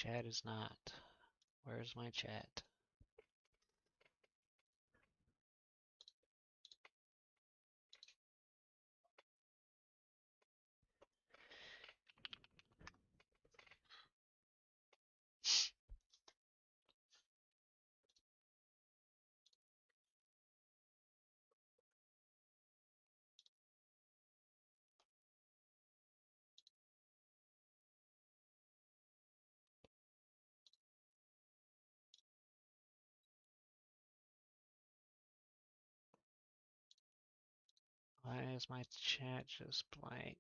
Chat is not. Where's my chat? Why is my chat just blank?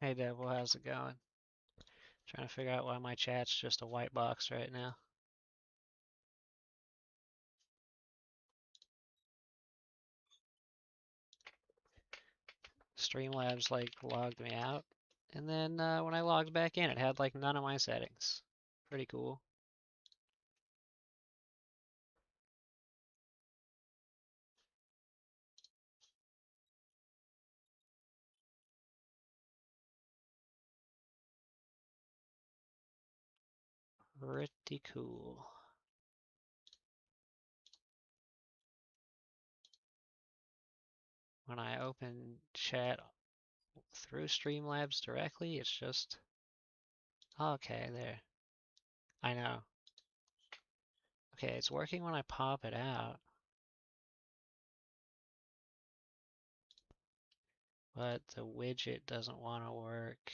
Hey Devil, how's it going? Trying to figure out why my chat's just a white box right now. Streamlabs like logged me out, and then when I logged back in, it had like none of my settings. Pretty cool. Pretty cool. When I open chat through Streamlabs directly, it's just okay there. I know. Okay, it's working when I pop it out, but the widget doesn't want to work.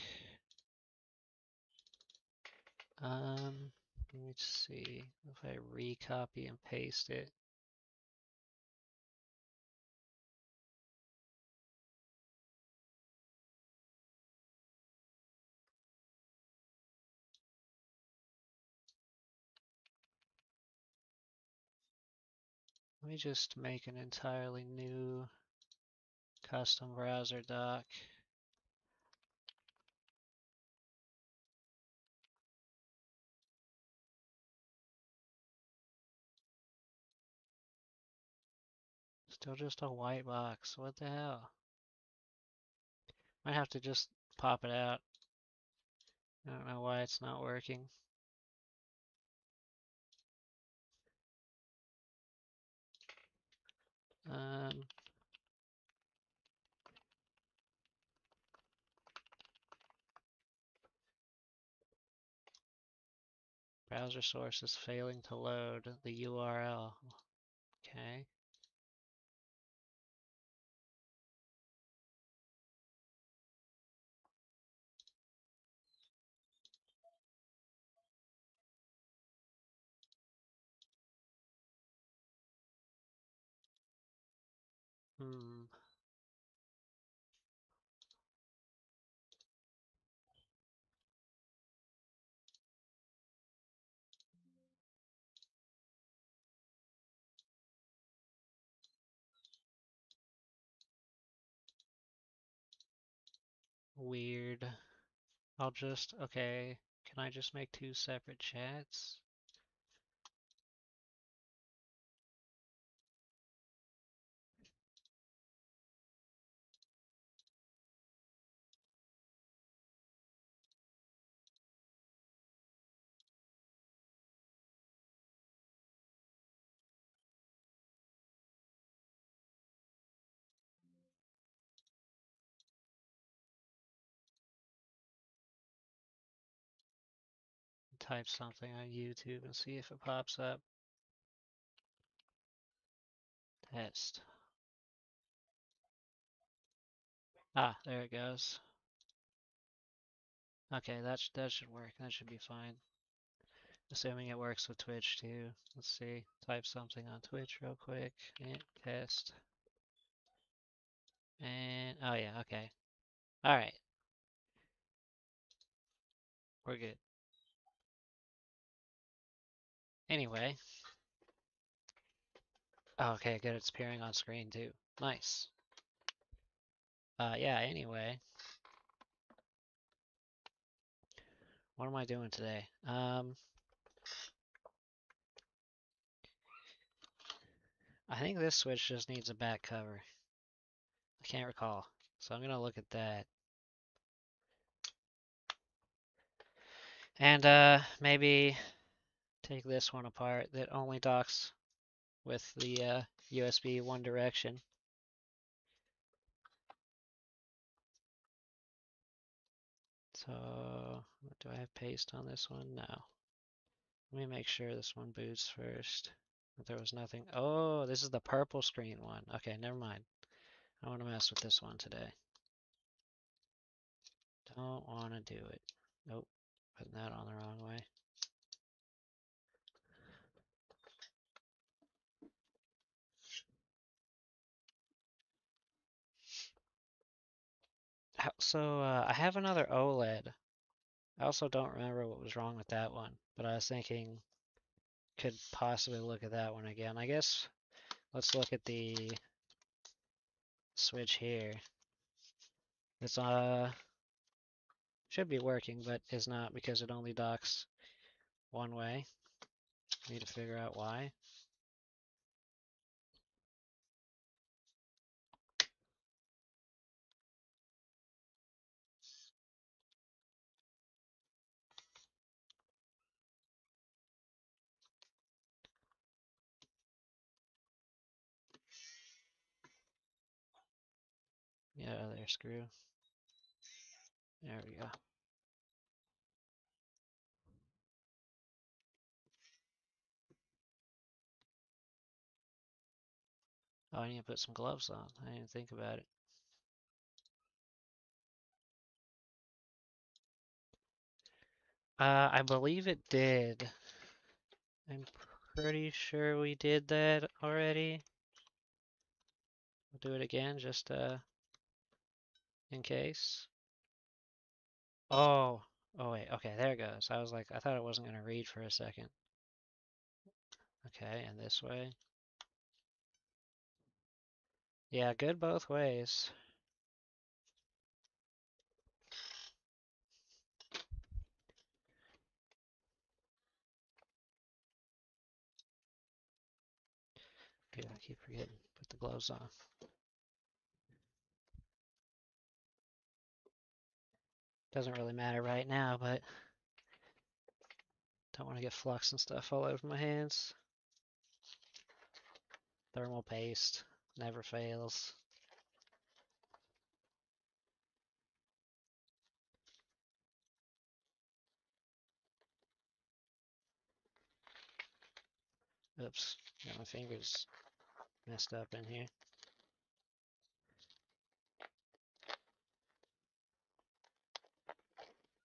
Let me see if I recopy and paste it. Let me just make an entirely new custom browser doc. Still just a white box. What the hell? Might have to just pop it out. I don't know why it's not working. Um, Browser source is failing to load the URL. Okay. Hmm. Weird. Okay. Can I just make two separate chats? Type something on YouTube and see if it pops up. Test. Ah, there it goes. Okay, that should work. That should be fine. Assuming it works with Twitch too. Let's see. Type something on Twitch real quick. And test. And oh yeah, okay. Alright. We're good. Anyway. Oh, okay, good. It's appearing on screen too. Nice. Yeah, anyway. What am I doing today? I think this switch just needs a back cover. I can't recall. So I'm gonna look at that. And maybe take this one apart that only docks with the USB one direction. So, do I have paste on this one? No. Let me make sure this one boots first. That there was nothing. Oh, this is the purple screen one. Okay, never mind. I want to mess with this one today. Don't want to do it. Nope, putting that on the wrong way. So, I have another OLED. I also don't remember what was wrong with that one, but I was thinking could possibly look at that one again. I guess let's look at the switch here. It's should be working, but is not because it only docks one way. Need to figure out why. Yeah, other screw. There we go. Oh, I need to put some gloves on. I didn't think about it. I believe it did. I'm pretty sure we did that already. We'll do it again just in case. Oh, oh wait, okay, there it goes. I was like, I thought it wasn't gonna read for a second. Okay, and this way. Yeah, good both ways. Dude, I keep forgetting. Put the gloves on. Doesn't really matter right now, but don't want to get flux and stuff all over my hands. Thermal paste never fails. Oops, got my fingers messed up in here.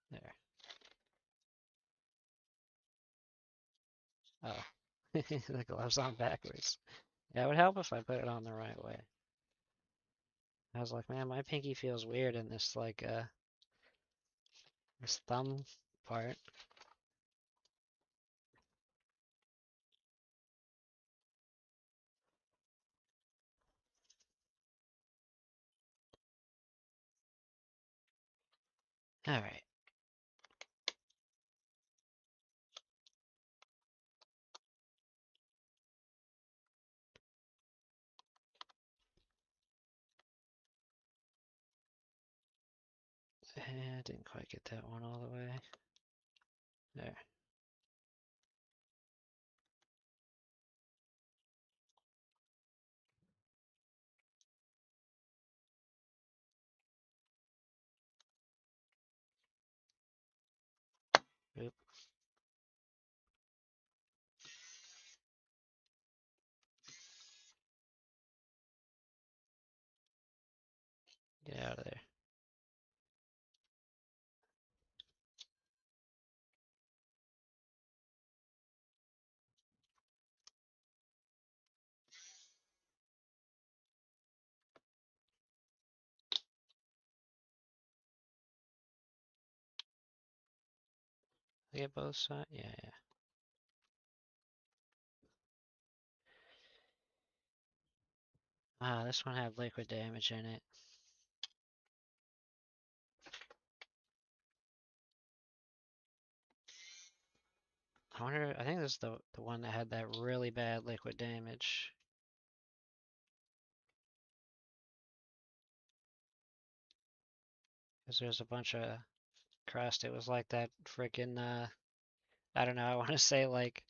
There. Oh, the gloves on backwards. Yeah, it would help if I put it on the right way. I was like, man, my pinky feels weird in this like this thumb part. All right. I didn't quite get that one all the way. There. Oop. Get out of there. I get both sides? Yeah, yeah. Ah, this one had liquid damage in it. I wonder, I think this is the one that had that really bad liquid damage. Because there's a bunch of crust. It was like that freaking, I don't know, I want to say like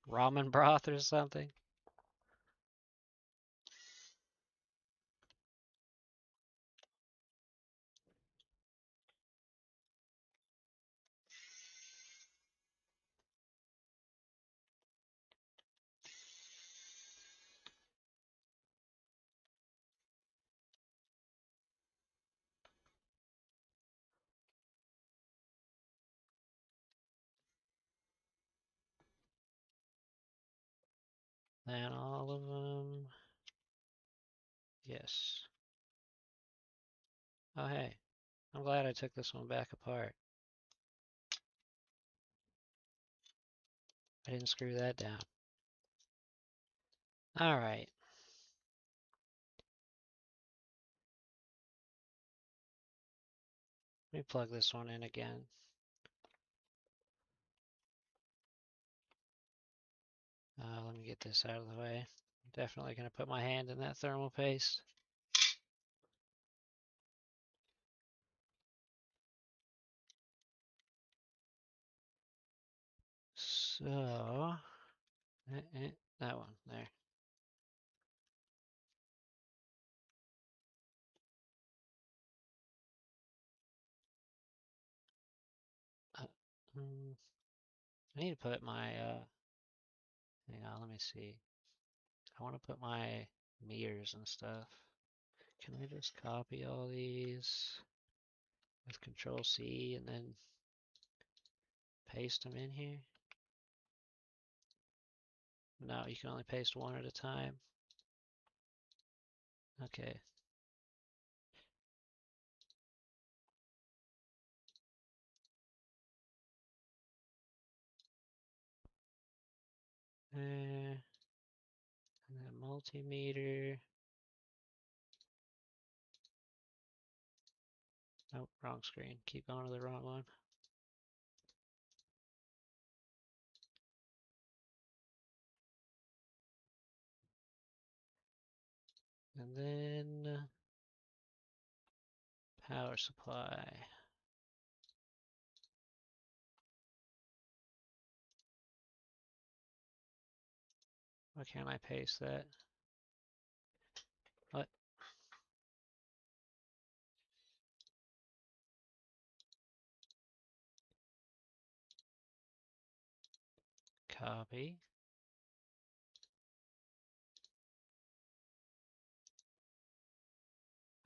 ramen broth or something. Then all of them. Yes. Oh, hey. I'm glad I took this one back apart. I didn't screw that down. All right. Let me plug this one in again. Let me get this out of the way. I'm definitely going to put my hand in that thermal paste. So, that one there. Uh, mm, I need to put my, hang on, let me see. I want to put my meters and stuff. Can I just copy all these with Control C and then paste them in here? No, you can only paste one at a time. Okay. And then multimeter. Nope, wrong screen. Keep going to the wrong one. And then power supply. Why can't I paste that? What? Copy.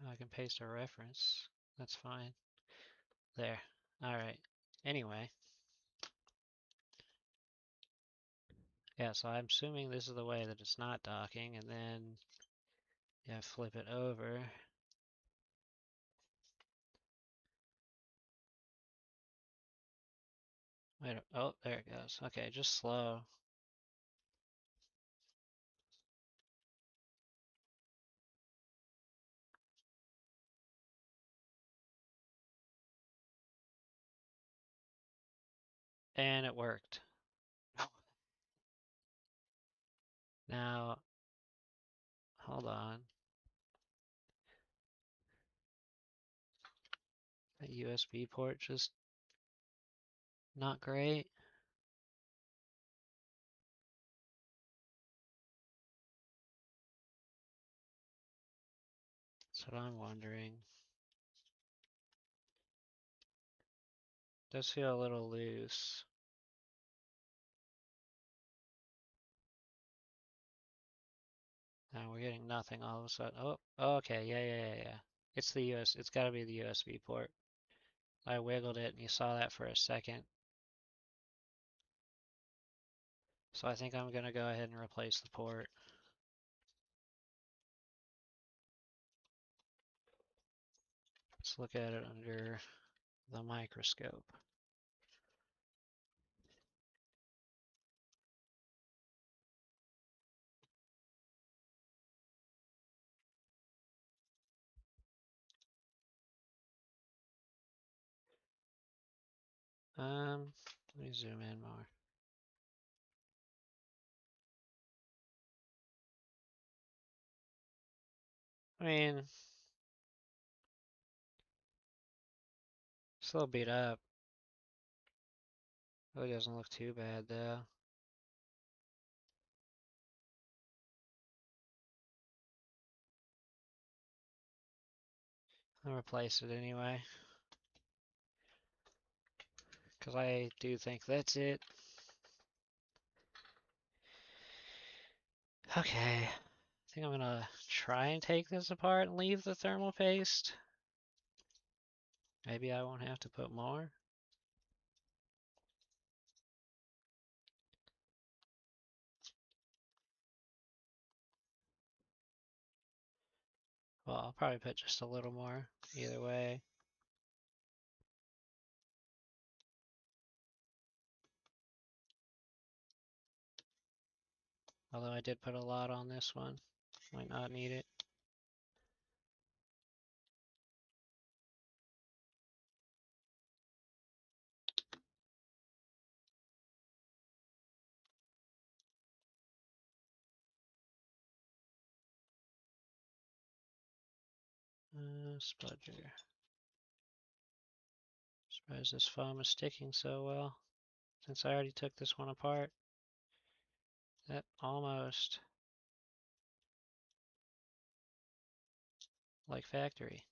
I can paste a reference. That's fine. There. Alright. Anyway. Yeah, so I'm assuming this is the way that it's not docking, and then yeah, flip it over. Wait, oh, there it goes. Okay, just slow. And it worked. Now, hold on. That USB port just not great. That's what I'm wondering. Does feel a little loose. Now we're getting nothing all of a sudden. Oh, okay, yeah. It's the US. It's got to be the USB port. I wiggled it, and you saw that for a second. So I think I'm gonna go ahead and replace the port. Let's look at it under the microscope. Let me zoom in more. I mean, Still beat up. Really doesn't look too bad though. I'll replace it anyway. Because I do think that's it. Okay. I think I'm gonna try and take this apart and leave the thermal paste. Maybe I won't have to put more. Well, I'll probably put just a little more either way. Although I did put a lot on this one. Might not need it. Spudger. Surprised this foam is sticking so well. Since I already took this one apart. That almost like factory.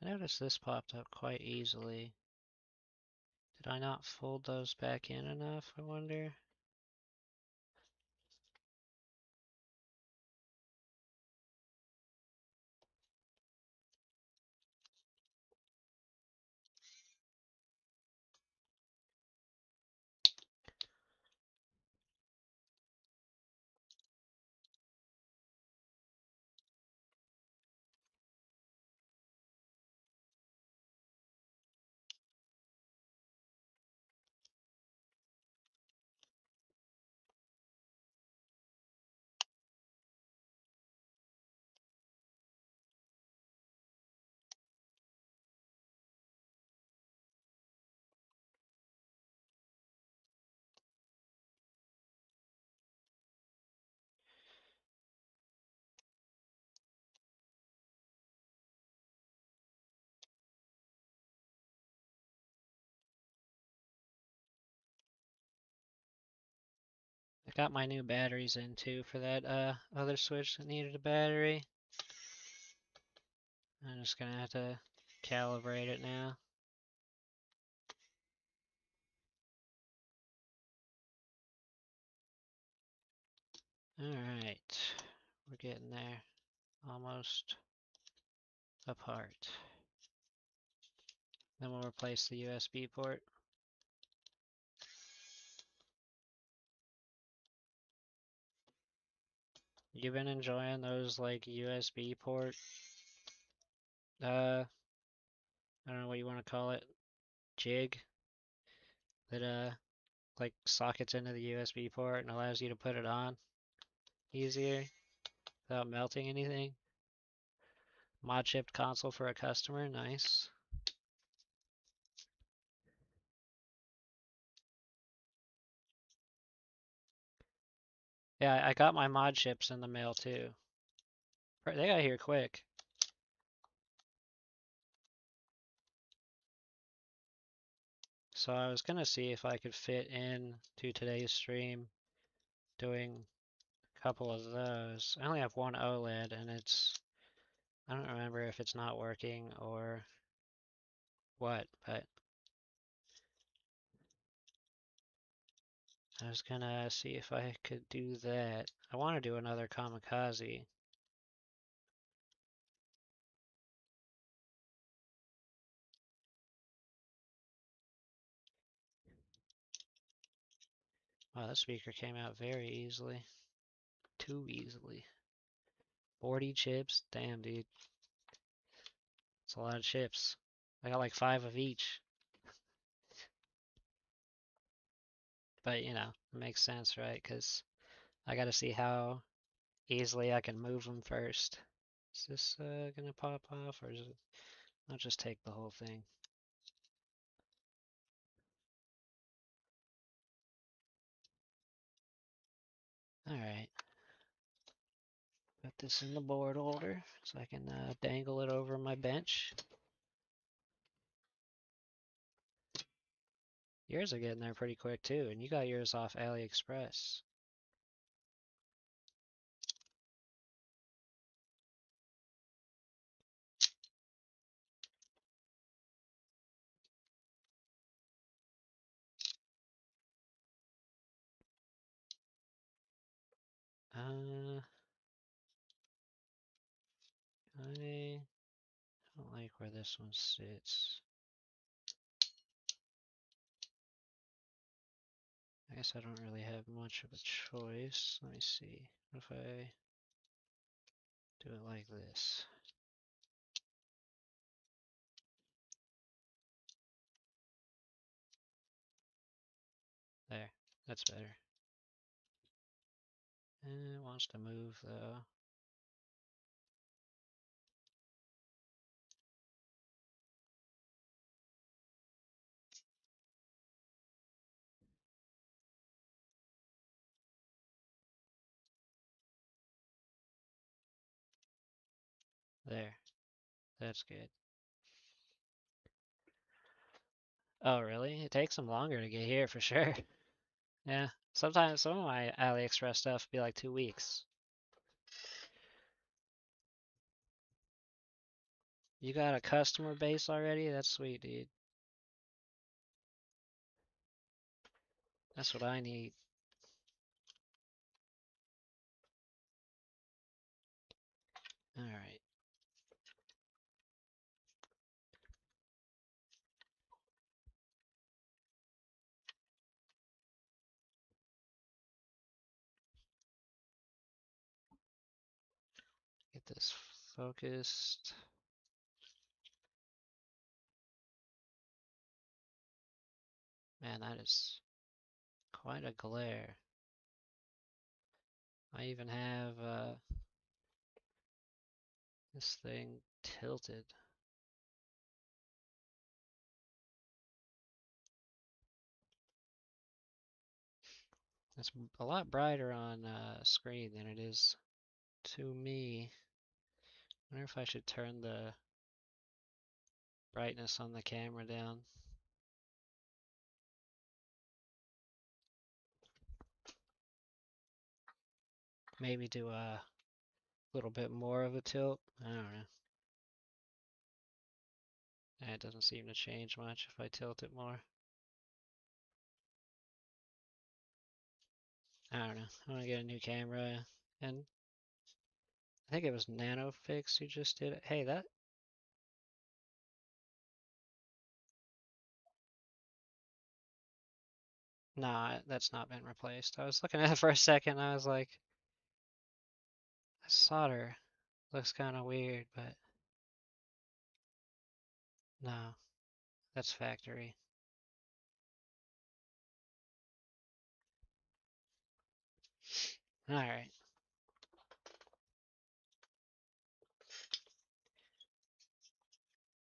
I noticed this popped up quite easily. Did I not fold those back in enough, I wonder? I got my new batteries in too for that other switch that needed a battery. I'm just gonna have to calibrate it now. Alright, we're getting there. Almost apart. Then we'll replace the USB port. You been enjoying those like USB port, I don't know what you want to call it, jig that like sockets into the USB port and allows you to put it on easier without melting anything? Mod shipped console for a customer, nice. Yeah, I got my mod ships in the mail too. They got here quick. So I was gonna see if I could fit in to today's stream doing a couple of those. I only have one OLED and I don't remember if it's not working or what, but I was gonna see if I could do that. I want to do another kamikaze. Wow, that speaker came out very easily. Too easily. 40 chips? Damn, dude. It's a lot of chips. I got like 5 of each. But, you know, it makes sense, right? Because I gotta see how easily I can move them first. Is this gonna pop off, or is it... I'll just take the whole thing. Put this in the board holder so I can dangle it over my bench. Yours are getting there pretty quick too, and you got yours off AliExpress. I don't like where this one sits. I guess I don't really have much of a choice. Let me see. What if I do it like this? There, that's better. And it wants to move though. There, that's good. Oh, really? It takes them longer to get here for sure. Yeah, sometimes some of my AliExpress stuff be like 2 weeks. You got a customer base already? That's sweet, dude. That's what I need. Alright. Get this focused. Man, that is quite a glare. I even have this thing tilted. It's a lot brighter on screen than it is to me. I wonder if I should turn the brightness on the camera down. Maybe do a little bit more of a tilt. I don't know. It doesn't seem to change much if I tilt it more. I don't know. I want to get a new camera, and I think it was NanoFix who just did it. Hey, that. Nah, that's not been replaced. I was looking at it for a second. I was like, solder looks kind of weird, but no, that's factory. All right.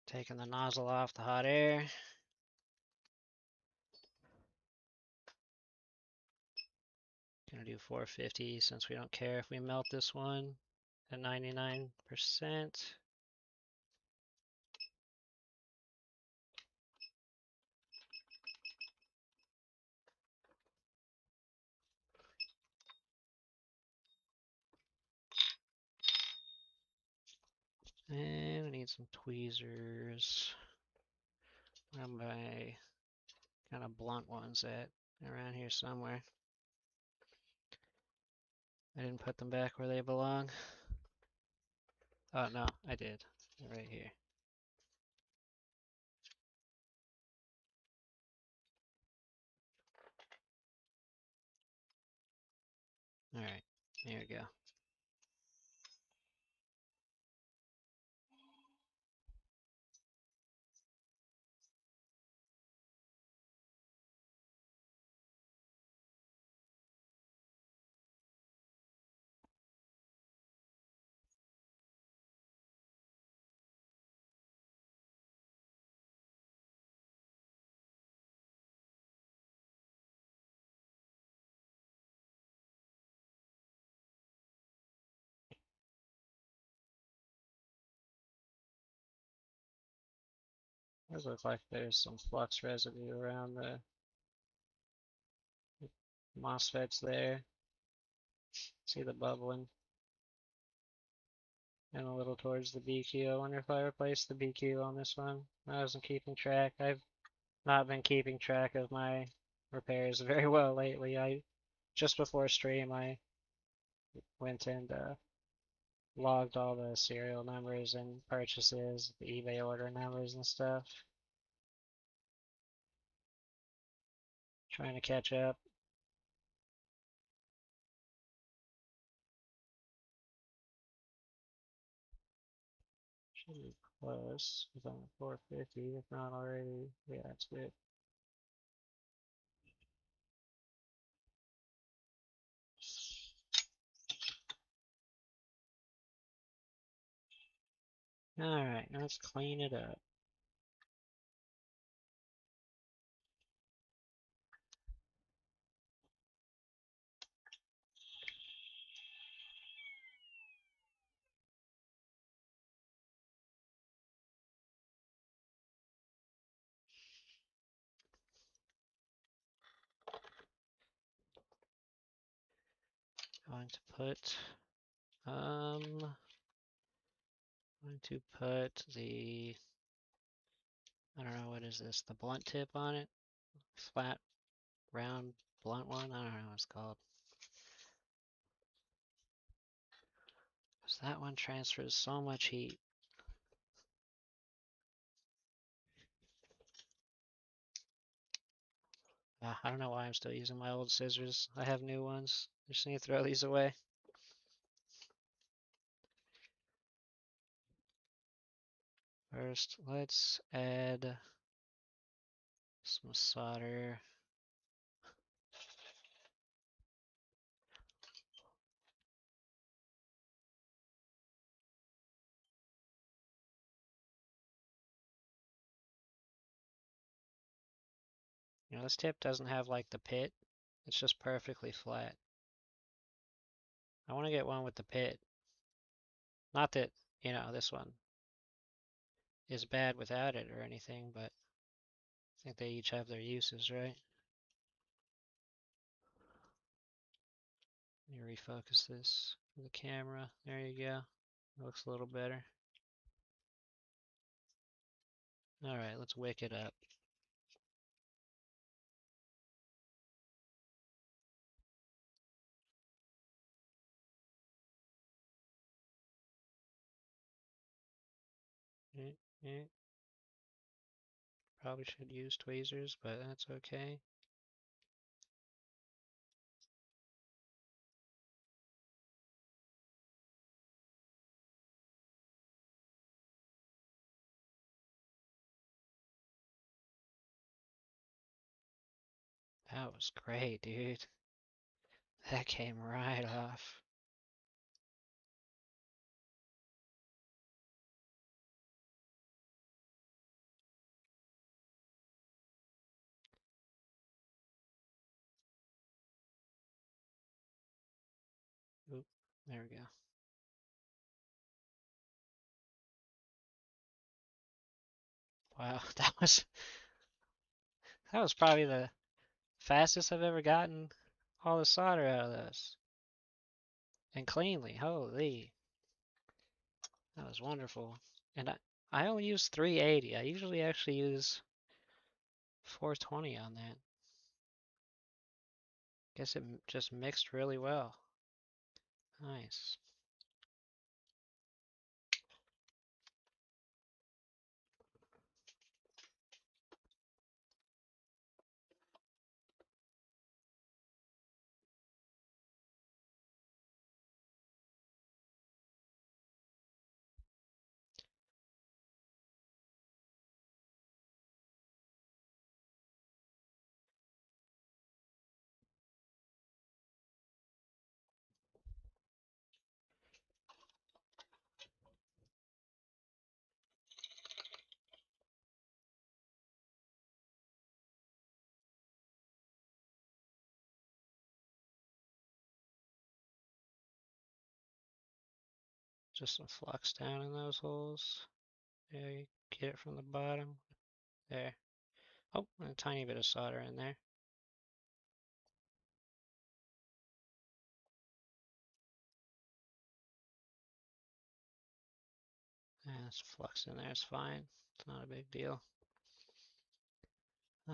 Taking the nozzle off the hot air. Gonna do 450 since we don't care if we melt this one at 99%. And I need some tweezers. Where my kind of blunt ones at? Around here somewhere. I didn't put them back where they belong. Oh no, I did. They're right here. Alright, here we go. Does look like there's some flux residue around the MOSFETs there. See the bubbling. And a little towards the BQ. I wonder if I replace the BQ on this one. I wasn't keeping track. I've not been keeping track of my repairs very well lately. Just before stream I went and logged all the serial numbers and purchases, the eBay order numbers and stuff. Trying to catch up. Should be close. It's on 450, if not already. Yeah, that's good. Alright, now let's clean it up. Going to put the, I don't know, what is this? The blunt tip on it? Flat, round, blunt one? I don't know what it's called. Because that one transfers so much heat. I don't know why I'm still using my old scissors. I have new ones. I just need to throw these away. First, let's add some solder. You know, this tip doesn't have like the pit. It's just perfectly flat. I want to get one with the pit. Not that, you know, this one is bad without it or anything, but I think they each have their uses, right? Let me refocus this for the camera. There you go. Looks a little better. Alright, let's wick it up. Probably should use tweezers, but that's okay. That was great, dude. That came right off. Oop, there we go. Wow, that was probably the fastest I've ever gotten all the solder out of this. And cleanly, holy. That was wonderful. And I only use 380. I usually actually use 420 on that. Guess it just mixed really well. Nice. Just some flux down in those holes. Yeah, you get it from the bottom. There. Oh, and a tiny bit of solder in there. Yeah, it's flux in there, it's fine. It's not a big deal. I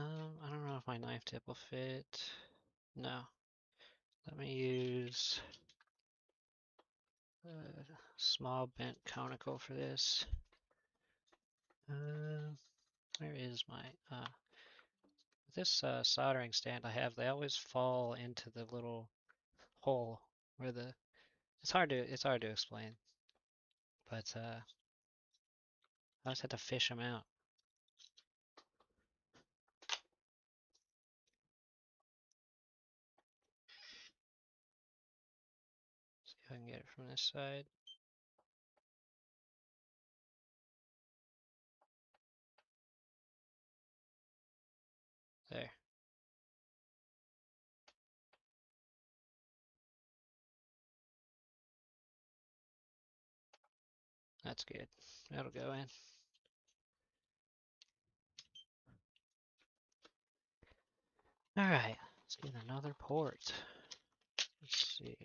don't know if my knife tip will fit. No. Let me use a small bent conical for this. Where is my this soldering stand I have? They always fall into the little hole where the it's hard to explain, but I just had to fish them out. See if I can get it from this side. There. That's good. That'll go in. All right, let's get another port. Let's see.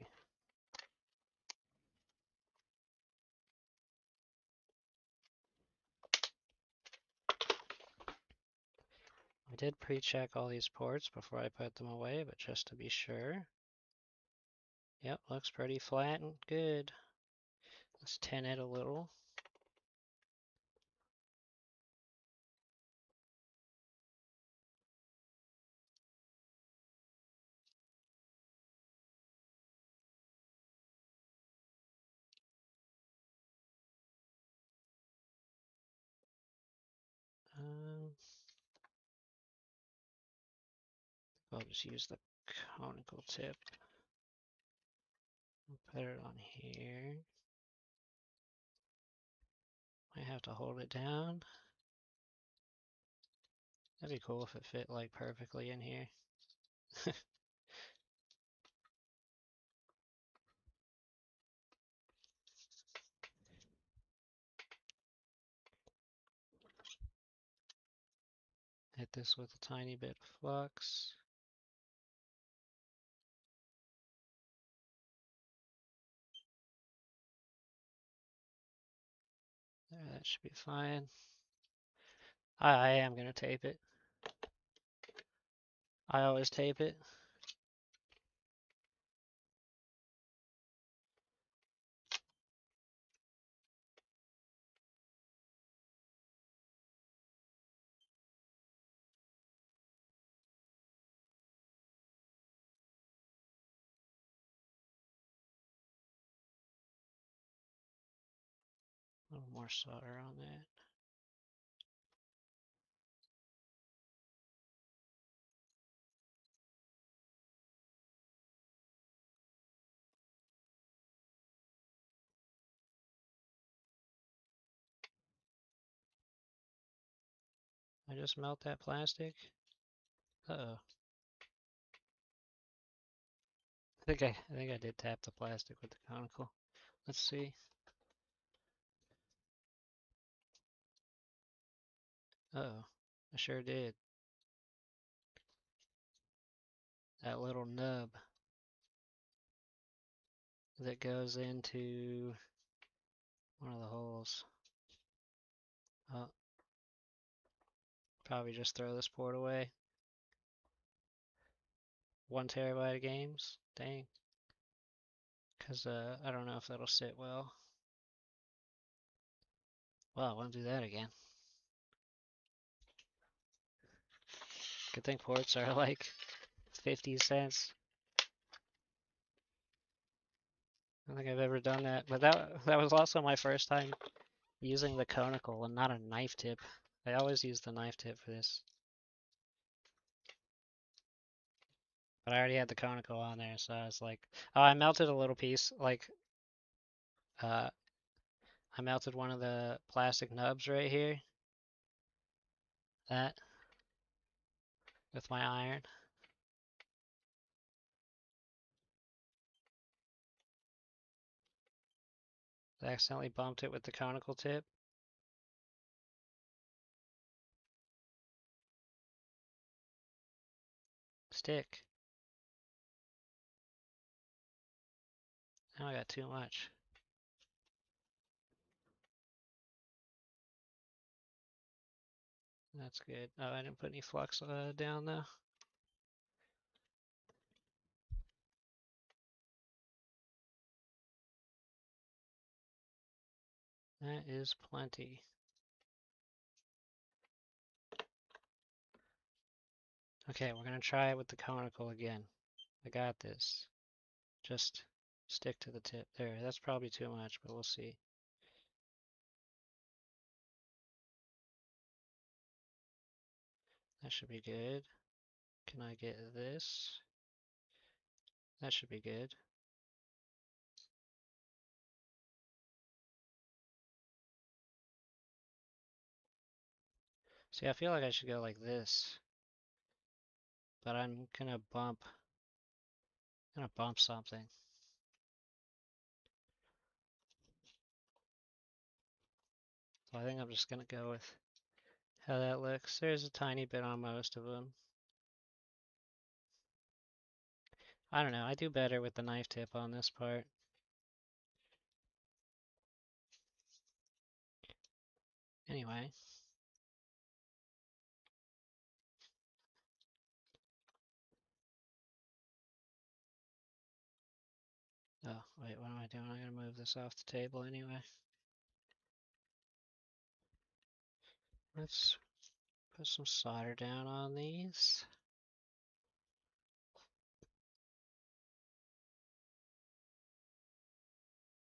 I did pre-check all these ports before I put them away, but just to be sure. Yep, looks pretty flat and good. Let's tin it a little. Um, I'll just use the conical tip. Put it on here. Might have to hold it down. That'd be cool if it fit like perfectly in here. Hit this with a tiny bit of flux. There, that should be fine. I am gonna tape it. I always tape it. A little more solder on that. I just melt that plastic. Uh-oh. I think I did tap the plastic with the conical. Let's see. Uh-oh. I sure did. That little nub that goes into one of the holes. Oh, probably just throw this port away. 1 terabyte of games? Dang. Because I don't know if that'll sit well. Well, I won't do that again. Good thing ports are like 50 cents. I don't think I've ever done that, but that was also my first time using the conical and not a knife tip. I always use the knife tip for this. But I already had the conical on there, so I was like, oh, I melted a little piece, like, I melted one of the plastic nubs right here, that, with my iron. I accidentally bumped it with the conical tip. stick. Now I got too much. That's good. Oh, I didn't put any flux down though. That is plenty. Okay, we're gonna try it with the conical again. I got this. Just stick to the tip. There, that's probably too much, but we'll see. That should be good. Can I get this? That should be good. See, I feel like I should go like this, but I'm gonna bump something. So I think I'm just gonna go with how that looks. There's a tiny bit on most of them. I don't know, I do better with the knife tip on this part. Anyway. Oh, wait, what am I doing? I'm gonna move this off the table anyway. Let's put some solder down on these.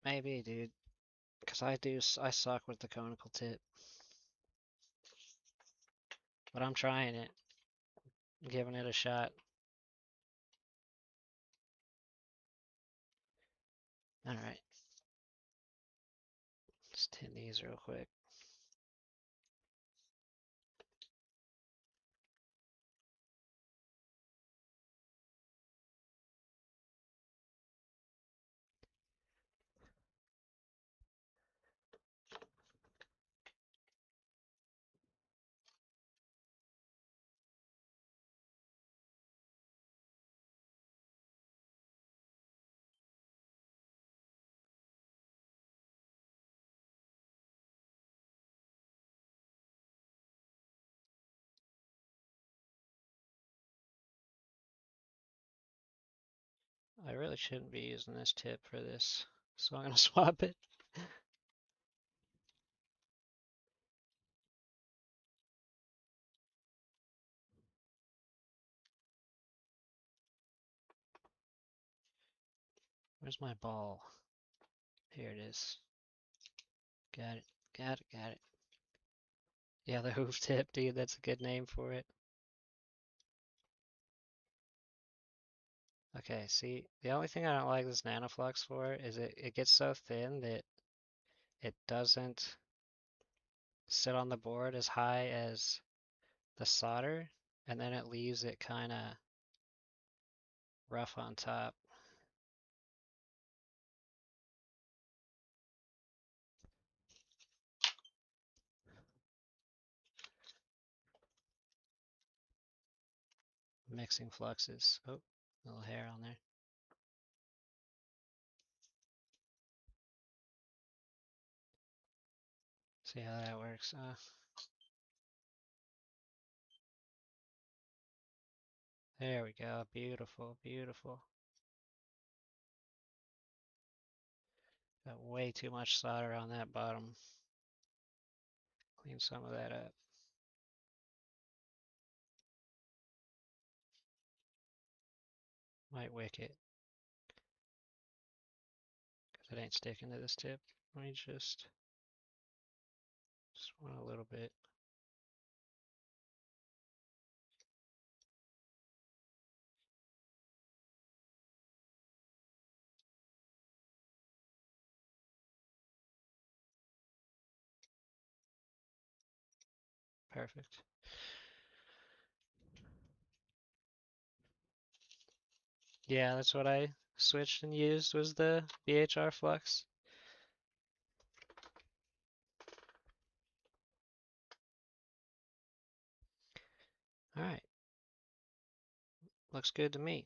Maybe, dude. Because I suck with the conical tip. But I'm trying it. I'm giving it a shot. Alright. Let's tin these real quick. I really shouldn't be using this tip for this, so I'm gonna swap it. Where's my ball? Here it is. Got it. Got it. Got it. Yeah, the hoof tip, dude. That's a good name for it. Okay, see, the only thing I don't like this nanoflux for is it gets so thin that it doesn't sit on the board as high as the solder, and then it leaves it kind of rough on top. Mixing fluxes. Oh, little hair on there. See how that works. There we go. Beautiful, beautiful. Got way too much solder on that bottom. Clean some of that up. Might wick it, because it ain't sticking to this tip. Let me just want a little bit. Perfect. Yeah, that's what I switched and used was the BHR flux. All right. Looks good to me.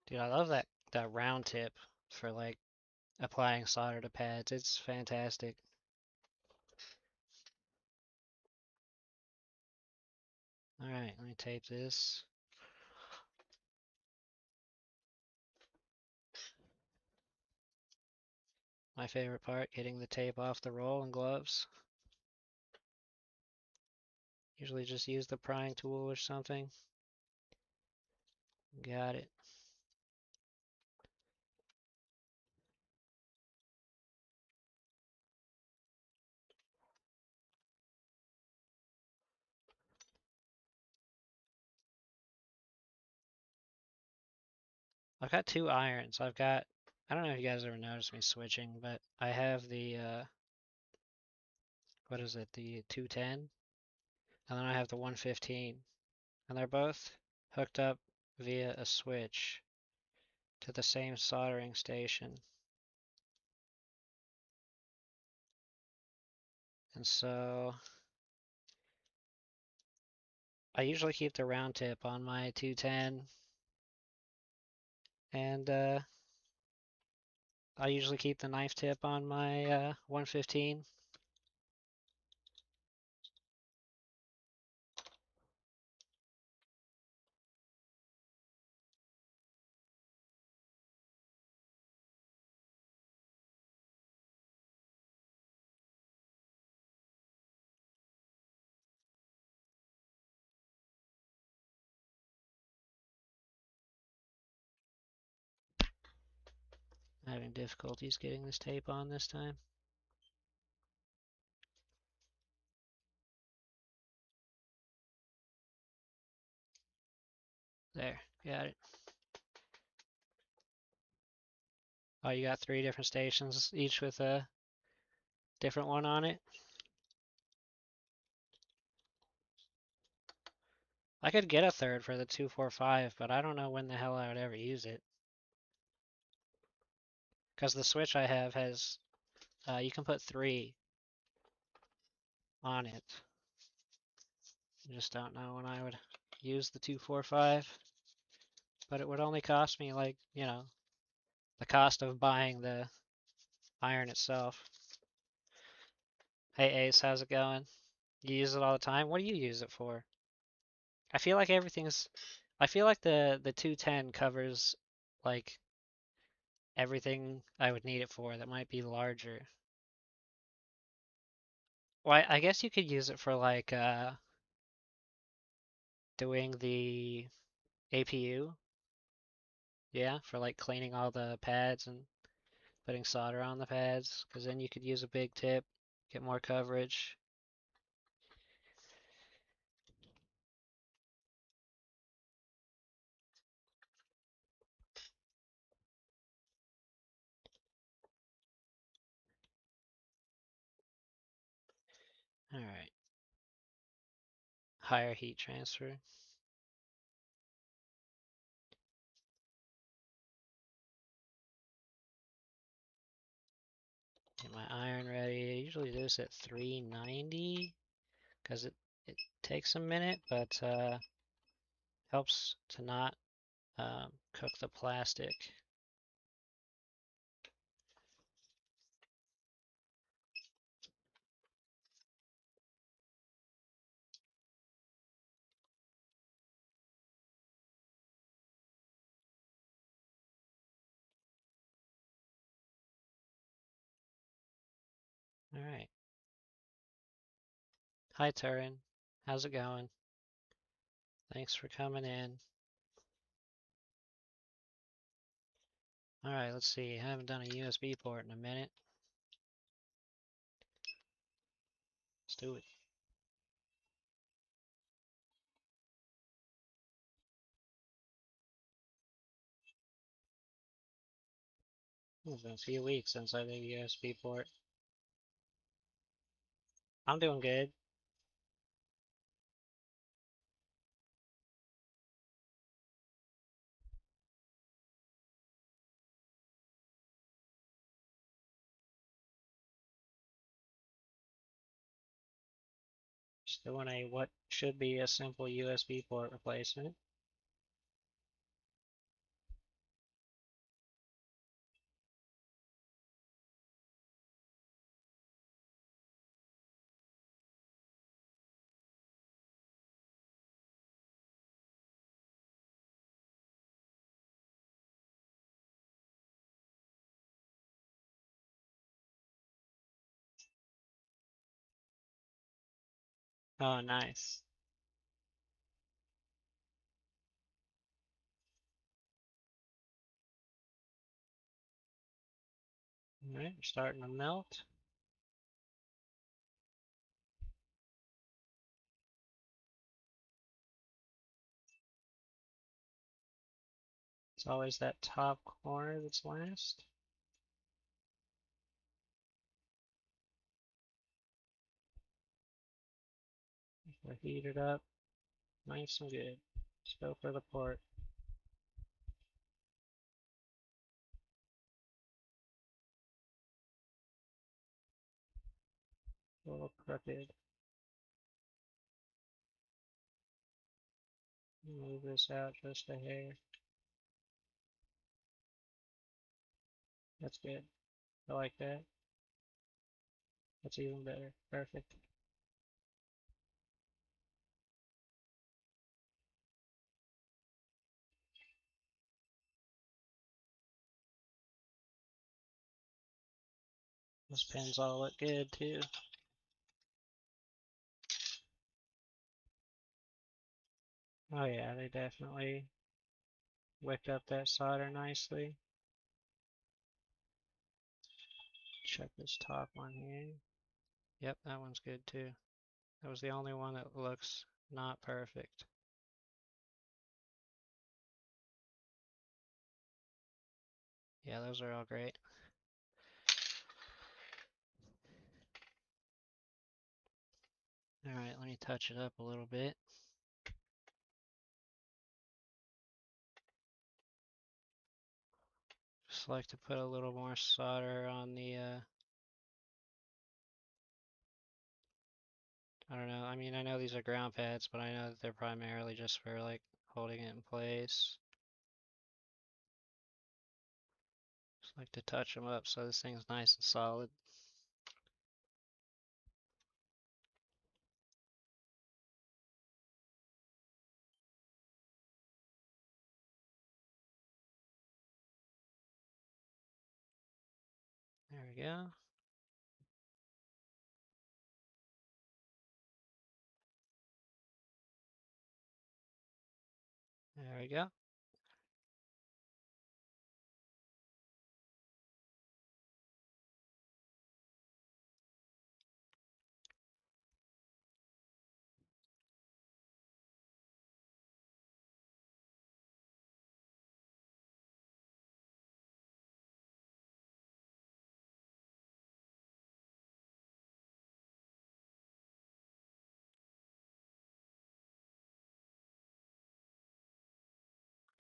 Dude, I love that round tip for like applying solder to pads. It's fantastic. Alright, let me tape this. My favorite part, getting the tape off the roll and gloves. Usually just use the prying tool or something. Got it. I've got two irons. I don't know if you guys ever noticed me switching, but I have the, what is it, the 210, and then I have the 115, and they're both hooked up via a switch to the same soldering station. And so I usually keep the round tip on my 210, and I usually keep the knife tip on my 115. I'm having difficulties getting this tape on this time. There, got it. Oh, you got 3 different stations, each with a different one on it? I could get a third for the 245, but I don't know when the hell I would ever use it. Because the switch I have has, you can put 3 on it. I just don't know when I would use the 245. But it would only cost me like, you know, the cost of buying the iron itself. Hey Ace, how's it going? You use it all the time? What do you use it for? I feel like I feel like the 210 covers like everything I would need it for that might be larger. Well, I guess you could use it for like doing the APU. Yeah, for like cleaning all the pads and putting solder on the pads, because then you could use a big tip, get more coverage. All right. Higher heat transfer. Get my iron ready. I usually do this at 390 because it takes a minute, but helps to not cook the plastic. All right. Hi, Turin. How's it going? Thanks for coming in. All right, let's see. I haven't done a USB port in a minute. Let's do it. It's been a few weeks since I did a USB port. I'm doing good. Just doing a what should be a simple USB port replacement. Oh, nice. All right, we're starting to melt. It's always that top corner that's last. We'll heat it up nice and good. Let's go for the port. A little crooked. Move this out just a hair. That's good. I like that. That's even better. Perfect. Those pins all look good too. Oh yeah, they definitely wicked up that solder nicely. Check this top one here. Yep, that one's good too. That was the only one that looks not perfect. Yeah, those are all great. Alright, let me touch it up a little bit. Just like to put a little more solder on the, I don't know, I mean, I know these are ground pads, but I know that they're primarily just for like holding it in place. Just like to touch them up so this thing's nice and solid. There we go. There we go.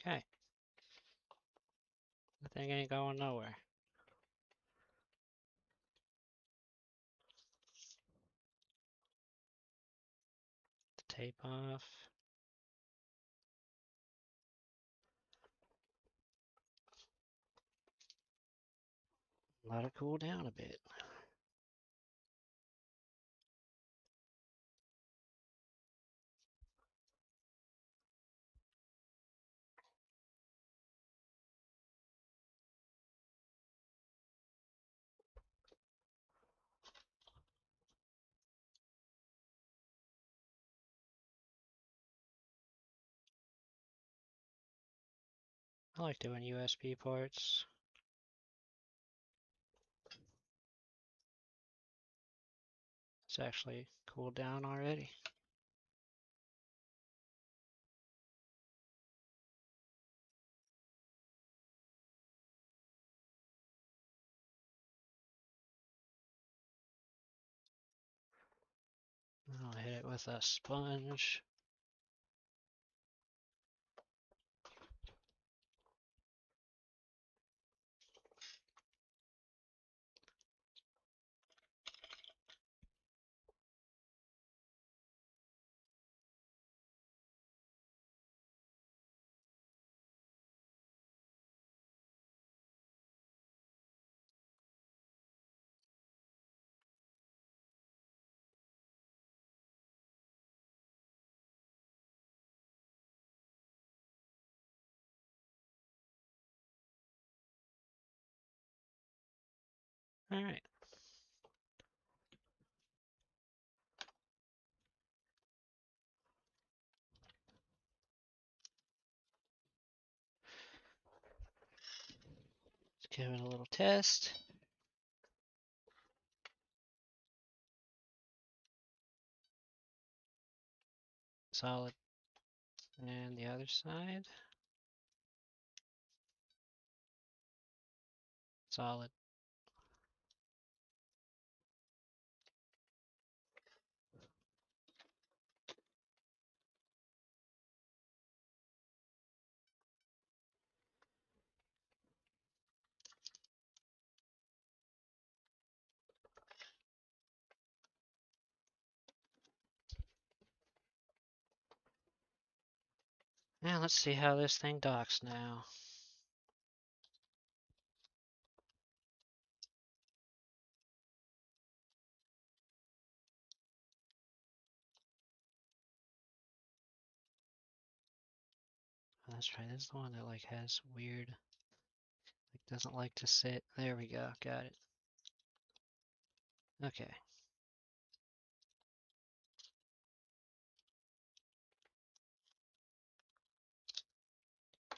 Okay. The thing ain't going nowhere. The tape off. Let it cool down a bit. I like doing USB ports. It's actually cooled down already. I'll hit it with a sponge. All right. Let's give it a little test. Solid. And the other side. Solid. Now let's see how this thing docks now. Oh, that's right, this is the one that like has weird, like doesn't like to sit. There we go, got it. Okay.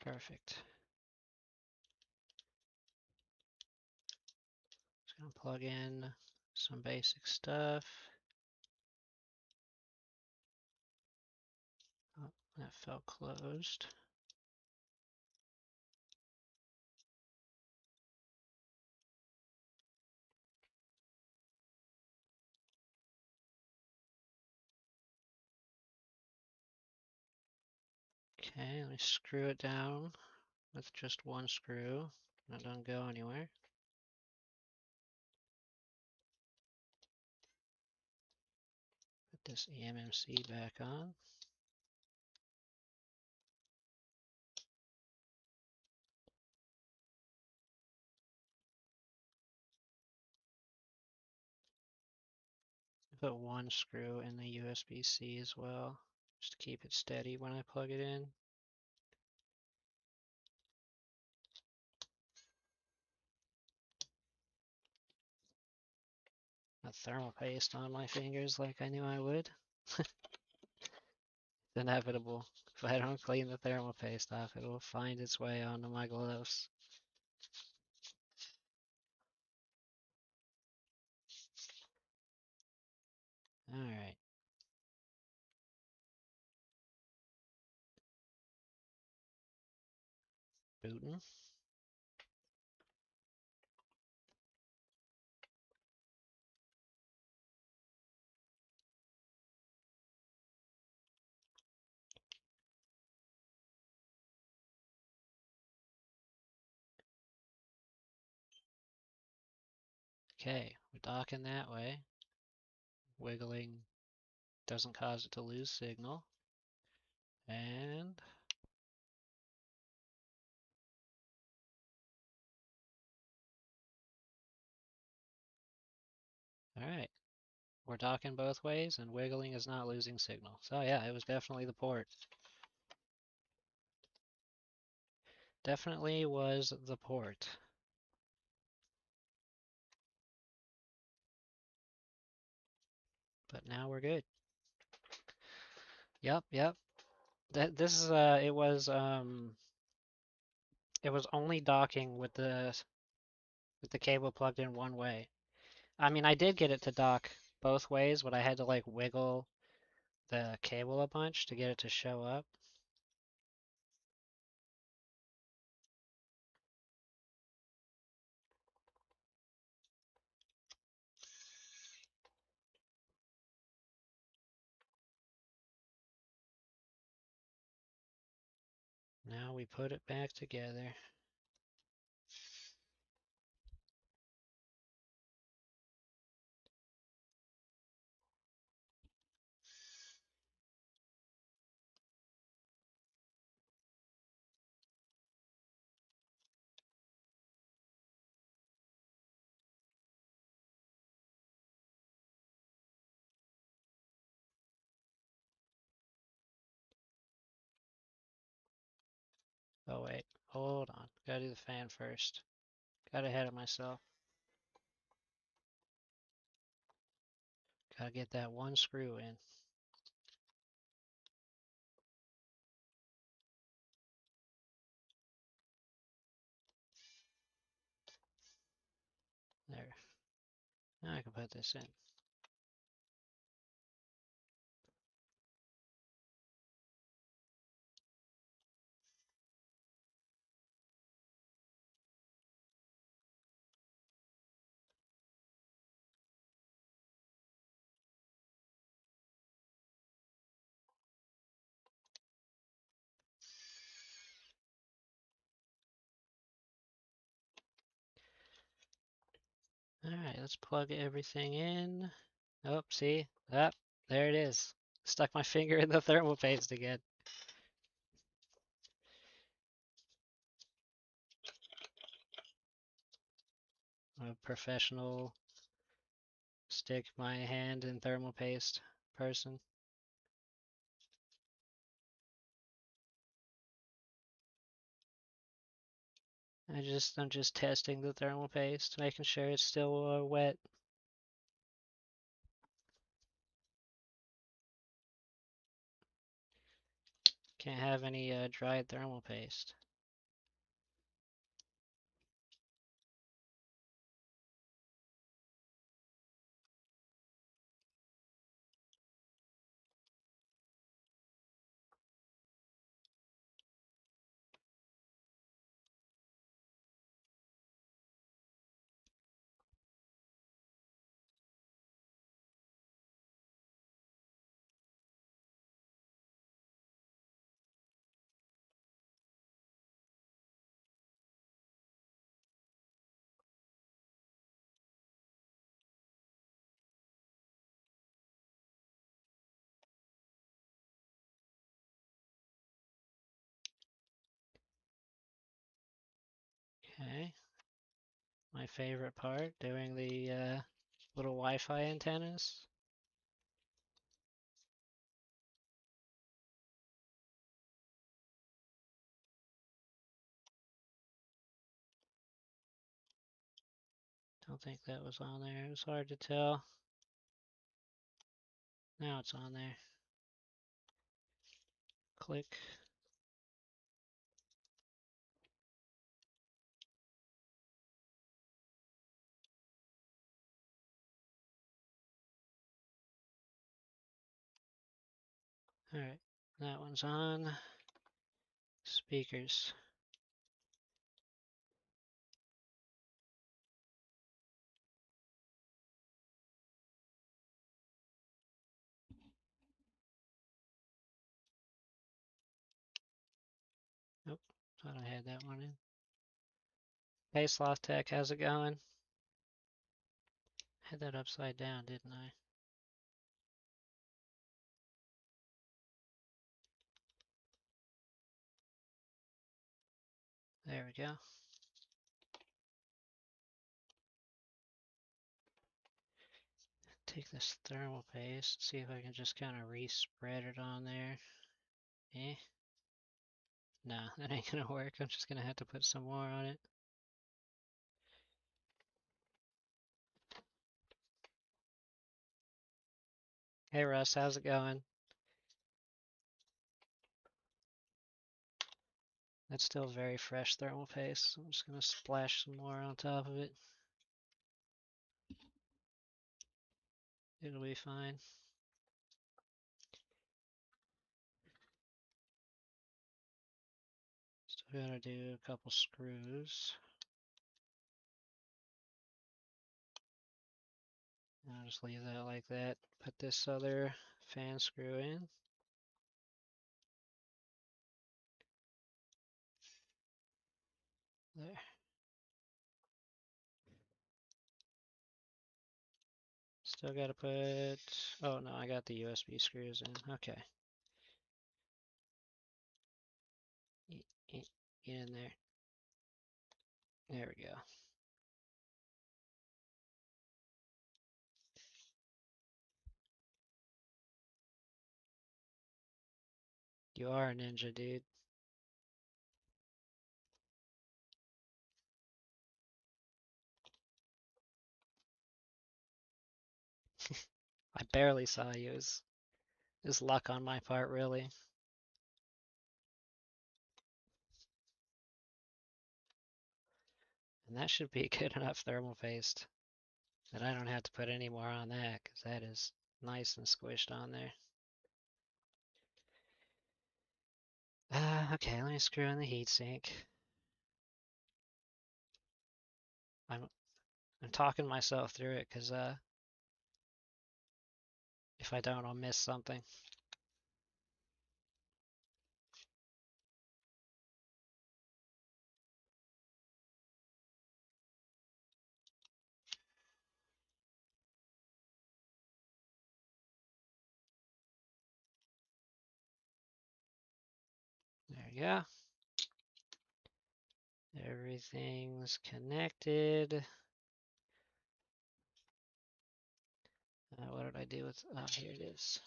Perfect. Just gonna plug in some basic stuff. Oh, that felt closed. Okay, let me screw it down with just one screw. That doesn't go anywhere. Put this eMMC back on. Put one screw in the USB-C as well, just to keep it steady when I plug it in. A thermal paste on my fingers like I knew I would. It's inevitable. If I don't clean the thermal paste off, it will find its way onto my gloves. Alright. Booting. Okay, we're docking that way. Wiggling doesn't cause it to lose signal. And alright. We're docking both ways and wiggling is not losing signal. So yeah, it was definitely the port. Definitely was the port. But now we're good. Yep, yep. This is it was only docking with the cable plugged in one way. I mean, I did get it to dock both ways, but I had to like wiggle the cable a bunch to get it to show up. Now we put it back together. Oh wait, hold on. Gotta do the fan first. Got ahead of myself. Gotta get that one screw in. There. Now I can put this in. Alright, let's plug everything in. Oh, see? Up, there it is. Stuck my finger in the thermal paste again. I'm a professional stick my hand in thermal paste person. I'm just testing the thermal paste, making sure it's still wet. Can't have any dried thermal paste. Okay. My favorite part, doing the little Wi-Fi antennas. Don't think that was on there. It was hard to tell. Now it's on there. Click. Alright, that one's on. Speakers. Nope, thought I had that one in. Hey Sloth Tech, how's it going? Had that upside down, didn't I? There we go. Take this thermal paste, see if I can just kind of re-spread it on there. Eh? No, that ain't gonna work. I'm just gonna have to put some more on it. Hey Russ, how's it going? That's still very fresh thermal paste, so I'm just gonna splash some more on top of it. It'll be fine. Still gotta do a couple screws. I'll just leave that like that. Put this other fan screw in. There. Still gotta put, oh no, I got the USB screws in. Okay. Get in there. There we go. You are a ninja, dude. I barely saw you. It was luck on my part, really. And that should be good enough thermal paste that I don't have to put any more on that, because that is nice and squished on there. Okay, let me screw in the heatsink. I'm talking myself through it because if I don't, I'll miss something. There you go. Everything's connected. What did I do with? Oh, here it is.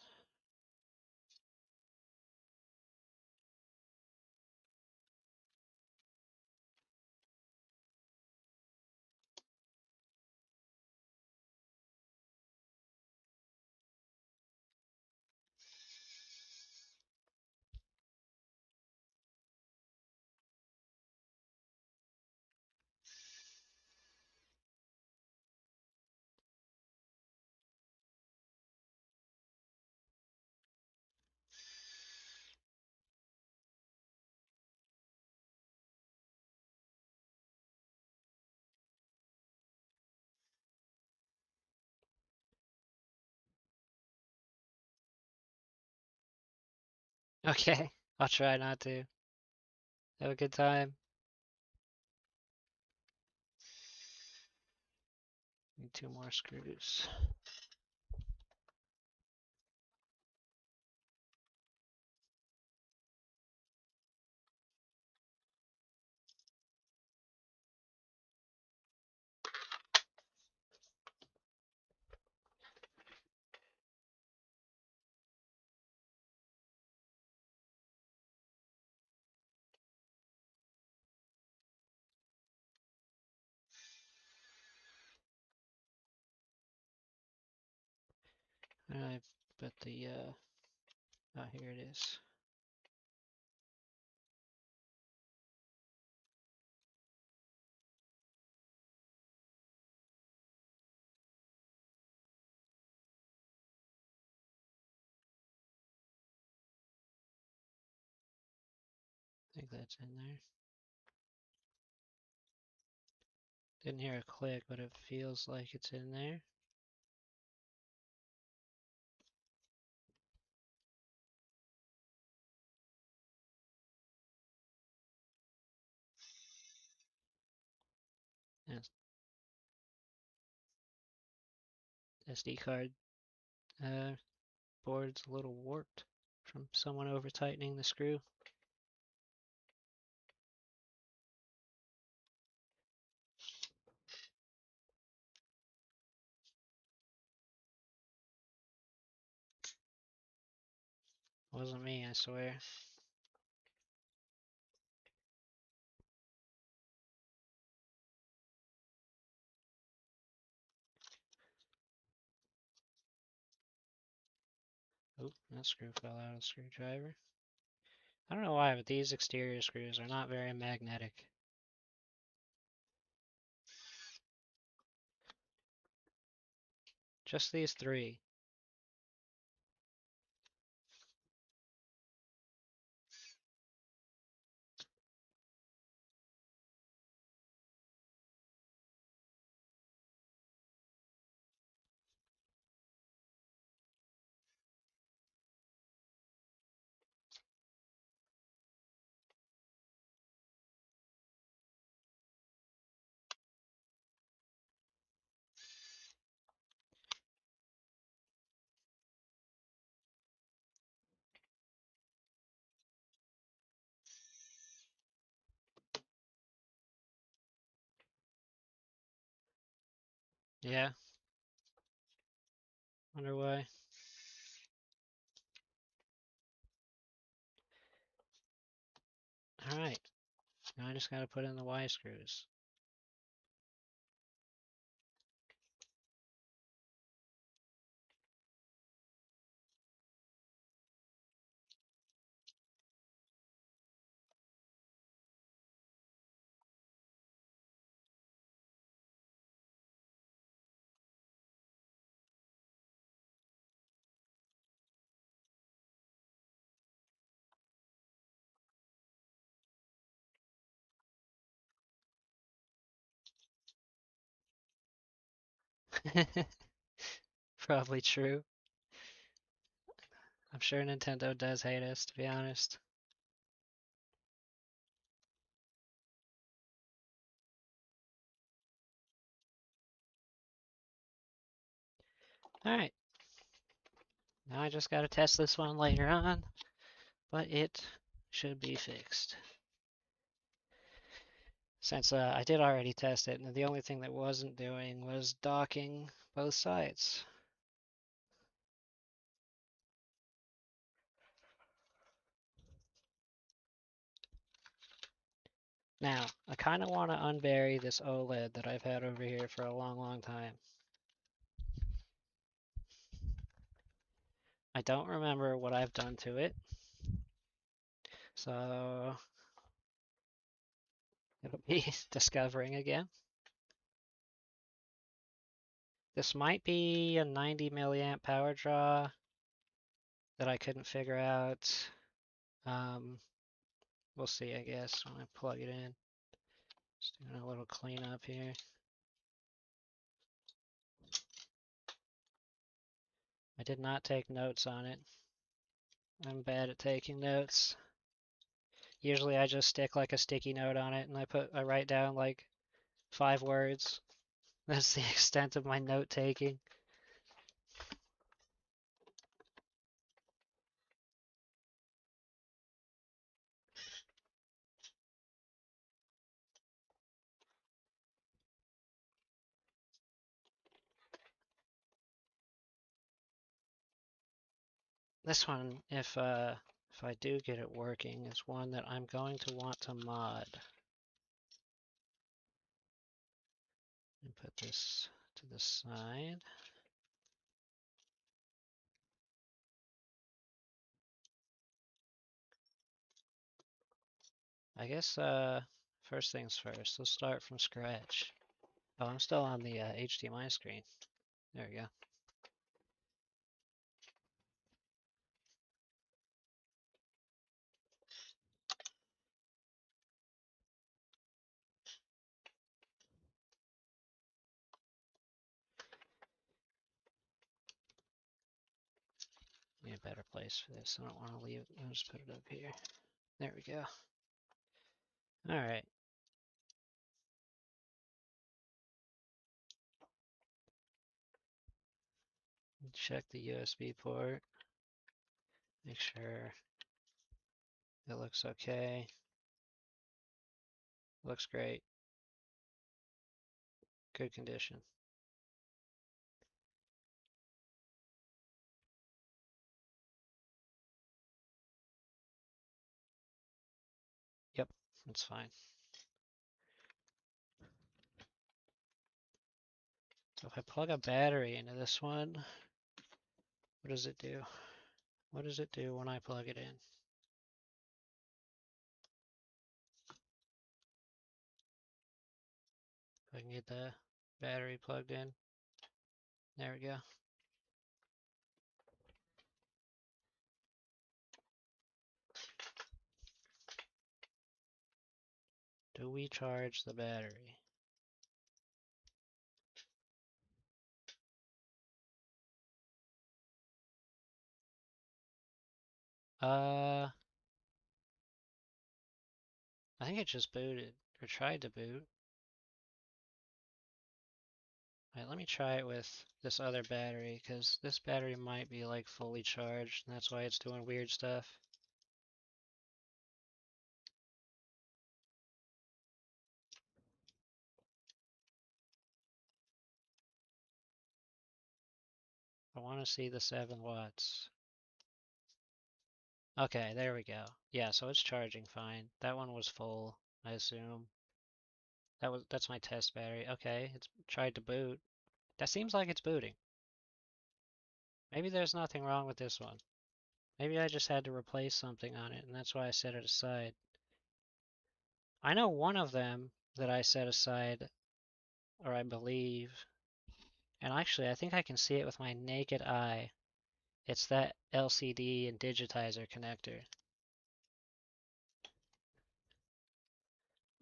Okay, I'll try not to. Have a good time. Need 2 more screws. I put the oh, here it is. I think that's in there. Didn't hear a click, but it feels like it's in there. And SD card board's a little warped from someone over tightening the screw. Wasn't me, I swear. Oh, that screw fell out of the screwdriver. I don't know why, but these exterior screws are not very magnetic. Just these 3. Yeah, wonder why. Alright, now I just gotta put in the Y screws. Probably true. I'm sure Nintendo does hate us, to be honest. Alright, now I just gotta test this one later on, but it should be fixed. Since I did already test it, and the only thing that wasn't doing was docking both sides. Now, I kind of want to unbury this OLED that I've had over here for a long time. I don't remember what I've done to it, so it'll be discovering again. This might be a 90 milliamp power draw that I couldn't figure out. We'll see, I guess, when I plug it in. Just doing a little cleanup here. I did not take notes on it. I'm bad at taking notes. Usually I just stick like a sticky note on it and I write down like 5 words. That's the extent of my note taking. This one, if I do get it working, is one that I'm going to want to mod. And put this to the side. I guess first things first, let's start from scratch. Oh, I'm still on the HDMI screen. There we go. Need a better place for this. I don't want to leave it. I'll just put it up here. There we go. Alright. Check the USB port. Make sure it looks okay. Looks great. Good condition. Yep, that's fine. So if I plug a battery into this one, what does it do? What does it do when I plug it in? If I can get the battery plugged in. There we go. Do we charge the battery? I think it just booted, or tried to boot. Alright, let me try it with this other battery, because this battery might be like fully charged, and that's why it's doing weird stuff. I want to see the 7 watts. Okay, there we go. Yeah, so it's charging fine. That one was full, I assume. That's my test battery. Okay, it's tried to boot. That seems like it's booting. Maybe there's nothing wrong with this one. Maybe I just had to replace something on it, and that's why I set it aside. I know one of them that I set aside, or I believe, and actually I think I can see it with my naked eye. It's that LCD and digitizer connector.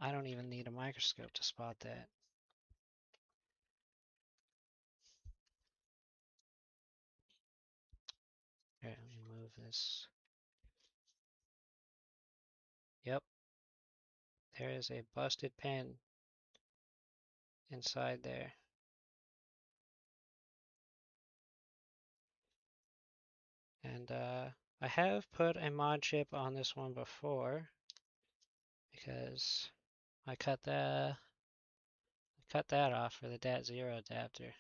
I don't even need a microscope to spot that. this? Yep, there is a busted pin inside there. And I have put a mod chip on this one before because I cut that off for the DAT0 adapter.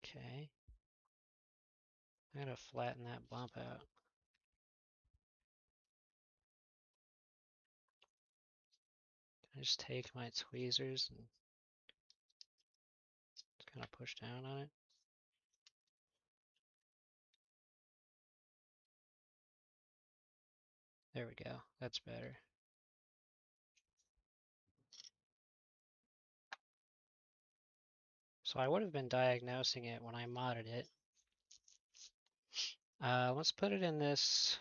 Okay. I gotta flatten that bump out. Can I just take my tweezers and just kind of push down on it? There we go. That's better. So I would have been diagnosing it when I modded it. Let's put it in this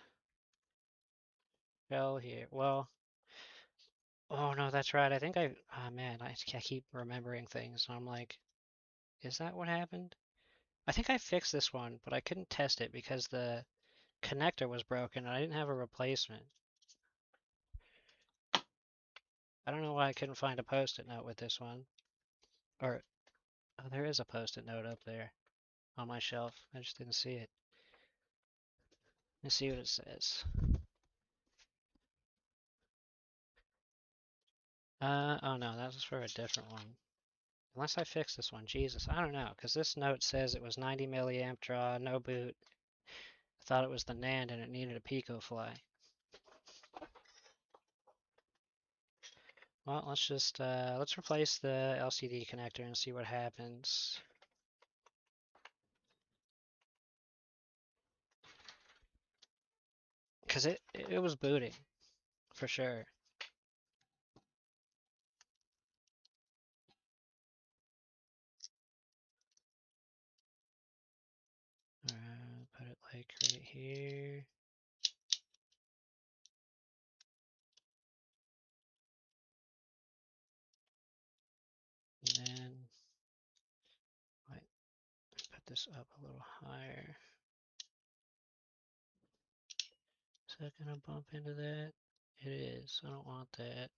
shell here. Well, oh no, that's right. I think oh man, I keep remembering things. And I'm like, is that what happened? I think I fixed this one, but I couldn't test it because the connector was broken and I didn't have a replacement. I don't know why I couldn't find a post-it note with this one. Or, oh, there is a post-it note up there on my shelf. I just didn't see it. Let's see what it says. Oh no, that was for a different one. Unless I fix this one. Jesus, I don't know, because this note says it was 90 milliamp draw, no boot. I thought it was the NAND and it needed a PicoFly. Well, let's just, let's replace the LCD connector and see what happens. Because it was booting, for sure. Put it like right here. And then might put this up a little higher. Is that gonna bump into that? It is. I don't want that.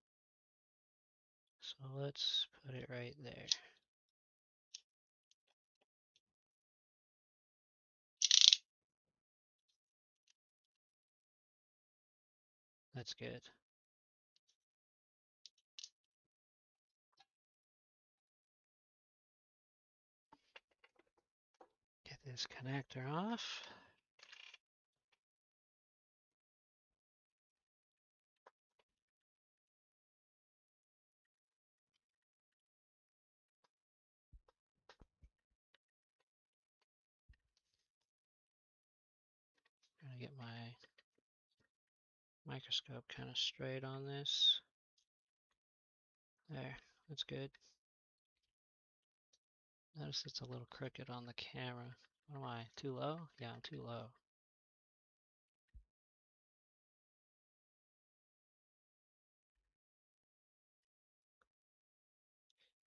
So let's put it right there. That's good. Get this connector off. I'm gonna get my microscope kind of straight on this. There, that's good. Notice it's a little crooked on the camera. What am I, too low? Yeah, I'm too low.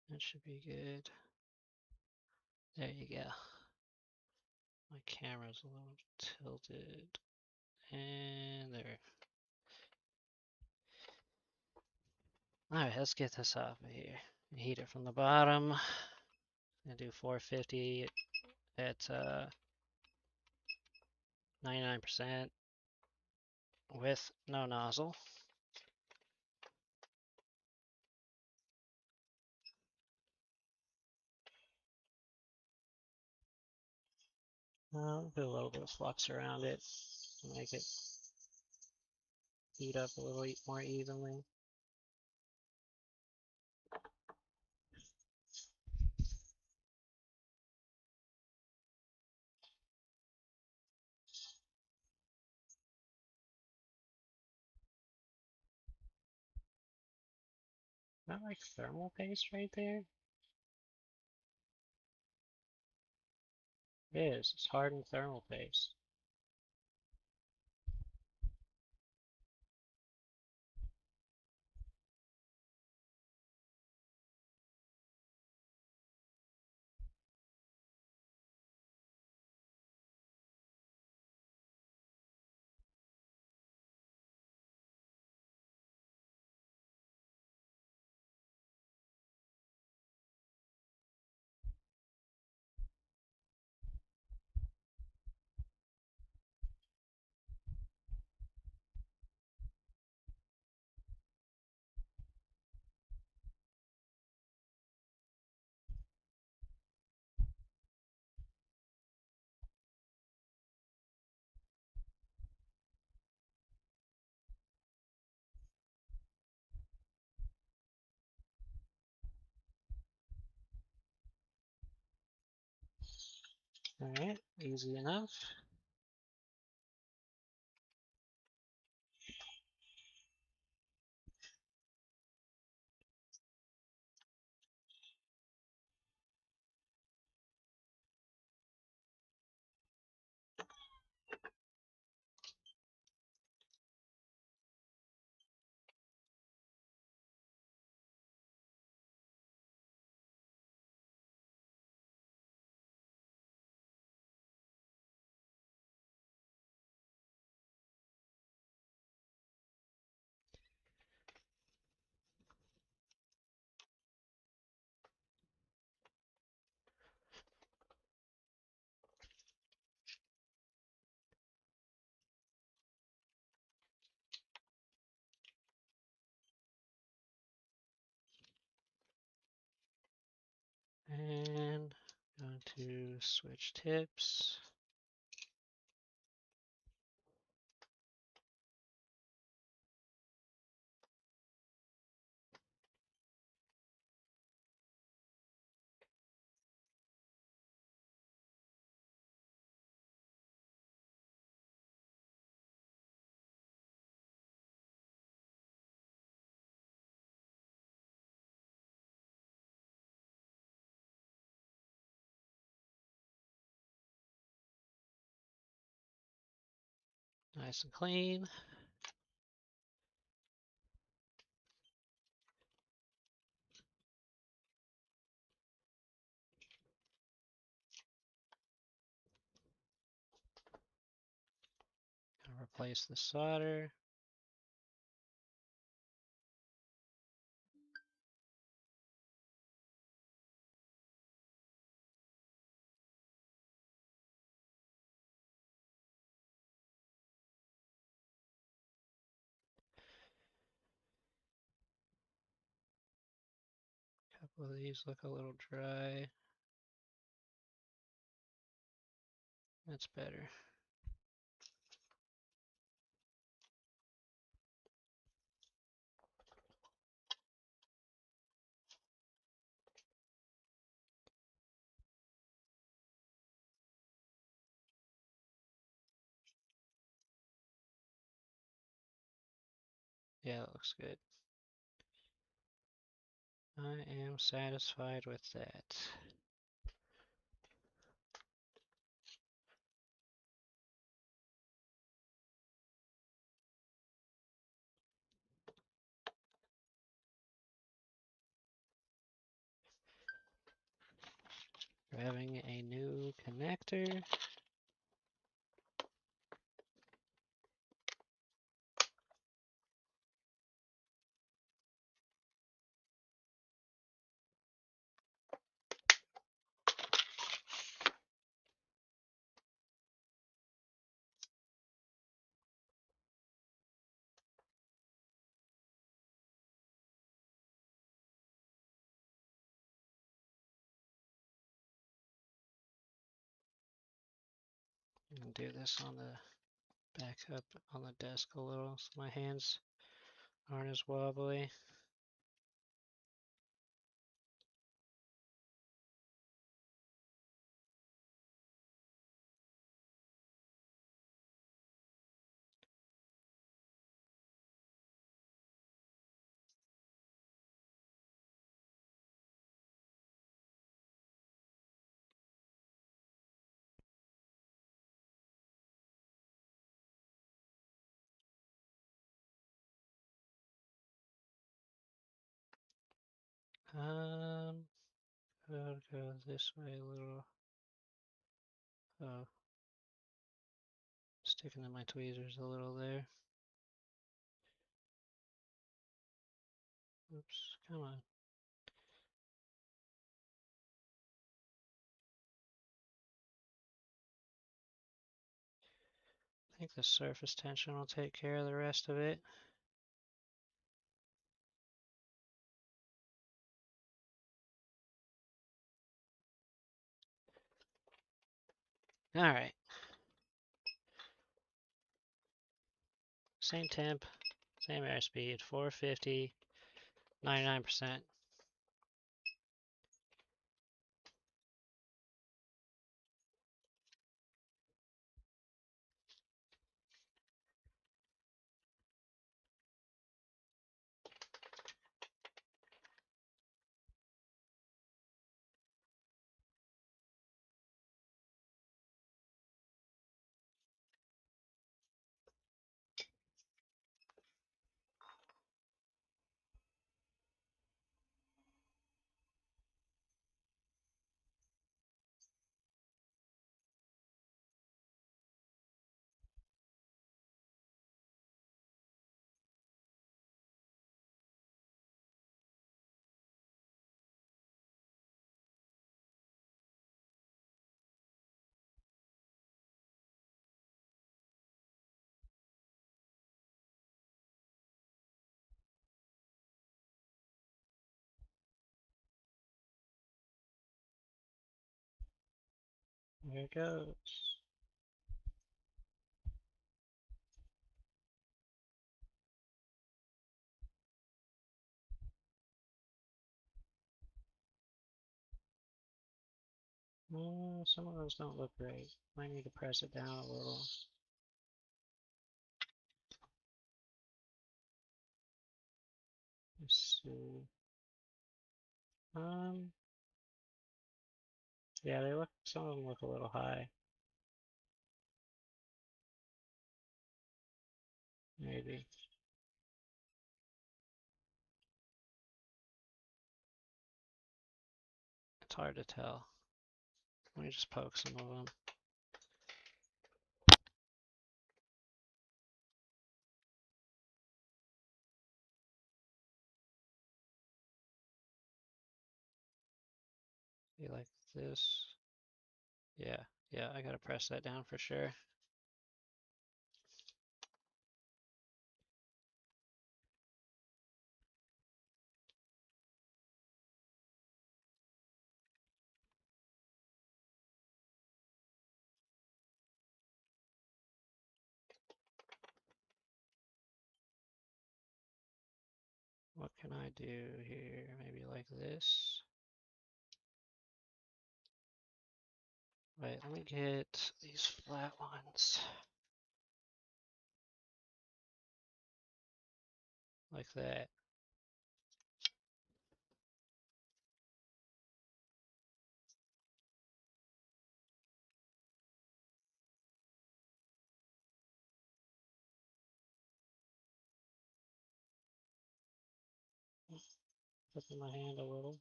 That should be good. There you go. My camera's a little tilted. And there. Alright, let's get this off of here. Heat it from the bottom. And do 450 at 99% with no nozzle. Do a little bit of flux around it to make it heat up a little more evenly. Not like thermal paste right there? It is. It's hardened thermal paste. Alright, easy enough. And going to switch tips. Nice and clean. Gonna replace the solder. A couple of these look a little dry. That's better. Yeah, that looks good. I am satisfied with that. Grabbing a new connector. And do this on the back up on the desk a little so my hands aren't as wobbly. I'll go this way a little. Oh, sticking to my tweezers a little there. Oops, come on. I think the surface tension will take care of the rest of it. All right. Same temp, same airspeed, 450, 99%. There it goes. Some of those don't look great. Might need to press it down a little. Let's see. Yeah, some of them look a little high. Maybe. It's hard to tell. Let me just poke some of them. See, like this. Yeah, I gotta press that down for sure. What can I do here? Maybe like this. Wait, let me get these flat ones. Like that. Flipping my hand a little.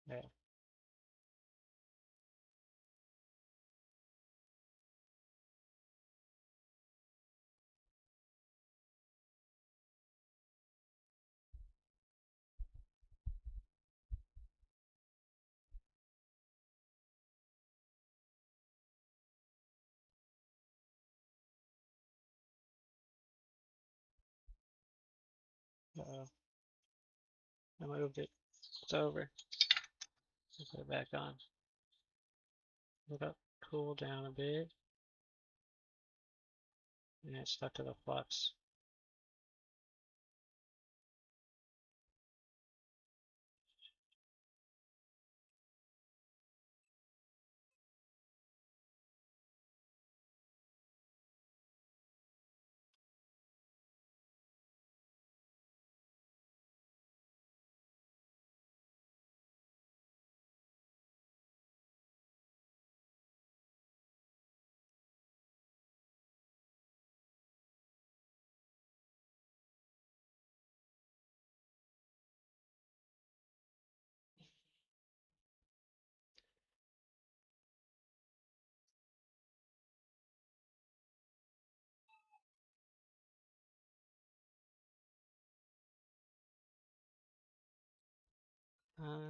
Yeah. Uh-oh. I moved it. It's over. Put it back on. Let it cool down a bit. And it's stuck to the flux.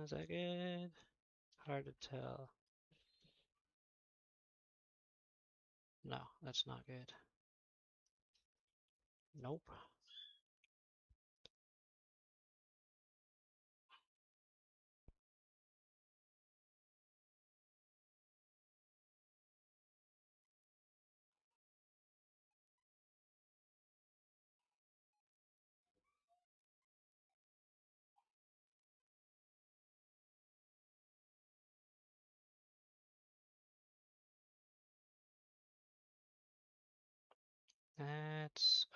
Is that good? Hard to tell. No, that's not good. Nope.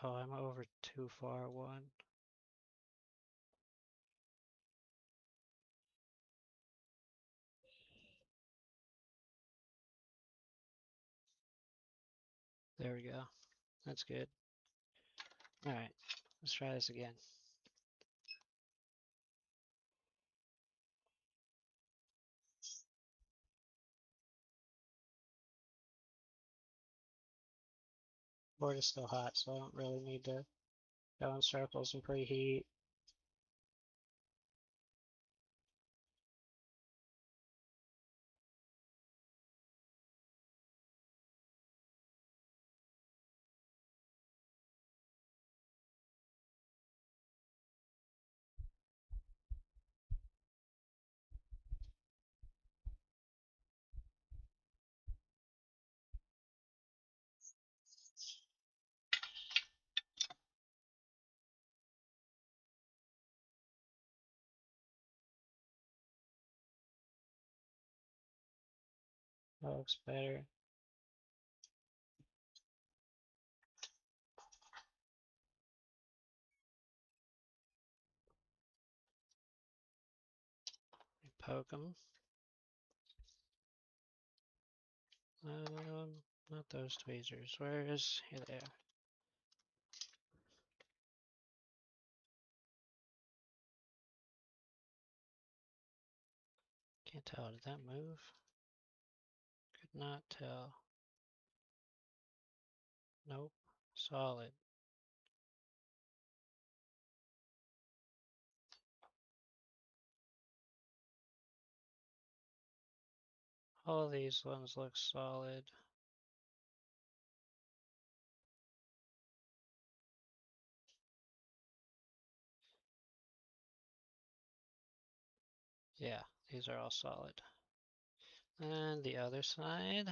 Oh, I'm over too far one. There we go. That's good. All right, let's try this again. Board is still hot, so I don't really need to go in circles and preheat. Looks better. Poke them. Not those tweezers. Where is... Here they are. Can't tell. Did that move? Could not tell. Nope. Solid. All these ones look solid. Yeah, these are all solid. And the other side.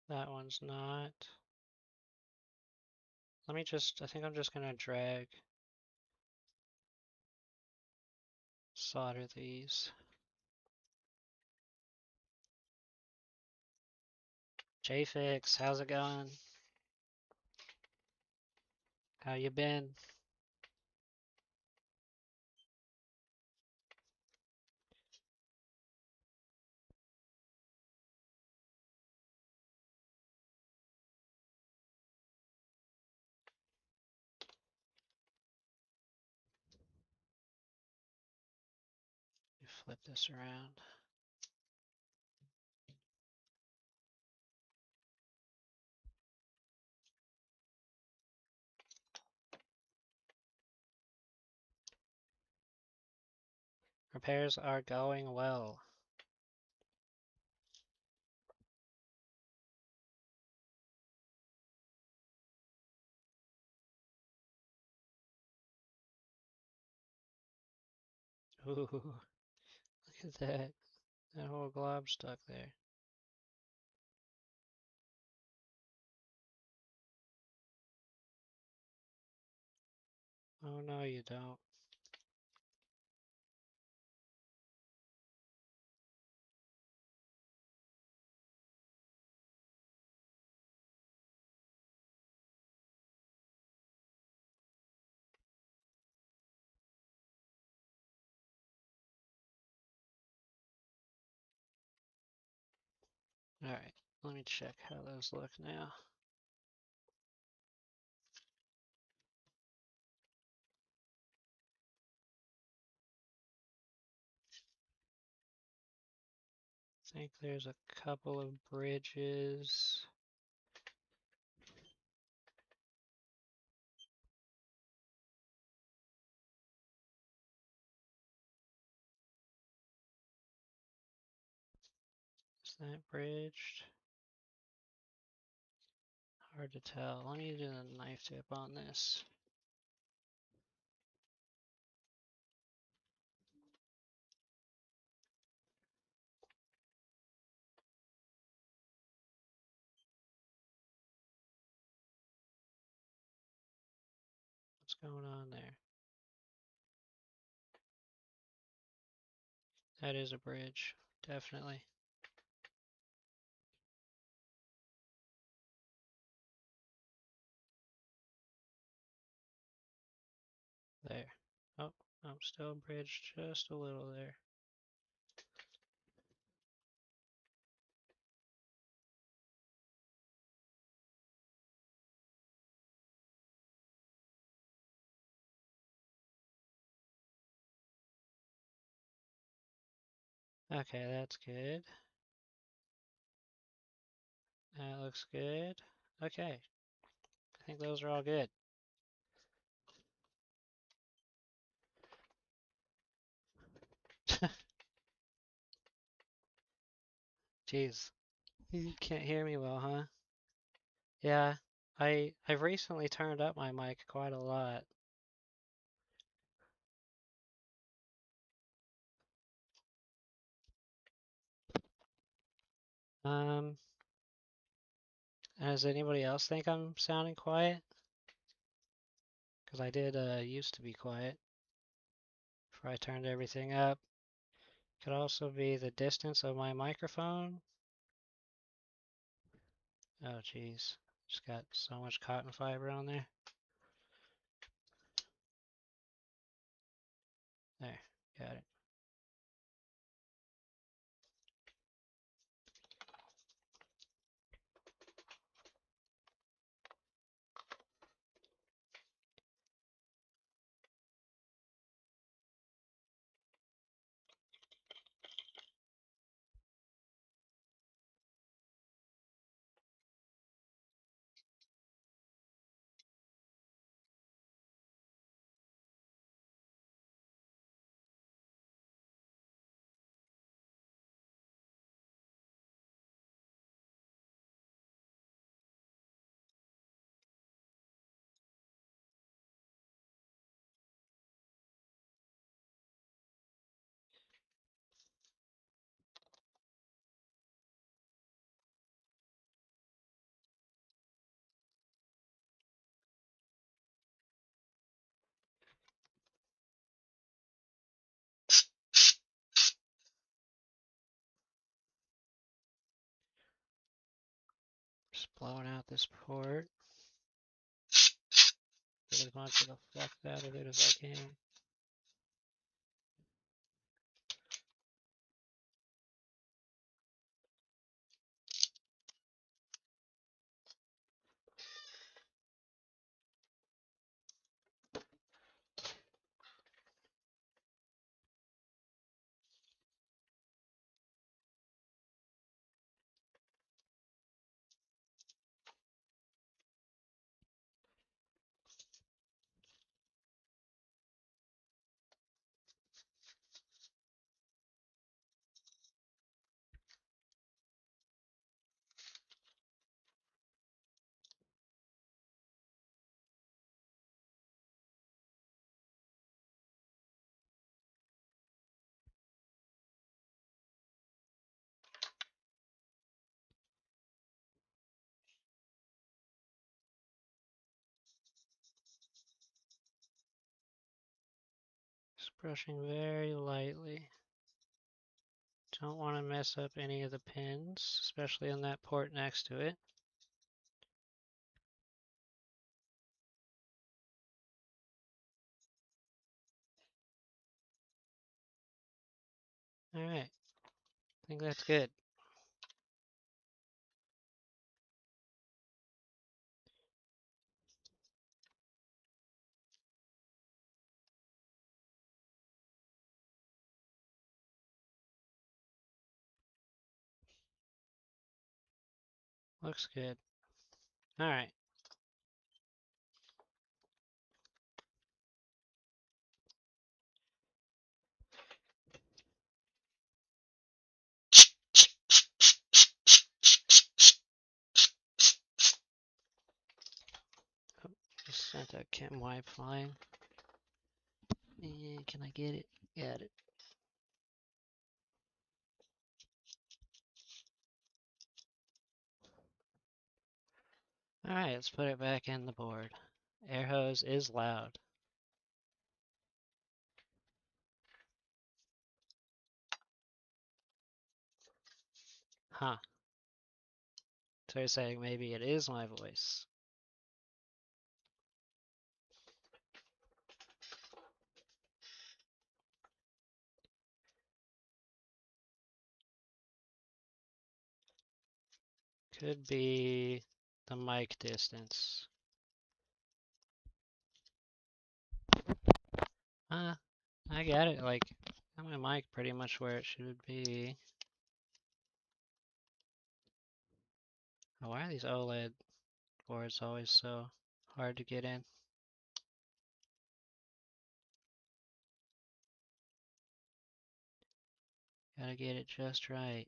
That one's not. Let me just, I think I'm just gonna drag, solder these. JFix, how's it going? How you been? Flip this around. Repairs are going well. Ooh, look at that. That whole glob stuck there. Oh no, you don't. Alright, let me check how those look now. I think there's a couple of bridges. Is that bridged? Hard to tell. Let me do a knife tip on this. What's going on there? That is a bridge, definitely. There. Oh, I'm still bridged just a little there. Okay, that's good. That looks good. Okay, I think those are all good. Jeez, you can't hear me well, huh? Yeah, I've recently turned up my mic quite a lot. Does anybody else think I'm sounding quiet? Because I did used to be quiet before I turned everything up. Could also be the distance of my microphone. Oh geez, just got so much cotton fiber on there. There, got it. Just blowing out this port. Get as much of the flux out of it as I can. Just brushing very lightly. Don't want to mess up any of the pins, especially on that port next to it. All right, I think that's good. Looks good. All right. Oh, just sent a chem wipe flying. And can I get it? Got it. All right, let's put it back in the board. Air hose is loud. Huh. So you're saying maybe it is my voice. Could be the mic distance. I got it. Like, got my mic pretty much where it should be. Oh, why are these OLED boards always so hard to get in? Gotta get it just right.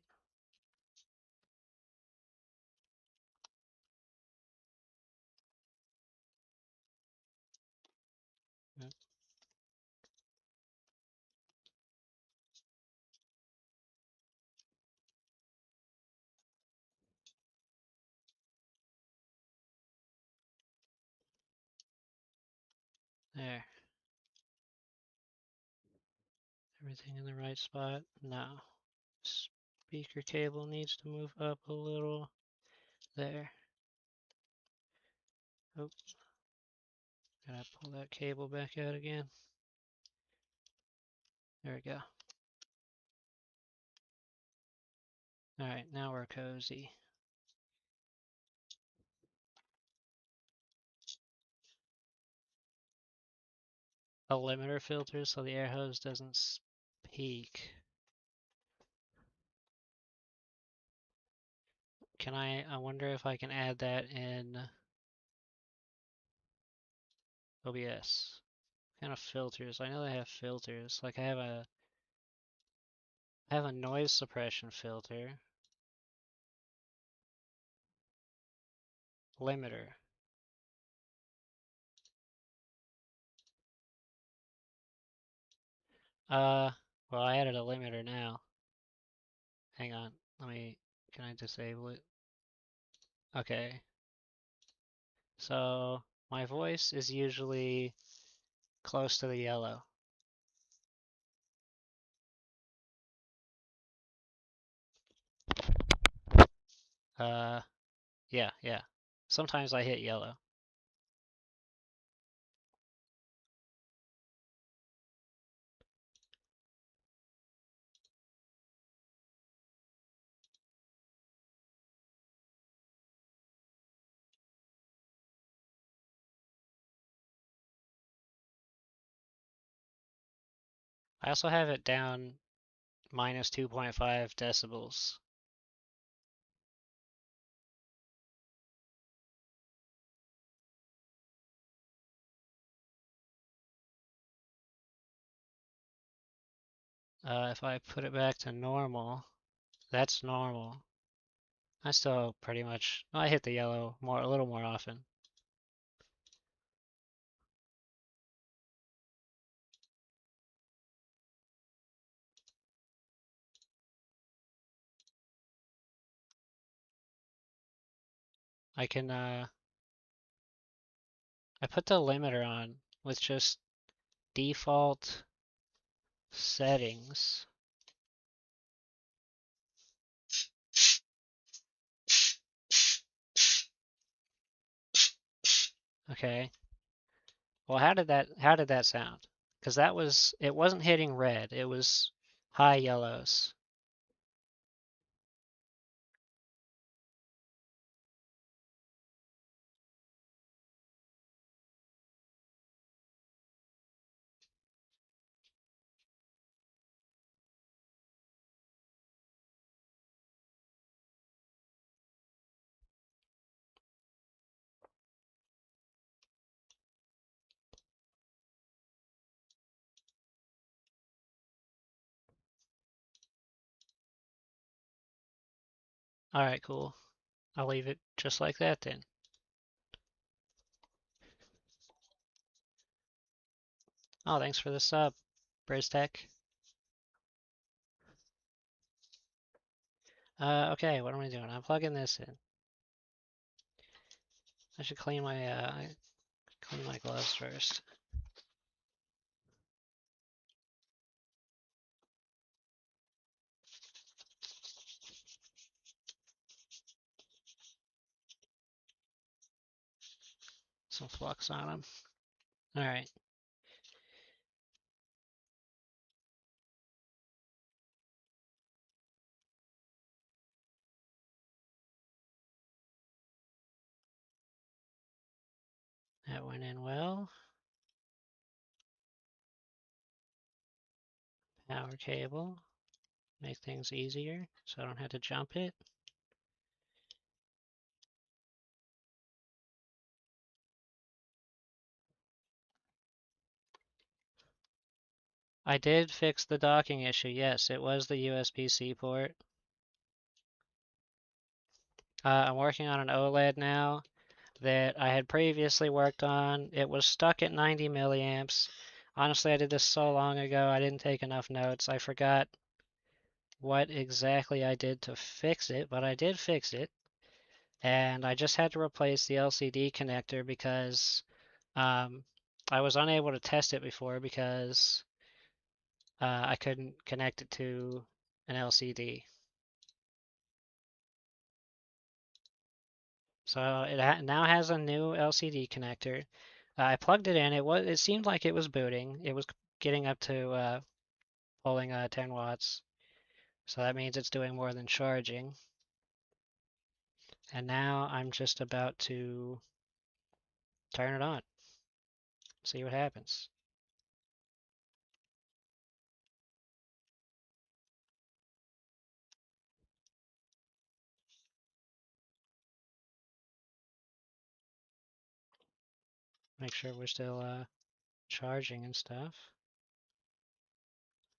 There. Everything in the right spot? No. Speaker cable needs to move up a little. There. Oh, gotta pull that cable back out again. There we go. Alright, now we're cozy. A limiter filter so the air hose doesn't peak. I wonder if I can add that in OBS. What kind of filters? I know they have filters. Like I have a noise suppression filter. Limiter. Well, I added a limiter now. Hang on. Can I disable it? Okay. So my voice is usually close to the yellow. Yeah. Sometimes I hit yellow. I also have it down minus 2.5 decibels. If I put it back to normal, that's normal. I still pretty much, I hit the yellow a little more often. I put the limiter on with just default settings. Okay. Well, how did that sound? Because it wasn't hitting red, it was high yellows. Alright, cool. I'll leave it just like that then. Oh, thanks for the sub, BrizTech. Okay, what am I doing? I'm plugging this in. I should clean my gloves first. Some flux on them. Alright. That went in well. Power cable. Make things easier so I don't have to jump it. I did fix the docking issue. Yes, it was the USB-C port. I'm working on an OLED now that I had previously worked on. It was stuck at 90 milliamps. Honestly, I did this so long ago, I didn't take enough notes. I forgot what exactly I did to fix it, but I did fix it. And I just had to replace the LCD connector because I was unable to test it before because I couldn't connect it to an LCD. So it now has a new LCD connector. I plugged it in. It seemed like it was booting. It was getting up to pulling 10 watts. So that means it's doing more than charging. And now I'm just about to turn it on. See what happens. Make sure we're still charging and stuff.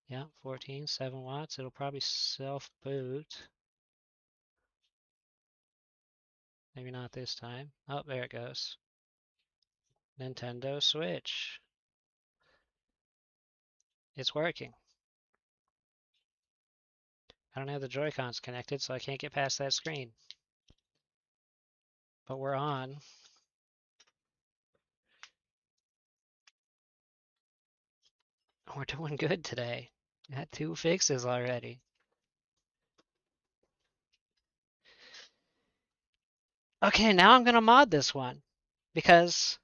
Yeah, 14, 7 watts. It'll probably self-boot. Maybe not this time. Oh, there it goes. Nintendo Switch. It's working. I don't have the Joy-Cons connected, so I can't get past that screen. But we're on. We're doing good today. Got 2 fixes already. Okay, now I'm gonna mod this one because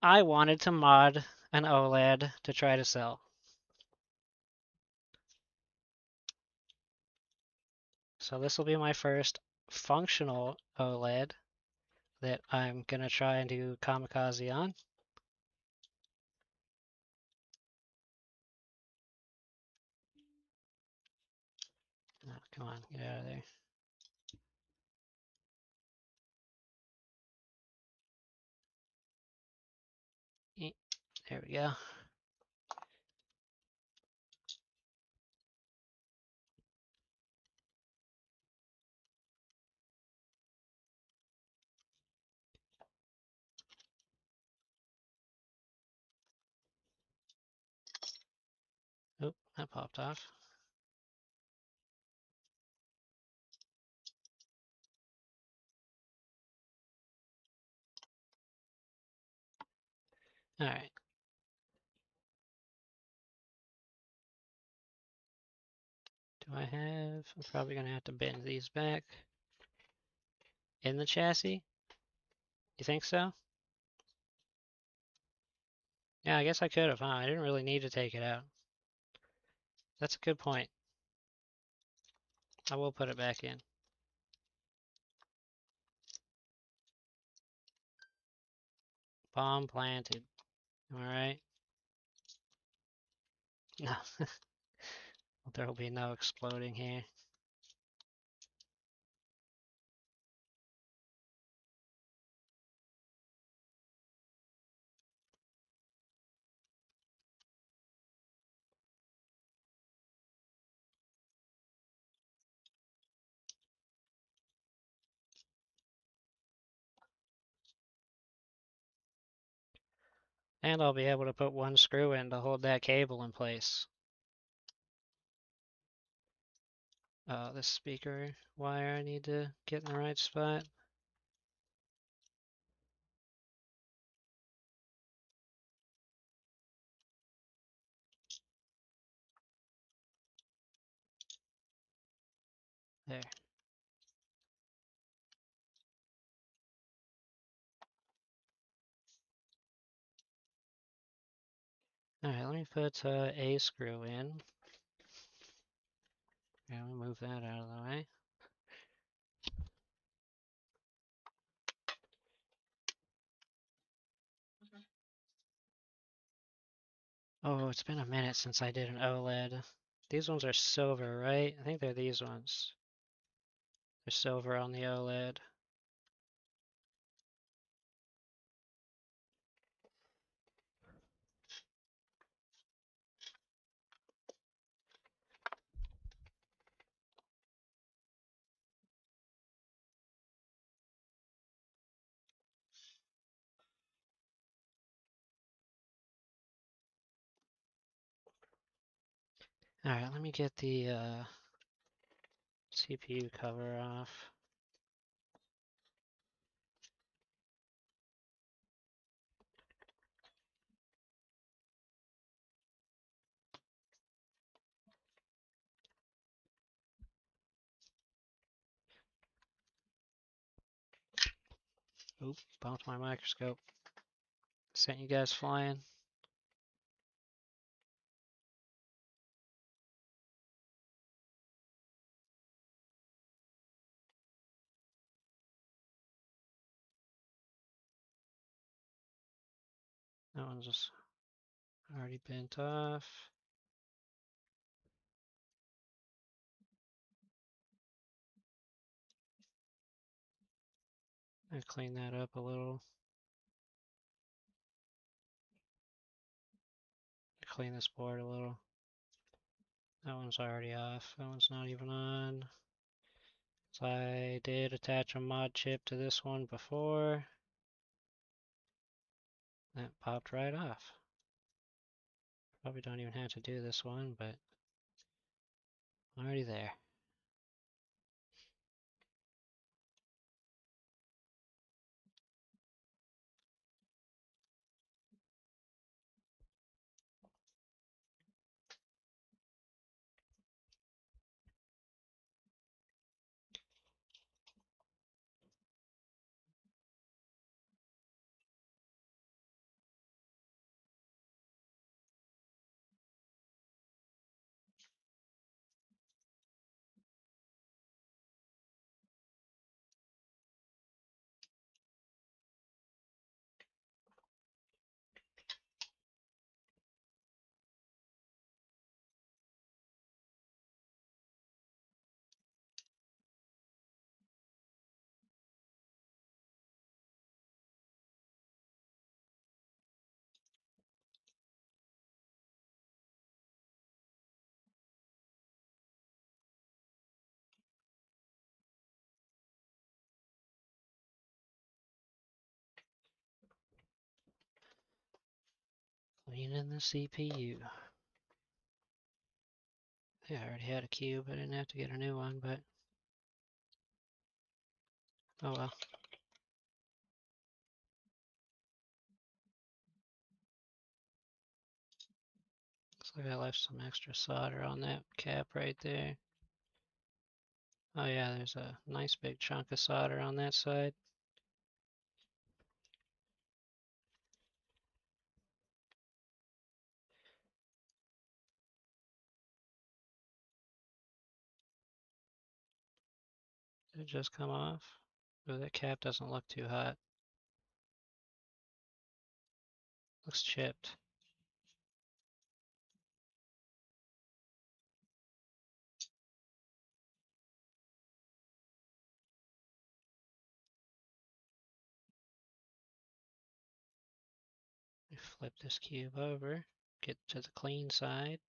I wanted to mod an OLED to try to sell. So this will be my first functional OLED that I'm gonna try and do kamikaze on. Oh, come on, get out of there. There we go. Oop, that popped off. All right. Do I have? I'm probably gonna have to bend these back in the chassis. You think so? Yeah, I guess I could have, huh? I didn't really need to take it out. That's a good point. I will put it back in. Bomb planted. All right. No, there will be no exploding here. And I'll be able to put one screw in to hold that cable in place. This speaker wire I need to get in the right spot. There. Alright, let me put a screw in. Yeah, we'll move that out of the way. Oh, it's been a minute since I did an OLED. These ones are silver, right? I think they're these ones. They're silver on the OLED. Alright, let me get the CPU cover off. Oop, bumped my microscope. Sent you guys flying. That one's just already bent off. I clean that up a little. Clean this board a little. That one's already off. That one's not even on. So I did attach a mod chip to this one before. That popped right off. Probably don't even have to do this one, but already there. Cleaning the CPU. Yeah, I already had a cube. I didn't have to get a new one, but oh well. Looks like I left some extra solder on that cap right there. Oh yeah, there's a nice big chunk of solder on that side. Did it just come off? Oh, that cap doesn't look too hot. Looks chipped. Flip this cube over, get to the clean side.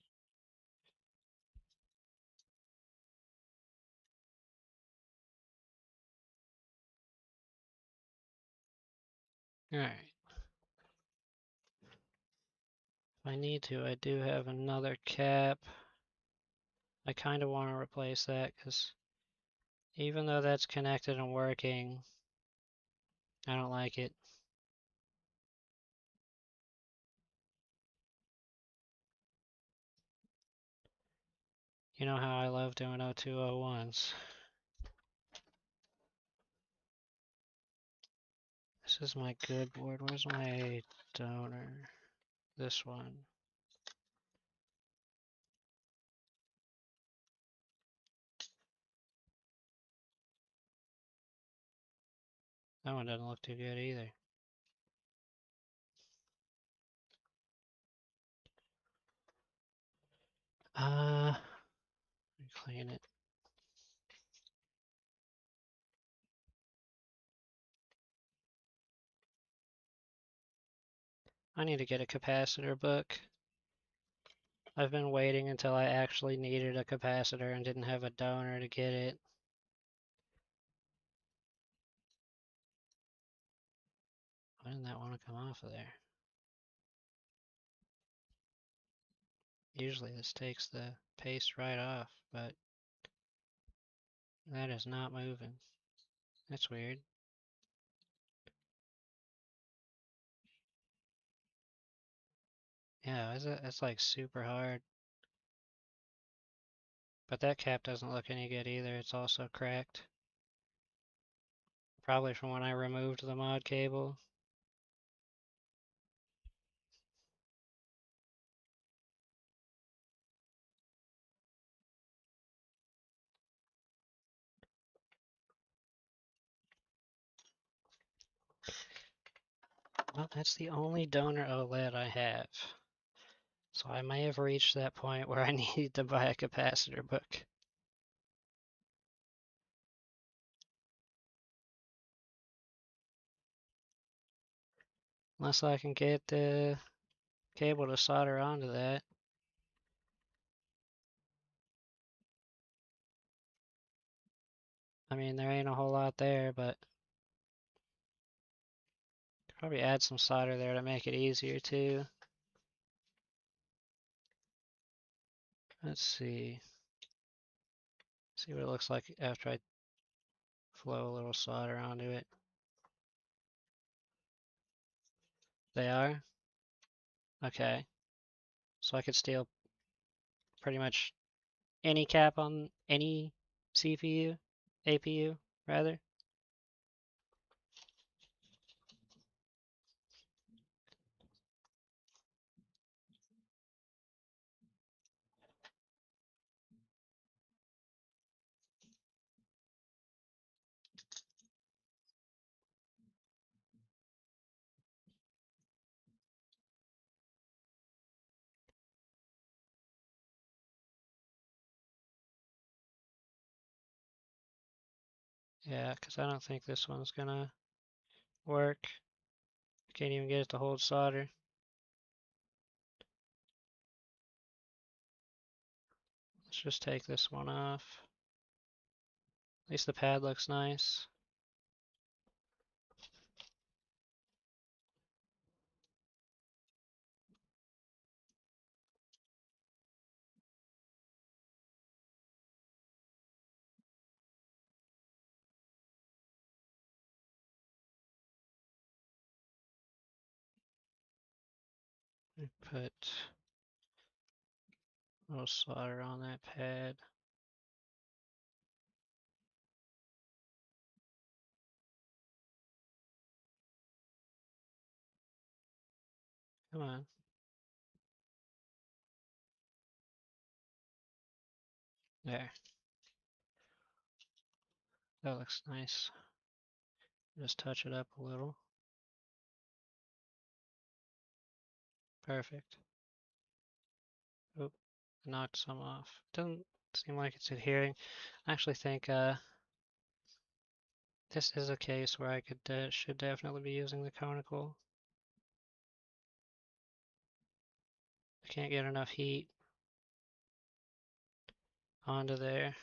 Alright. If I need to, I do have another cap. I kind of want to replace that because even though that's connected and working, I don't like it. You know how I love doing 0201s. This is my good board. Where's my donor? This one. That one doesn't look too good either. Let me clean it. I need to get a capacitor book. I've been waiting until I actually needed a capacitor and didn't have a donor to get it. Why didn't that want to come off of there? Usually this takes the paste right off, but that is not moving. That's weird. Yeah, it's like super hard. But that cap doesn't look any good either. It's also cracked. Probably from when I removed the mod cable. Well, that's the only donor OLED I have. So I may have reached that point where I need to buy a capacitor book. Unless I can get the cable to solder onto that. I mean, there ain't a whole lot there, but probably add some solder there to make it easier too. Let's see. See what it looks like after I flow a little solder onto it. They are? Okay. So I could steal pretty much any cap on any CPU, APU, rather. Yeah, because I don't think this one's gonna work. Can't even get it to hold solder. Let's just take this one off. At least the pad looks nice. Put a little solder on that pad. Come on. There. That looks nice. Just touch it up a little. Perfect. Oop, knocked some off. Doesn't seem like it's adhering. I actually think this is a case where I should definitely be using the conical. I can't get enough heat onto there.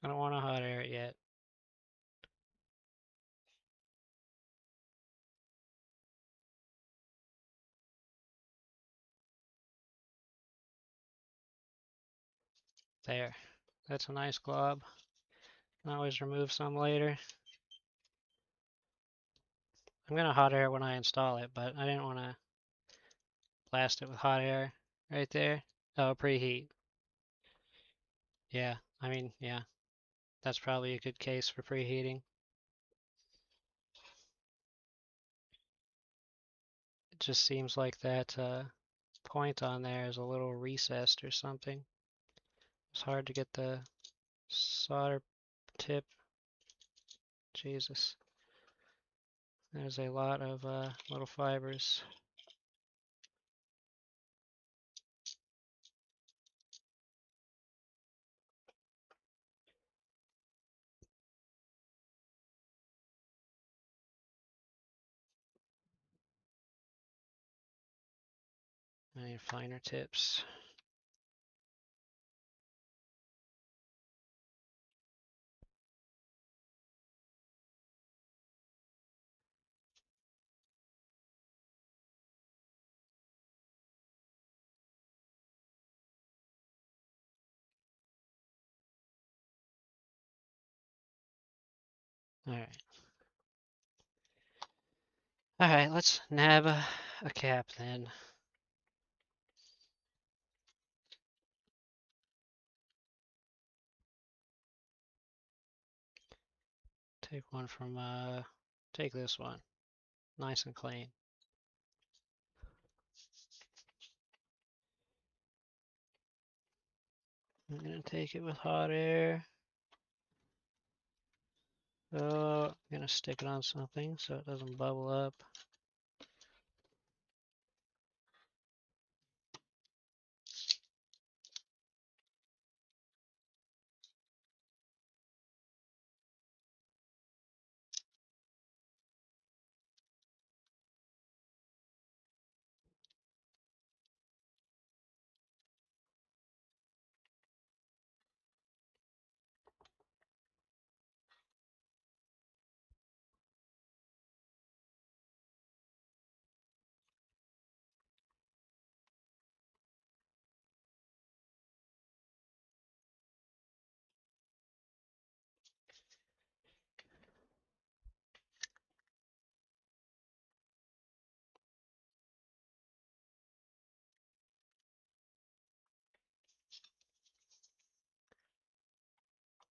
I don't want to hot air it yet. There. That's a nice glob. Can always remove some later. I'm gonna hot air when I install it, but I didn't want to blast it with hot air right there. Oh, preheat. Yeah, I mean, yeah, that's probably a good case for preheating. It just seems like that point on there is a little recessed or something. It's hard to get the solder tip. Jesus. There's a lot of little fibers. I need finer tips. All right. Alright, let's nab a cap then. Take one from, take this one. Nice and clean. I'm gonna take it with hot air. Oh, I'm gonna stick it on something so it doesn't bubble up.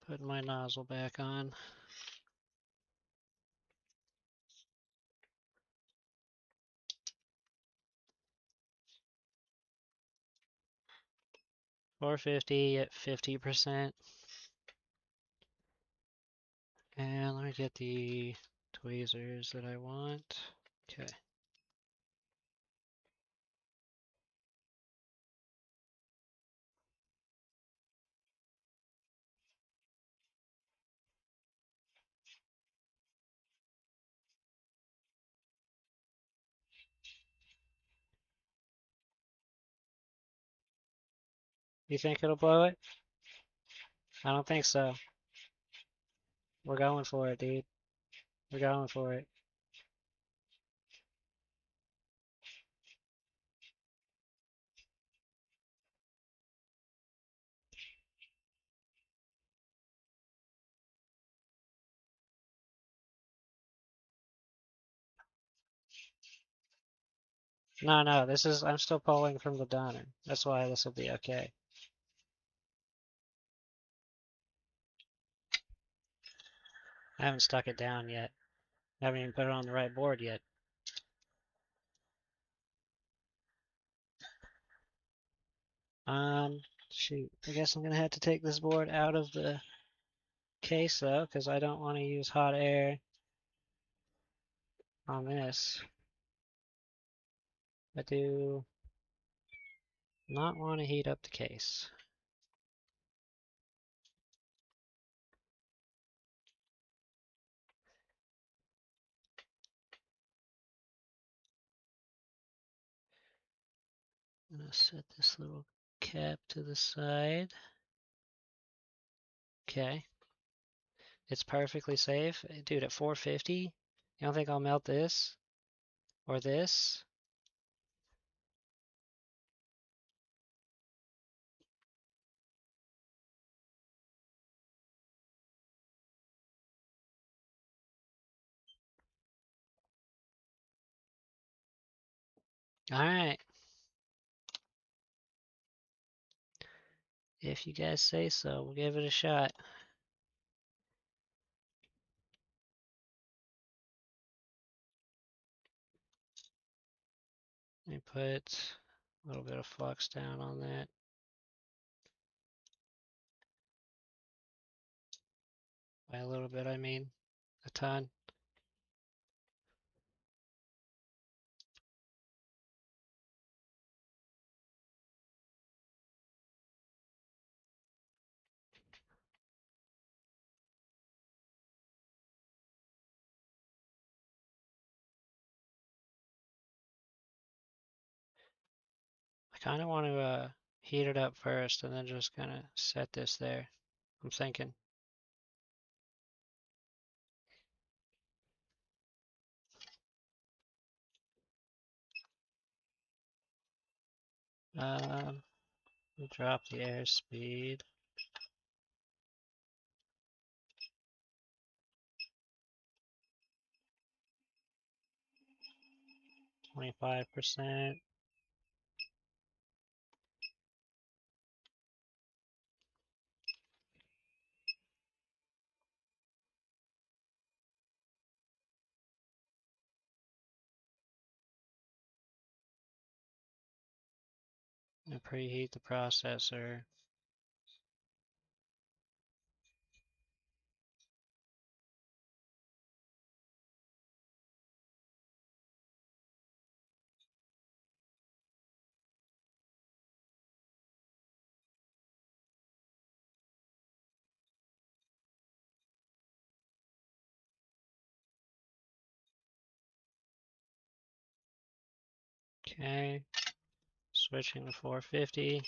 Putting my nozzle back on. $450 at 50%. And let me get the tweezers that I want. Okay. You think it'll blow it? I don't think so. We're going for it, dude. We're going for it. No, this is, I'm still pulling from the donor. That's why this will be okay. I haven't stuck it down yet. I haven't even put it on the right board yet. Shoot. I guess I'm gonna have to take this board out of the case though, because I don't want to use hot air on this. I do not want to heat up the case. I'm gonna set this little cap to the side. Okay. It's perfectly safe. Dude, at 450, you don't think I'll melt this? Or this? Alright. If you guys say so, we'll give it a shot. Let me put a little bit of flux down on that. By a little bit, I mean a ton. I kind of want to heat it up first and then just kind of set this there. I'm thinking. Um, drop the airspeed. 25%. And preheat the processor. Okay, switching to 450.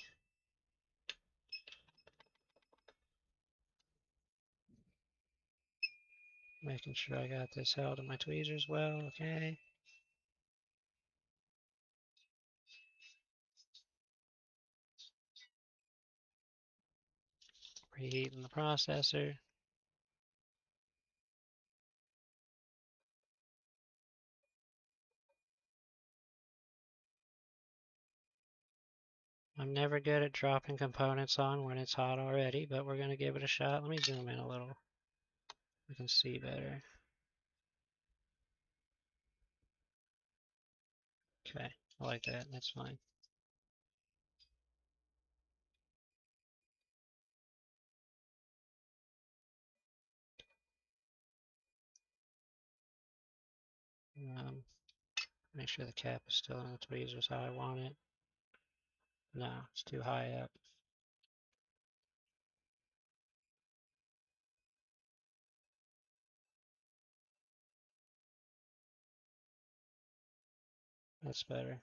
Making sure I got this held in my tweezers well, okay. Preheating the processor. I'm never good at dropping components on when it's hot already, but we're going to give it a shot. Let me zoom in a little. We can see better. Okay, I like that. That's fine. Make sure the cap is still in the tweezers how I want it. No, it's too high up. That's better.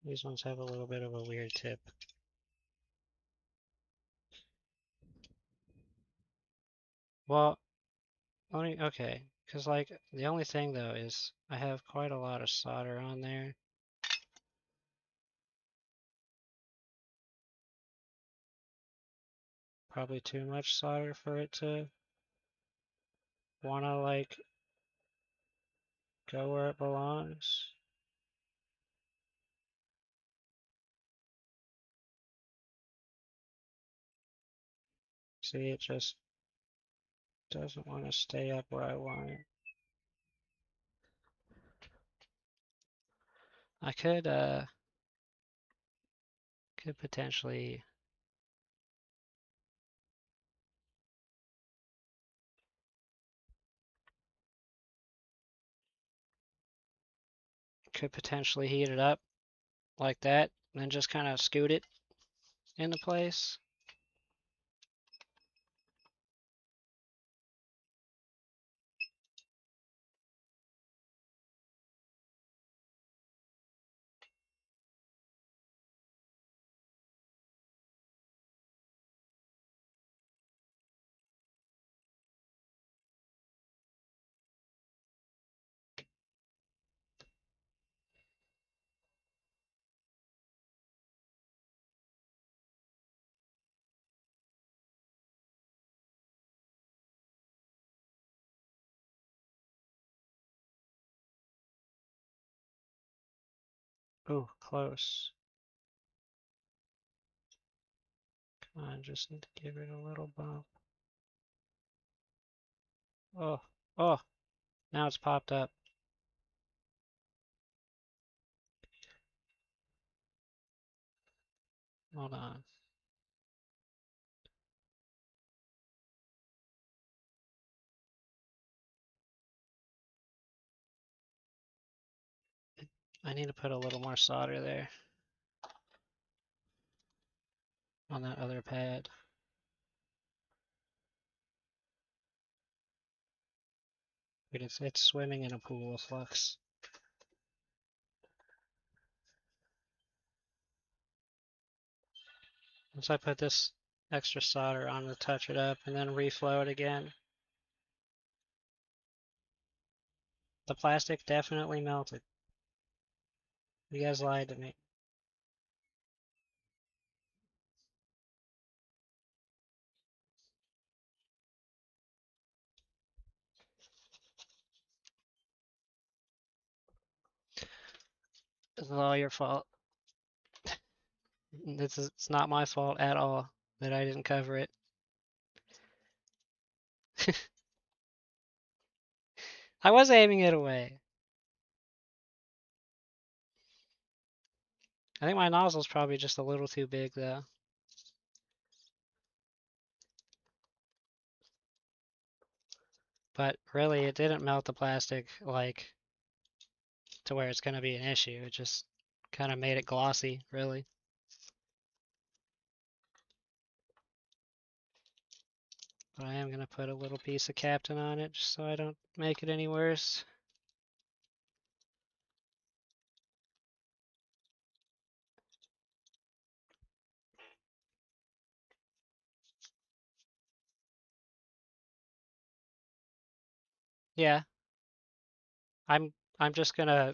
These ones have a little bit of a weird tip. Well, okay, because like the only thing though is I have quite a lot of solder on there. Probably too much solder for it to want to like go where it belongs. See, it just doesn't want to stay up where I want it. I could potentially heat it up like that, and then just kind of scoot it into place. Oh, close. Come on, just need to give it a little bump. Oh, oh, now it's popped up. Hold on. I need to put a little more solder there on that other pad. It's swimming in a pool of flux. Once I put this extra solder on to touch it up and then reflow it again, the plastic definitely melted. You guys lied to me. This is all your fault. It's not my fault at all that I didn't cover it. I was aiming it away. I think my nozzle's probably just a little too big though. But really, it didn't melt the plastic like to where it's going to be an issue. It just kind of made it glossy, really. But I am going to put a little piece of Captain on it just so I don't make it any worse. Yeah, I'm I'm just going to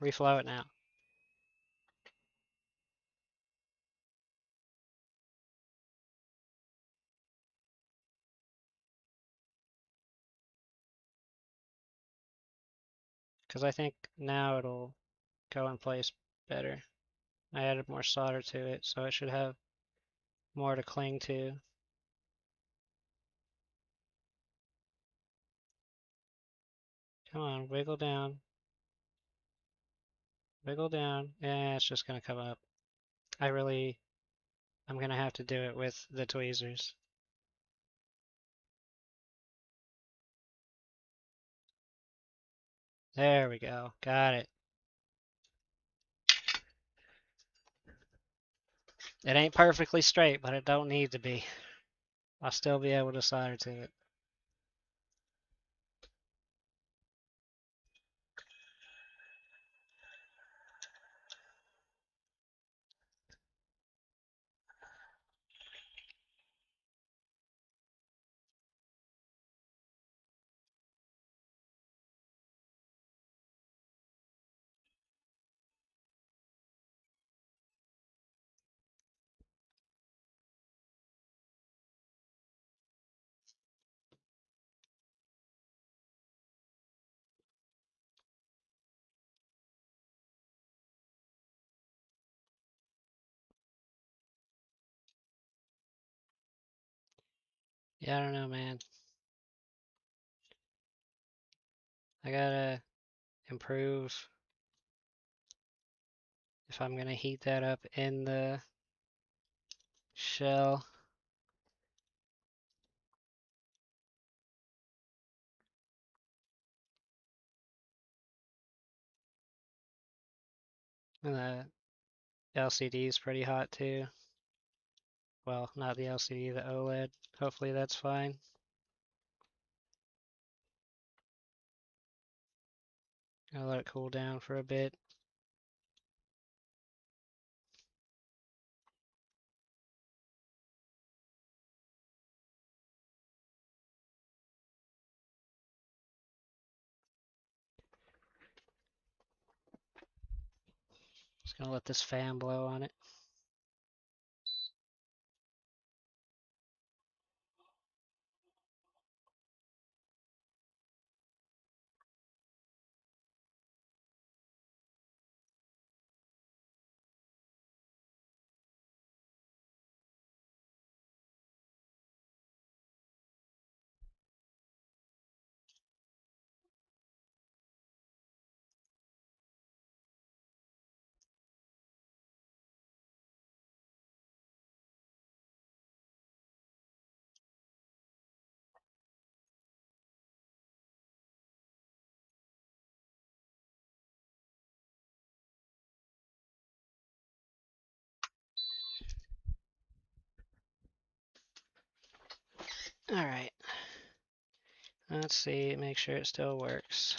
reflow it now. Because I think now it'll go in place better. I added more solder to it, so it should have more to cling to. Come on, wiggle down. Wiggle down. Yeah, it's just going to come up. I'm going to have to do it with the tweezers. There we go. Got it. It ain't perfectly straight, but it don't need to be. I'll still be able to solder to it. Yeah, I don't know, man. I gotta improve if I'm gonna heat that up in the shell. And the LCD is pretty hot too. Well, not the LCD, the OLED. Hopefully that's fine. I'll let it cool down for a bit. Just gonna let this fan blow on it. Alright. Let's see, make sure it still works.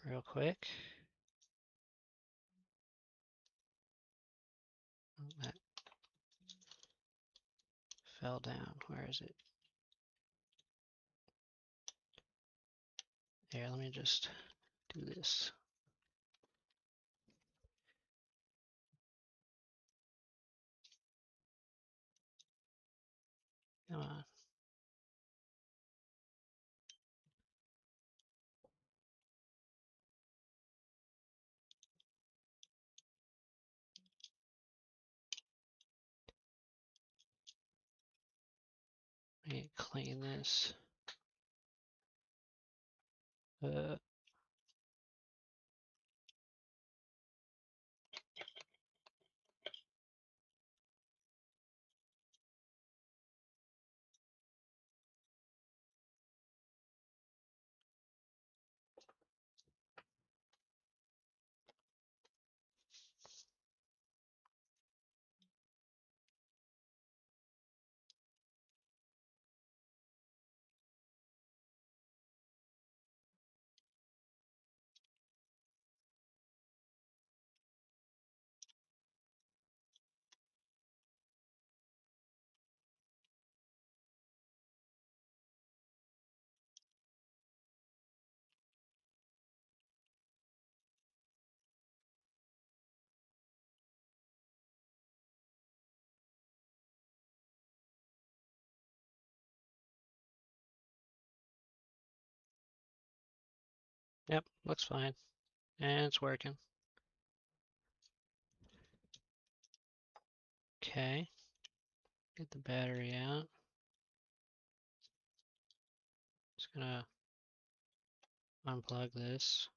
Real quick. That fell down. Where is it? Here, let me just do this. Come on. clean this. Yep, looks fine. And it's working. Okay. Get the battery out. Just gonna unplug this.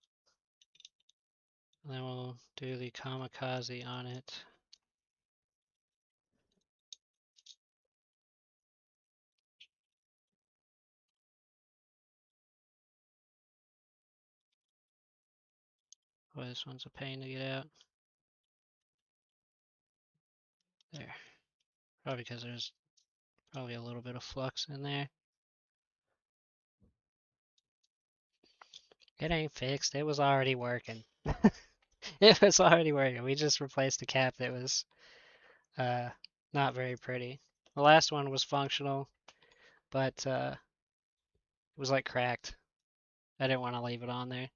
And then we'll do the kamikaze on it. Boy, this one's a pain to get out. There. Probably because there's probably a little bit of flux in there. It ain't fixed. It was already working. It was already working. We just replaced the cap that was not very pretty. The last one was functional, but it was like cracked. I didn't want to leave it on there.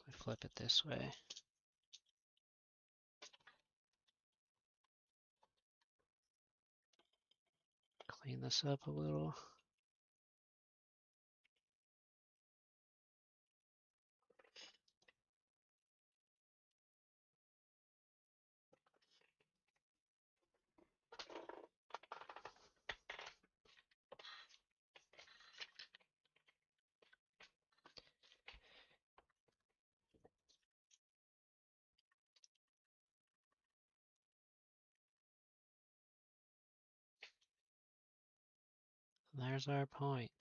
I flip it this way. Clean this up a little. There's our point.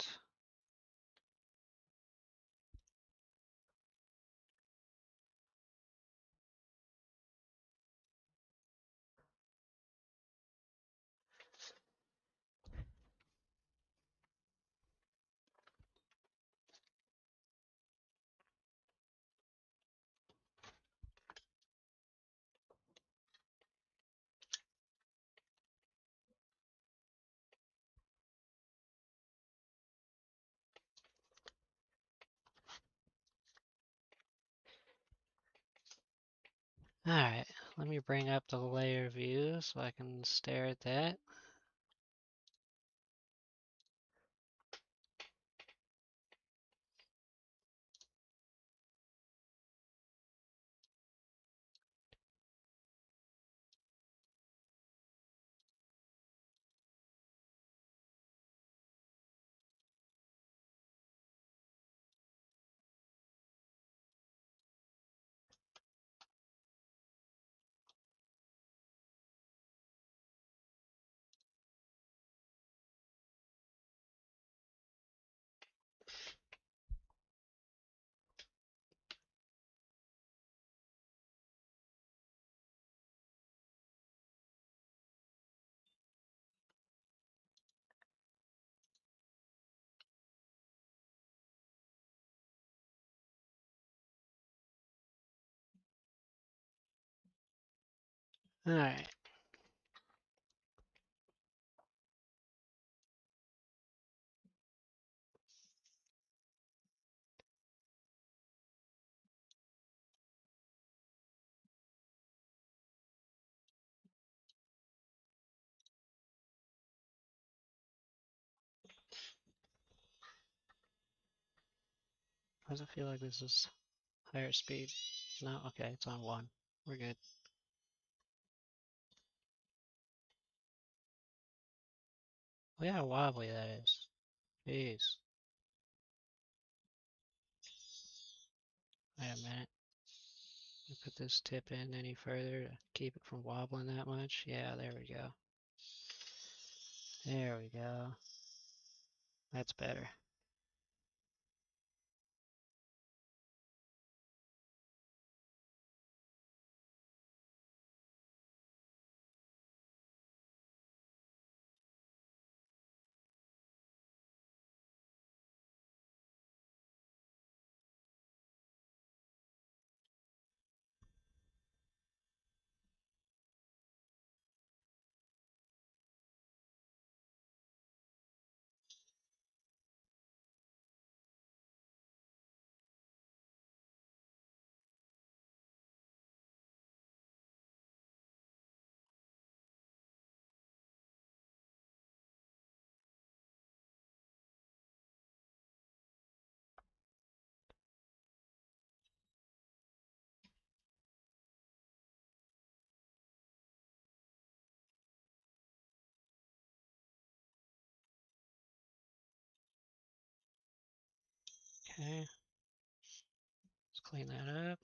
Alright, let me bring up the layer view so I can stare at that. Alright. Why does it feel like this is higher speed? No, okay, it's on 1. We're good. Look how wobbly that is. Jeez. Wait a minute. Put this tip in any further to keep it from wobbling that much. Yeah, there we go. There we go. That's better. Okay, let's clean that up.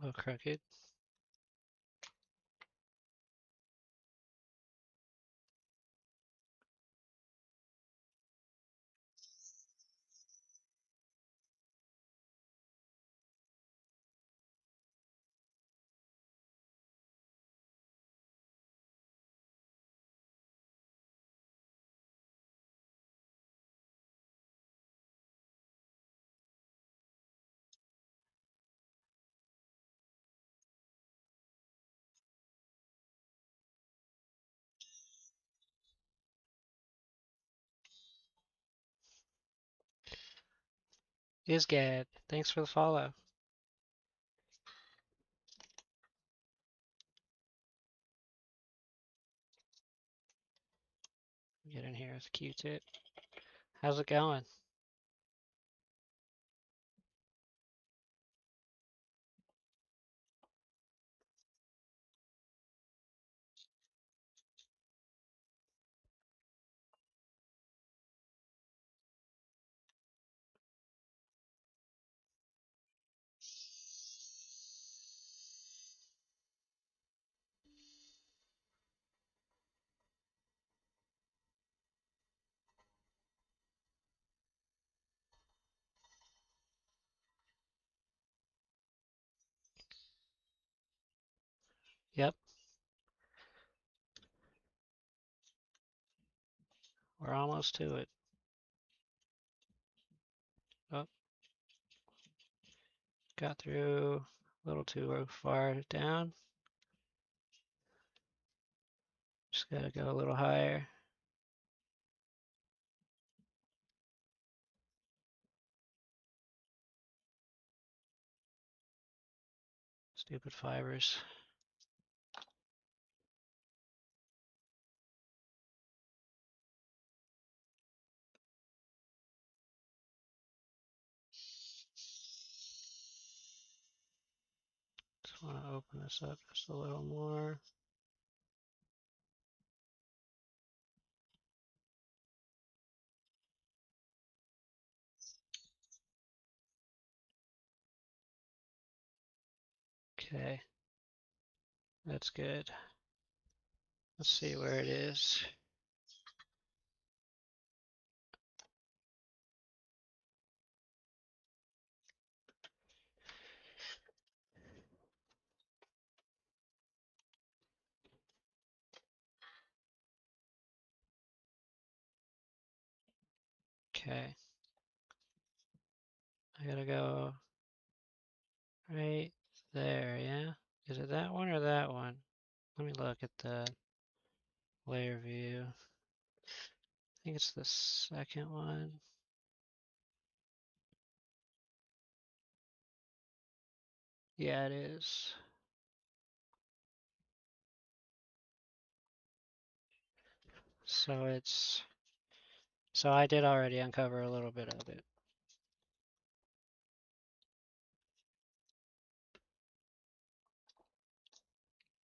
A little crooked. Isgad, thanks for the follow. Get in here with a Q-tip. How's it going? Yep, we're almost to it. Oh, got through a little too far down. Just gotta go a little higher. Stupid fibers. Just want to open this up just a little more. Okay, that's good. Let's see where it is. Okay, I gotta go right there, yeah? Is it that one or that one? Let me look at the layer view. I think it's the second one. Yeah, it is. So I did already uncover a little bit of it.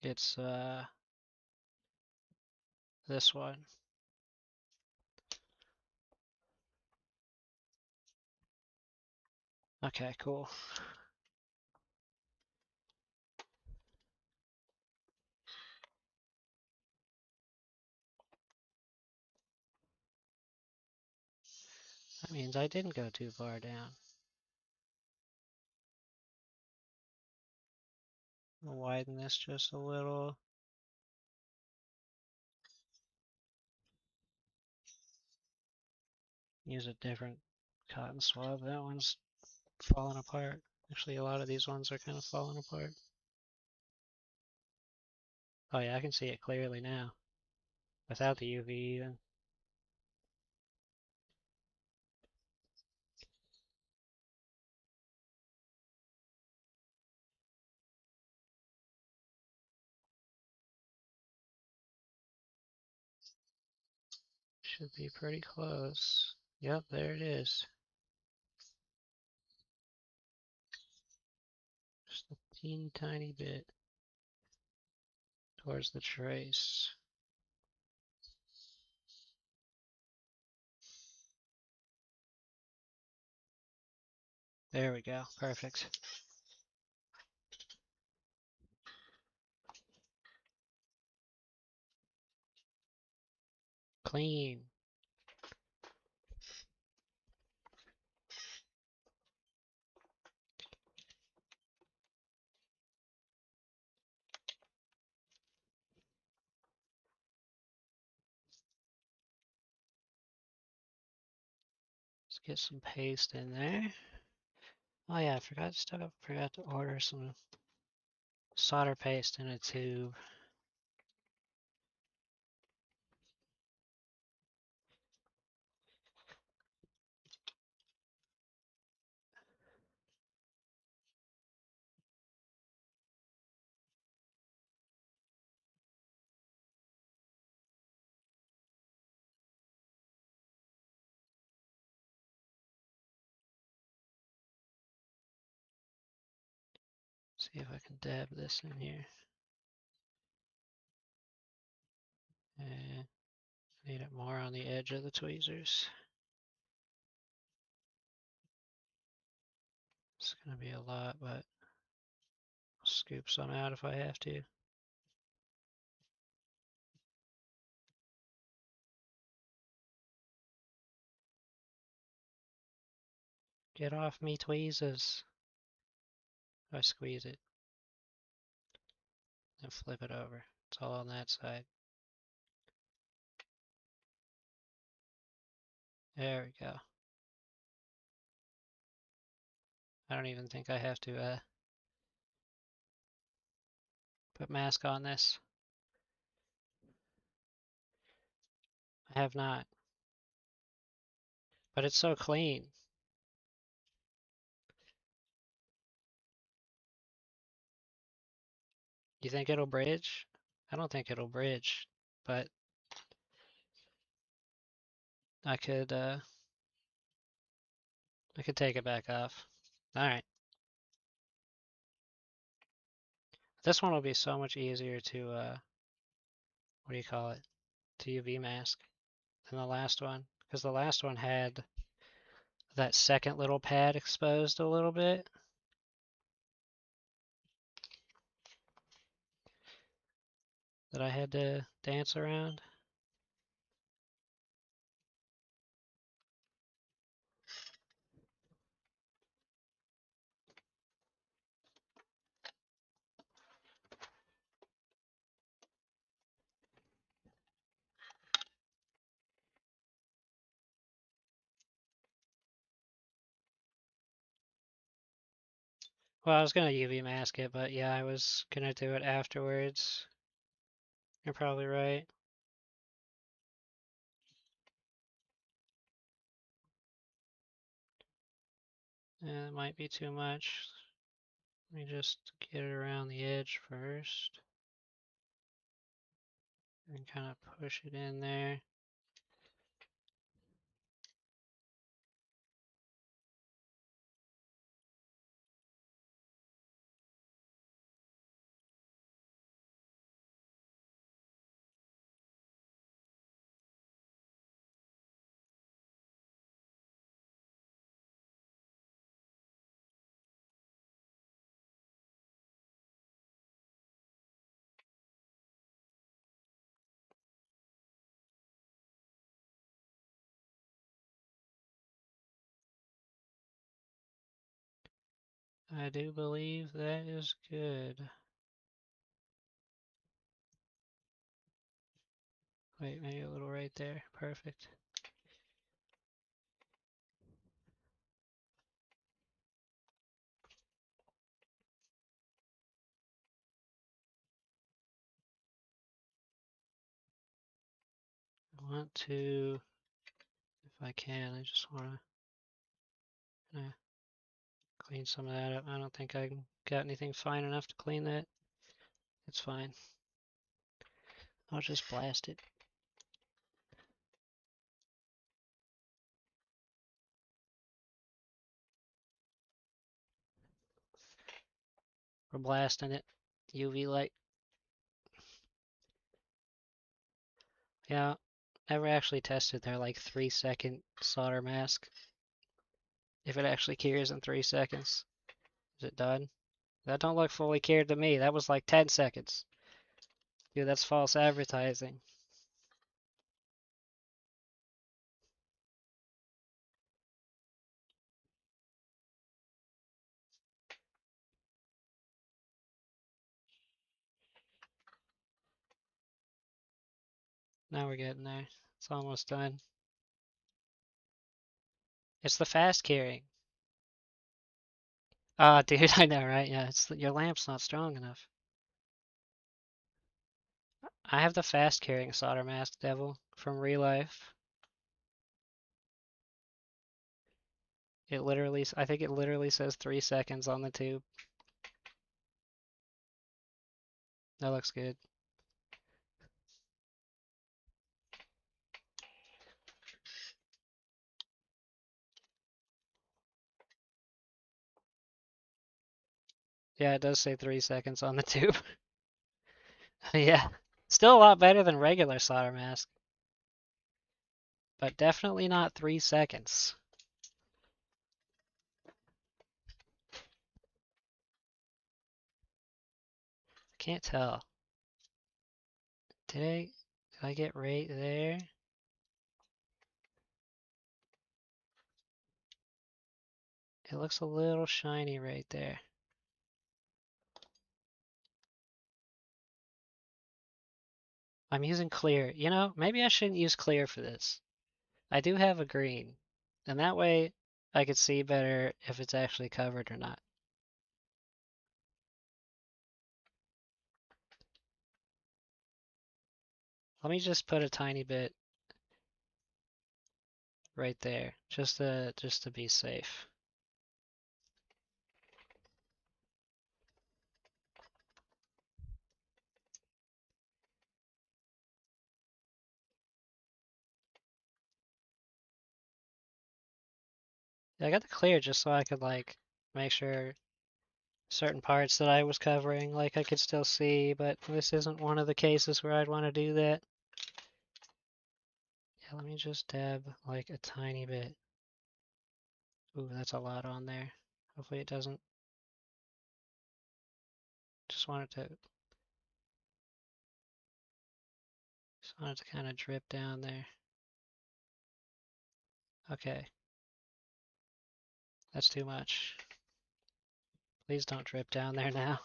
It's this one. Okay, cool. That means I didn't go too far down. I'll widen this just a little. Use a different cotton swab. That one's falling apart. Actually, a lot of these ones are kind of falling apart. Oh yeah, I can see it clearly now. Without the UV even. Should be pretty close. Yep, there it is. Just a teeny tiny bit towards the trace. There we go. Perfect. Clean. Let's get some paste in there. Oh yeah, forgot to order some solder paste in a tube. See if I can dab this in here. And need it more on the edge of the tweezers. It's gonna be a lot, but I'll scoop some out if I have to. Get off me, tweezers. I squeeze it and flip it over. It's all on that side. There we go. I don't even think I have to put mask on this. I have not. But it's so clean. You think it'll bridge? I don't think it'll bridge, but I could take it back off. Alright. This one will be so much easier to what do you call it? To UV mask than the last one. Because the last one had that second little pad exposed a little bit. That I had to dance around. Well, I was gonna UV mask it, but yeah, I was gonna do it afterwards. You're probably right. Yeah, it might be too much. Let me just get it around the edge first. And kind of push it in there. I do believe that is good. Wait, maybe a little right there. Perfect. I want to, if I can, I just want to clean some of that up. I don't think I got anything fine enough to clean that. It's fine. I'll just blast it. We're blasting it. UV light. Yeah, never actually tested their like 3-second solder mask. If it actually cures in 3 seconds. Is it done? That don't look fully cured to me. That was like 10 seconds. Dude, that's false advertising. Now we're getting there. It's almost done. It's the fast curing. Ah, dude, I know, right? Yeah, it's your lamp's not strong enough. I have the fast curing solder mask devil from Real Life. It literally, I think it literally says 3 seconds on the tube. That looks good. Yeah, it does say 3 seconds on the tube. Yeah, still a lot better than regular solder mask, but definitely not 3 seconds. Can't tell. Did I get right there? It looks a little shiny right there. I'm using clear. You know, maybe I shouldn't use clear for this. I do have a green, and that way I could see better if it's actually covered or not. Let me just put a tiny bit right there, just to be safe. I got the clear just so I could like make sure certain parts that I was covering like I could still see, but this isn't one of the cases where I'd want to do that. Yeah, let me just dab like a tiny bit. Ooh, that's a lot on there. Hopefully it doesn't. Just want it to kind of drip down there. Okay, that's too much. Please don't drip down there now.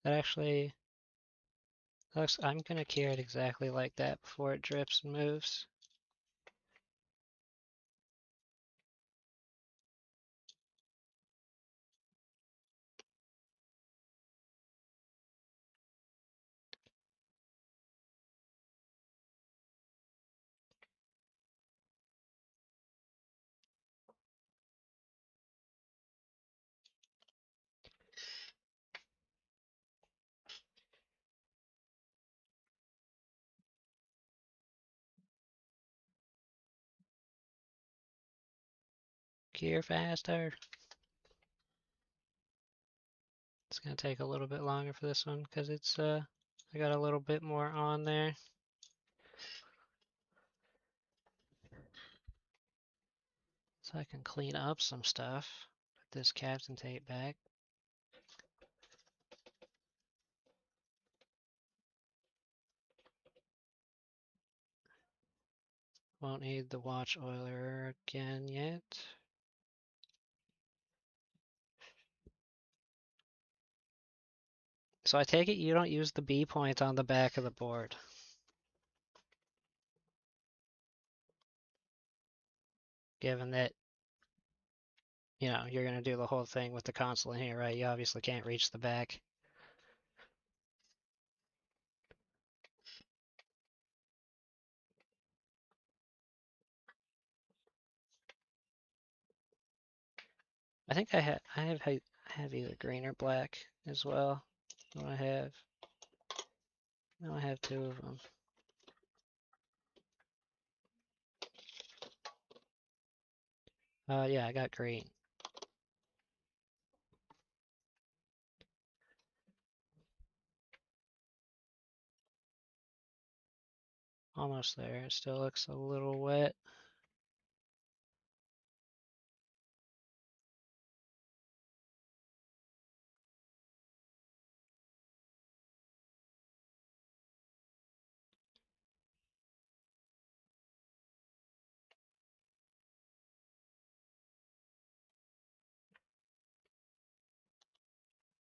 That actually looks, I'm gonna cure it exactly like that before it drips and moves. here faster. It's gonna take a little bit longer for this one because it's I got a little bit more on there. So I can clean up some stuff. Put this Captain tape back. Won't need the watch oiler again yet. So I take it you don't use the B point on the back of the board. Given that, you know, you're going to do the whole thing with the console in here, right? You obviously can't reach the back. I think I have either green or black as well. What do I have? No, I have two of them. Yeah, I got green. Almost there. It still looks a little wet.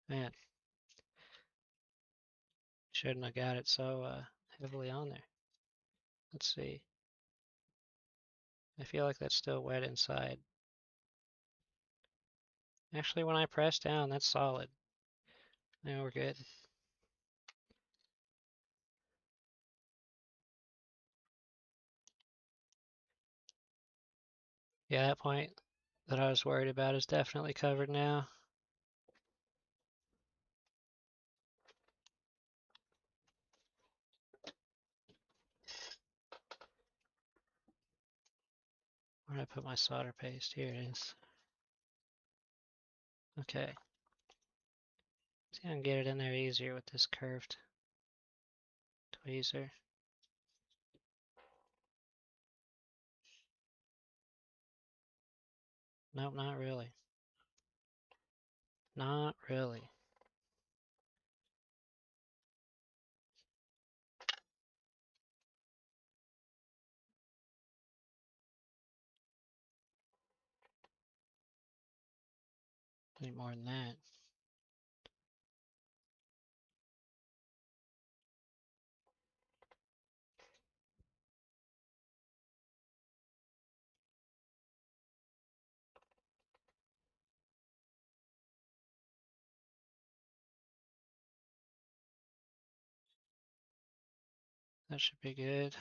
Man, shouldn't have got it so heavily on there. Let's see. I feel like that's still wet inside. Actually, when I press down, that's solid. Yeah, we're good. Yeah, that point that I was worried about is definitely covered now. Where did I put my solder paste? Here it is. Okay. See, I can get it in there easier with this curved tweezer. Nope, not really. Not really. Need more than that. That should be good.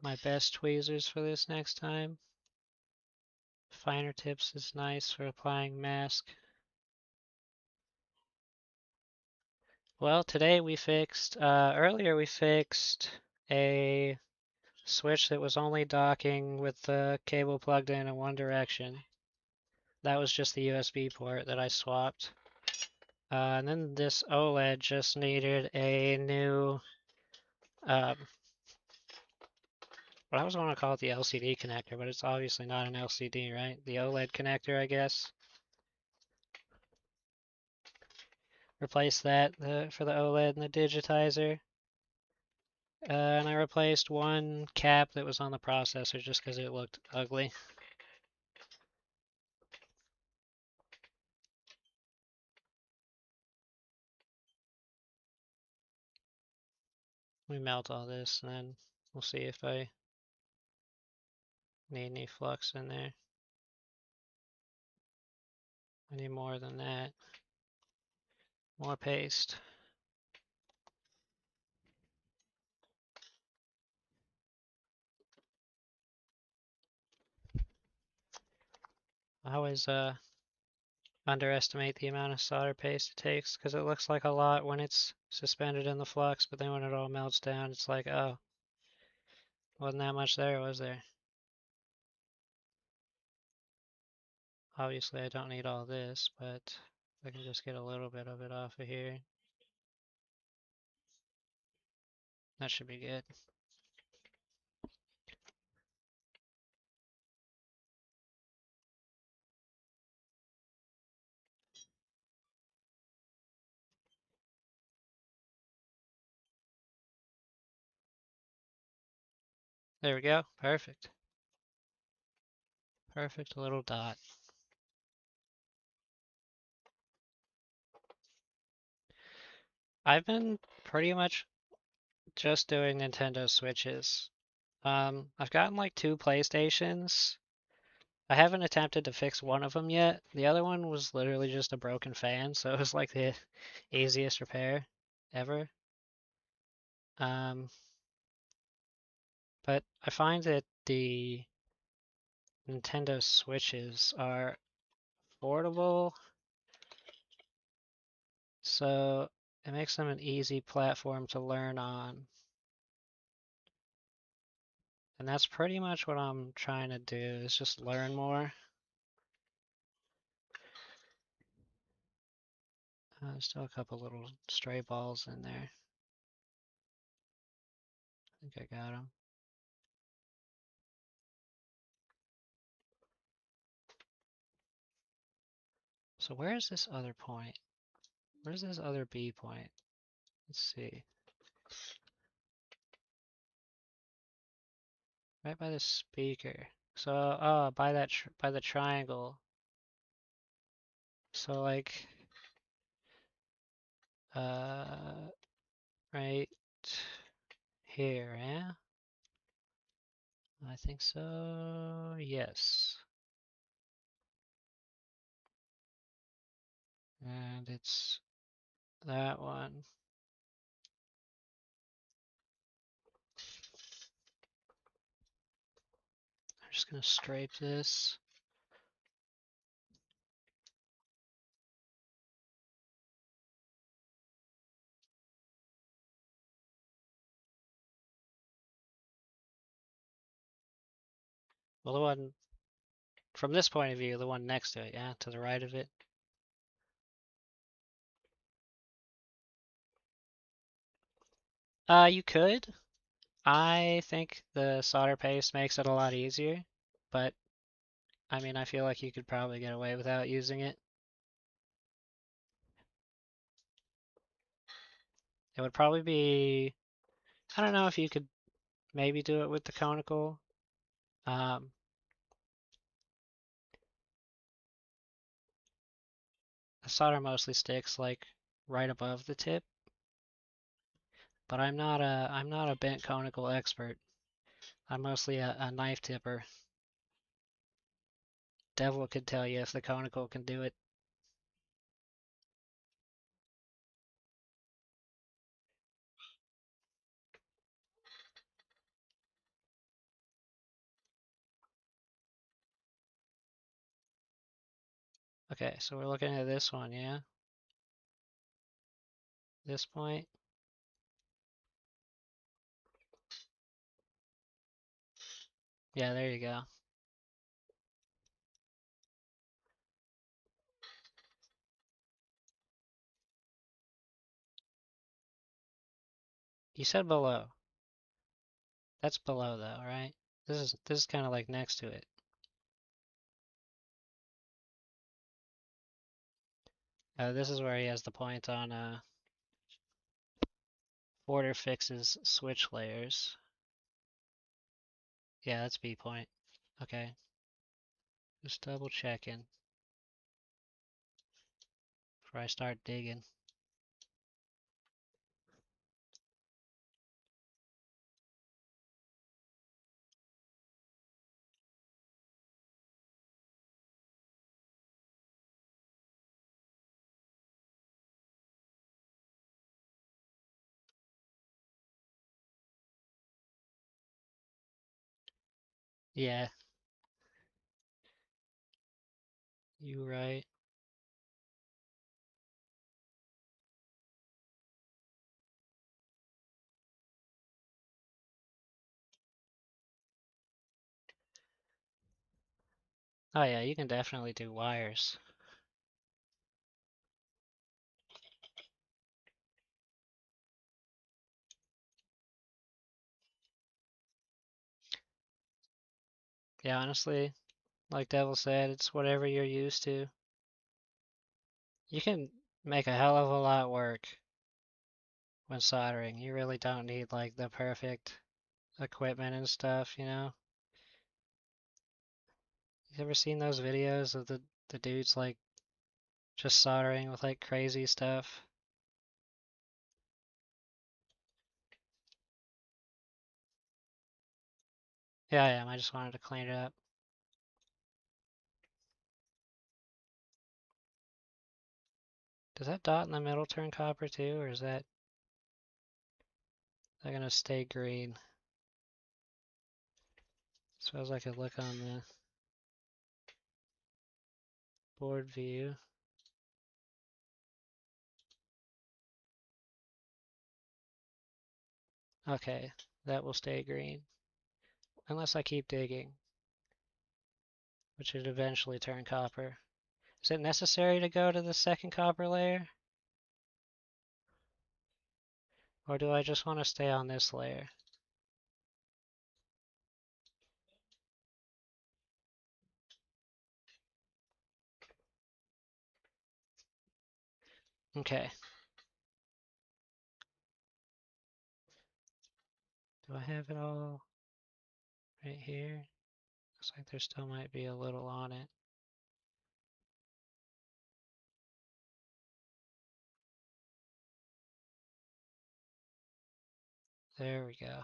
My best tweezers for this next time. Finer tips is nice for applying mask. Well, today we fixed, earlier we fixed a switch that was only docking with the cable plugged in one direction. That was just the USB port that I swapped. And then this OLED just needed a new, what I was going to call it the LCD connector, but it's obviously not an LCD, right? The OLED connector, I guess. Replace that for the OLED and the digitizer. And I replaced one cap that was on the processor just because it looked ugly. We melt all this and then we'll see if I need any flux in there. I need more than that. More paste. I always underestimate the amount of solder paste it takes because it looks like a lot when it's suspended in the flux, but then when it all melts down, it's like, oh, wasn't that much there, was there? Obviously, I don't need all this, but I can just get a little bit of it off of here. That should be good. There we go. Perfect. Perfect little dot. I've been pretty much just doing Nintendo Switches. I've gotten like 2 PlayStations. I haven't attempted to fix one of them yet. The other one was literally just a broken fan, so it was like the easiest repair ever. Um, but I find that the Nintendo Switches are affordable, so it makes them an easy platform to learn on. And that's pretty much what I'm trying to do, is just learn more. Still a couple little stray balls in there. I think I got them. So where is this other point? Where's this other B point? Let's see. Right by the speaker. So, oh, by that by the triangle. So like, uh, right here, yeah? I think so. Yes. And it's that one. I'm just gonna scrape this. Well, the one from this point of view, the one next to it, yeah, to the right of it. You could. I think the solder paste makes it a lot easier, but I mean, I feel like you could probably get away without using it. It would probably be, I don't know if you could maybe do it with the conical. Um, the solder mostly sticks like right above the tip, but I'm not a bent conical expert. I'm mostly a knife tipper. Devil could tell you if the conical can do it. Okay, so we're looking at this one, yeah? This point. Yeah, there you go. You said below. That's below though, right? This is kind of like next to it. This is where he has the point on border fixes switch layers. Yeah, that's B point. Okay, just double checking before I start digging. Yeah, you right. Oh yeah, you can definitely do wires. Yeah, honestly, like Devil said, it's whatever you're used to. You can make a hell of a lot work when soldering. You really don't need like the perfect equipment and stuff, you know? You ever seen those videos of the dudes like just soldering with like crazy stuff? Yeah, I am. I just wanted to clean it up. Does that dot in the middle turn copper too, or is that gonna stay green? Suppose I could look on the board view. Okay, that will stay green. Unless I keep digging, which would eventually turn copper. Is it necessary to go to the second copper layer? Or do I just want to stay on this layer? Okay. Do I have it all right here? Looks like there still might be a little on it. There we go.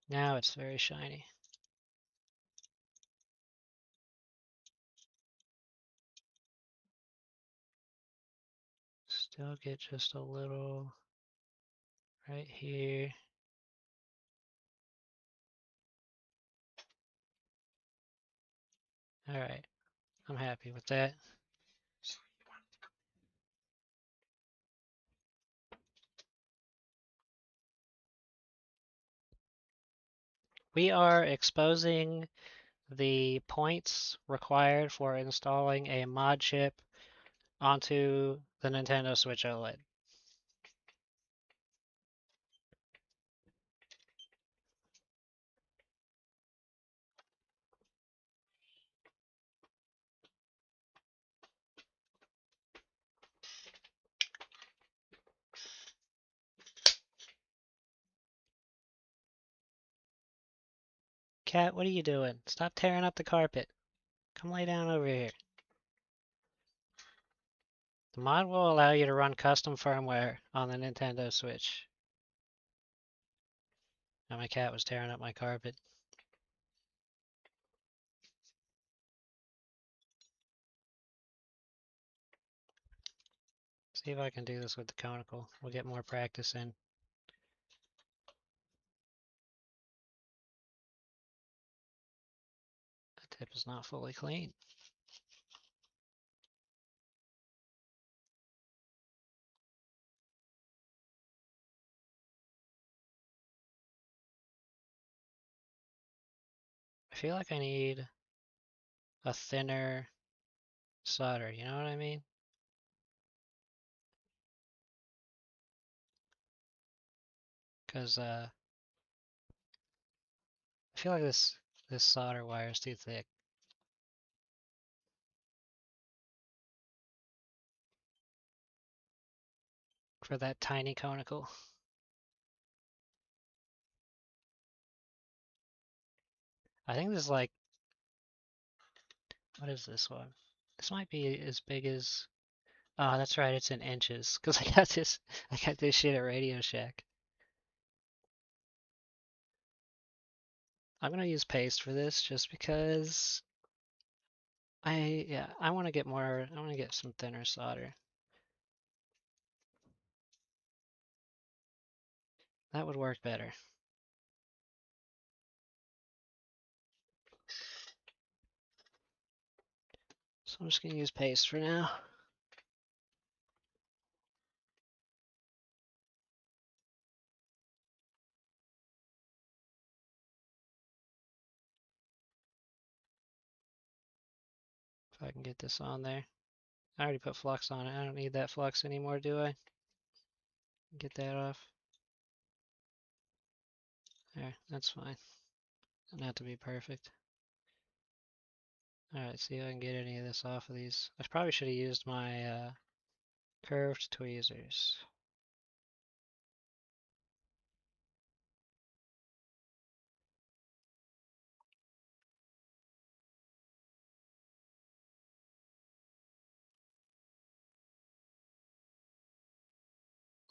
Now it's very shiny. Still get just a little right here. Alright, I'm happy with that. We are exposing the points required for installing a mod chip onto the Nintendo Switch OLED. Cat, what are you doing? Stop tearing up the carpet. Come lay down over here. The mod will allow you to run custom firmware on the Nintendo Switch. And my cat was tearing up my carpet. See if I can do this with the conical. We'll get more practice in. The tip is not fully clean. I feel like I need a thinner solder, you know what I mean? Because I feel like this solder wire is too thick. For that tiny conical. I think this is like, what is this one? This might be as big as, oh, that's right, it's in inches. Because I got this shit at Radio Shack. I'm gonna use paste for this just because I want to get more, I want to get some thinner solder. That would work better. So I'm just gonna use paste for now. I can get this on there. I already put flux on it. I don't need that flux anymore, do I? Get that off. There, that's fine. Doesn't have to be perfect. Alright, see if I can get any of this off of these. I probably should have used my curved tweezers.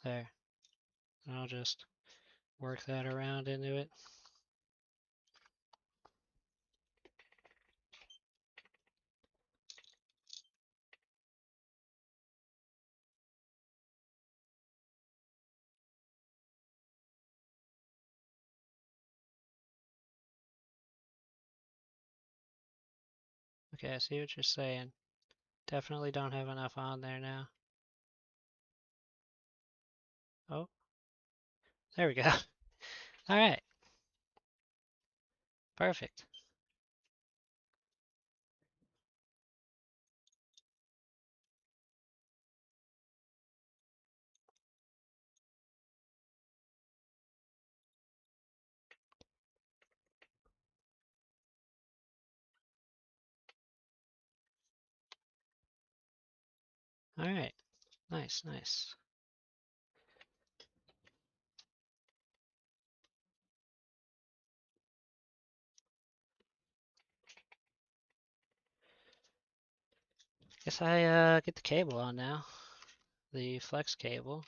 There. And I'll just work that around into it. Okay, I see what you're saying. Definitely don't have enough on there now. Oh, there we go. Alright, perfect. Alright, nice, nice. Guess I get the cable on now. The flex cable.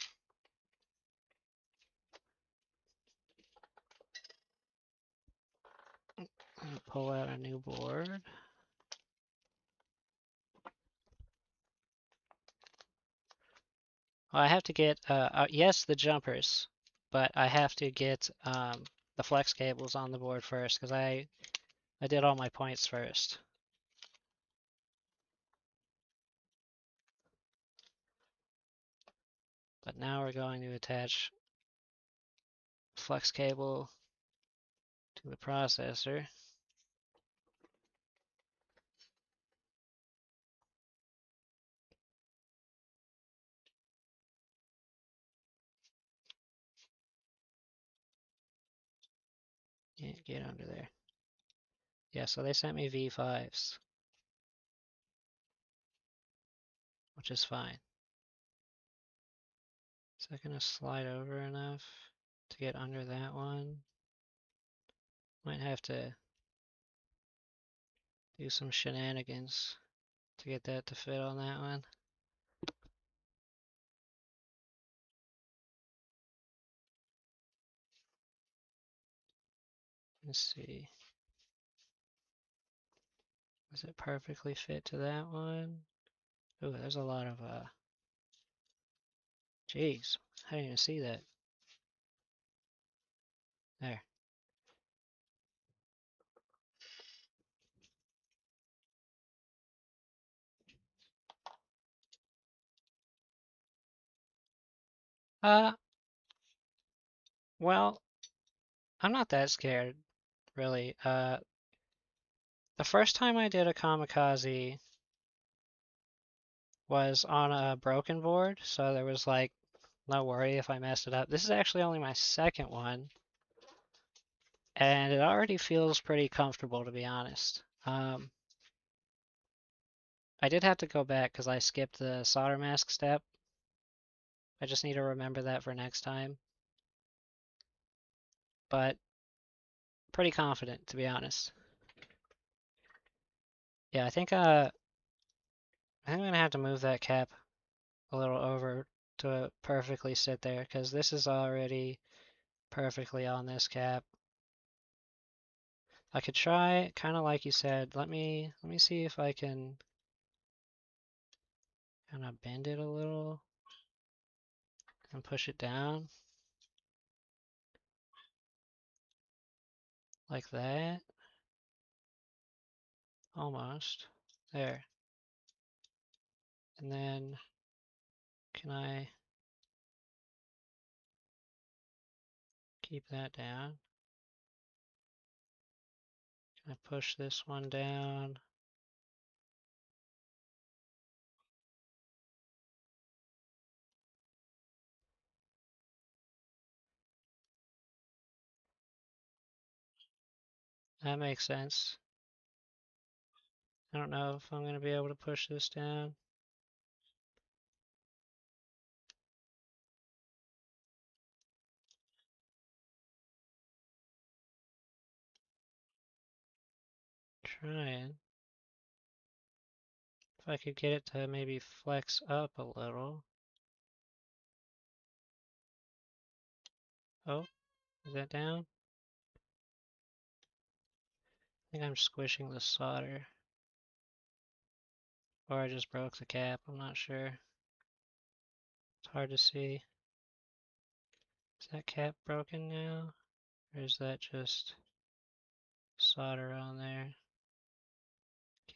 Pull out a new board. Well, I have to get, yes, the jumpers, but I have to get the flex cables on the board first because I did all my points first. But now we're going to attach flex cable to the processor. Can't get under there. Yeah, so they sent me V5s, which is fine. Is that gonna slide over enough to get under that one? Might have to do some shenanigans to get that to fit on that one. Let's see. Does it perfectly fit to that one? Ooh, there's a lot of, jeez, I didn't even see that. There. Uh, well, I'm not that scared, really. The first time I did a kamikaze was on a broken board, so there was like no worry if I messed it up. This is actually only my second one, and it already feels pretty comfortable, to be honest. I did have to go back because I skipped the solder mask step. I just need to remember that for next time. But pretty confident, to be honest. Yeah, I think I'm gonna have to move that cap a little over to perfectly sit there because this is already perfectly on this cap. I could try, kind of like you said. Let me see if I can kind of bend it a little and push it down like that. Almost. There. And then can I keep that down? Can I push this one down? That makes sense. I don't know if I'm going to be able to push this down. Trying. If I could get it to maybe flex up a little. Oh, is that down? I think I'm squishing the solder. Or I just broke the cap, I'm not sure. It's hard to see. Is that cap broken now? Or is that just solder on there?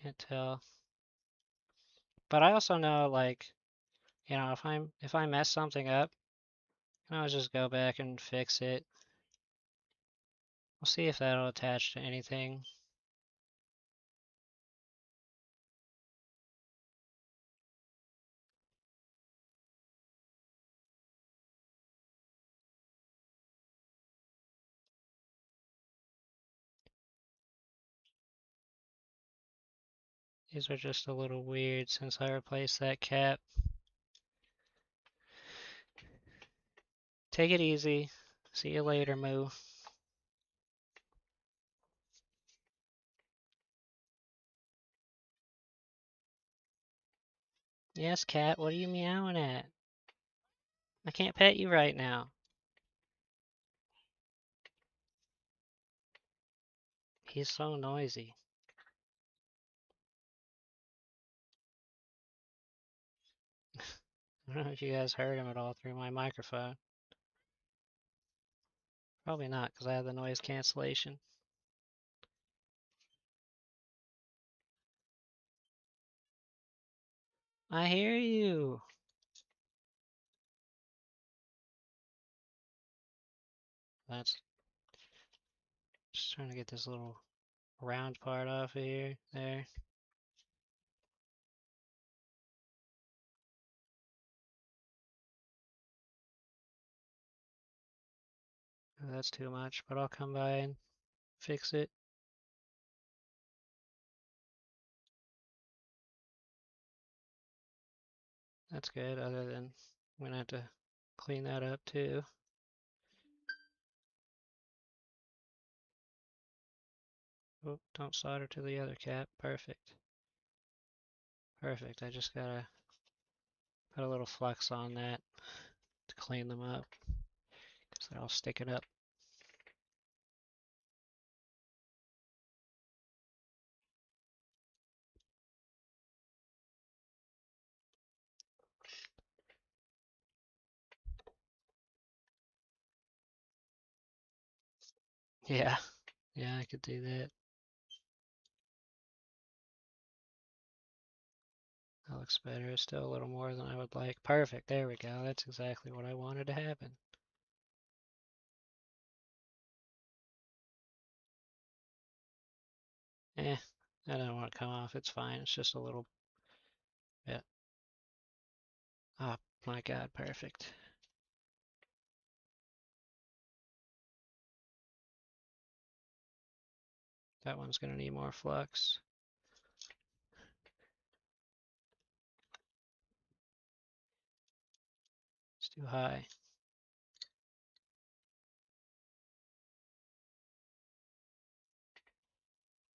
Can't tell. But I also know, like, you know, if I mess something up, I can always just go back and fix it. We'll see if that'll attach to anything. These are just a little weird since I replaced that cap. Take it easy. See you later, Moo. Yes, cat, what are you meowing at? I can't pet you right now. He's so noisy. I don't know if you guys heard him at all through my microphone. Probably not, because I have the noise cancellation. I hear you. That's just trying to get this little round part off of here. There. Oh, that's too much, but I'll come by and fix it. That's good, other than I'm gonna have to clean that up too. Oh, don't solder to the other cap. Perfect. Perfect. I just gotta put a little flux on that to clean them up, because they're all sticking up. Yeah, yeah, I could do that. That looks better. It's still a little more than I would like. Perfect. There we go. That's exactly what I wanted to happen. Eh, I don't want to come off. It's fine. It's just a little bit. Oh my God, perfect. That one's gonna need more flux. It's too high.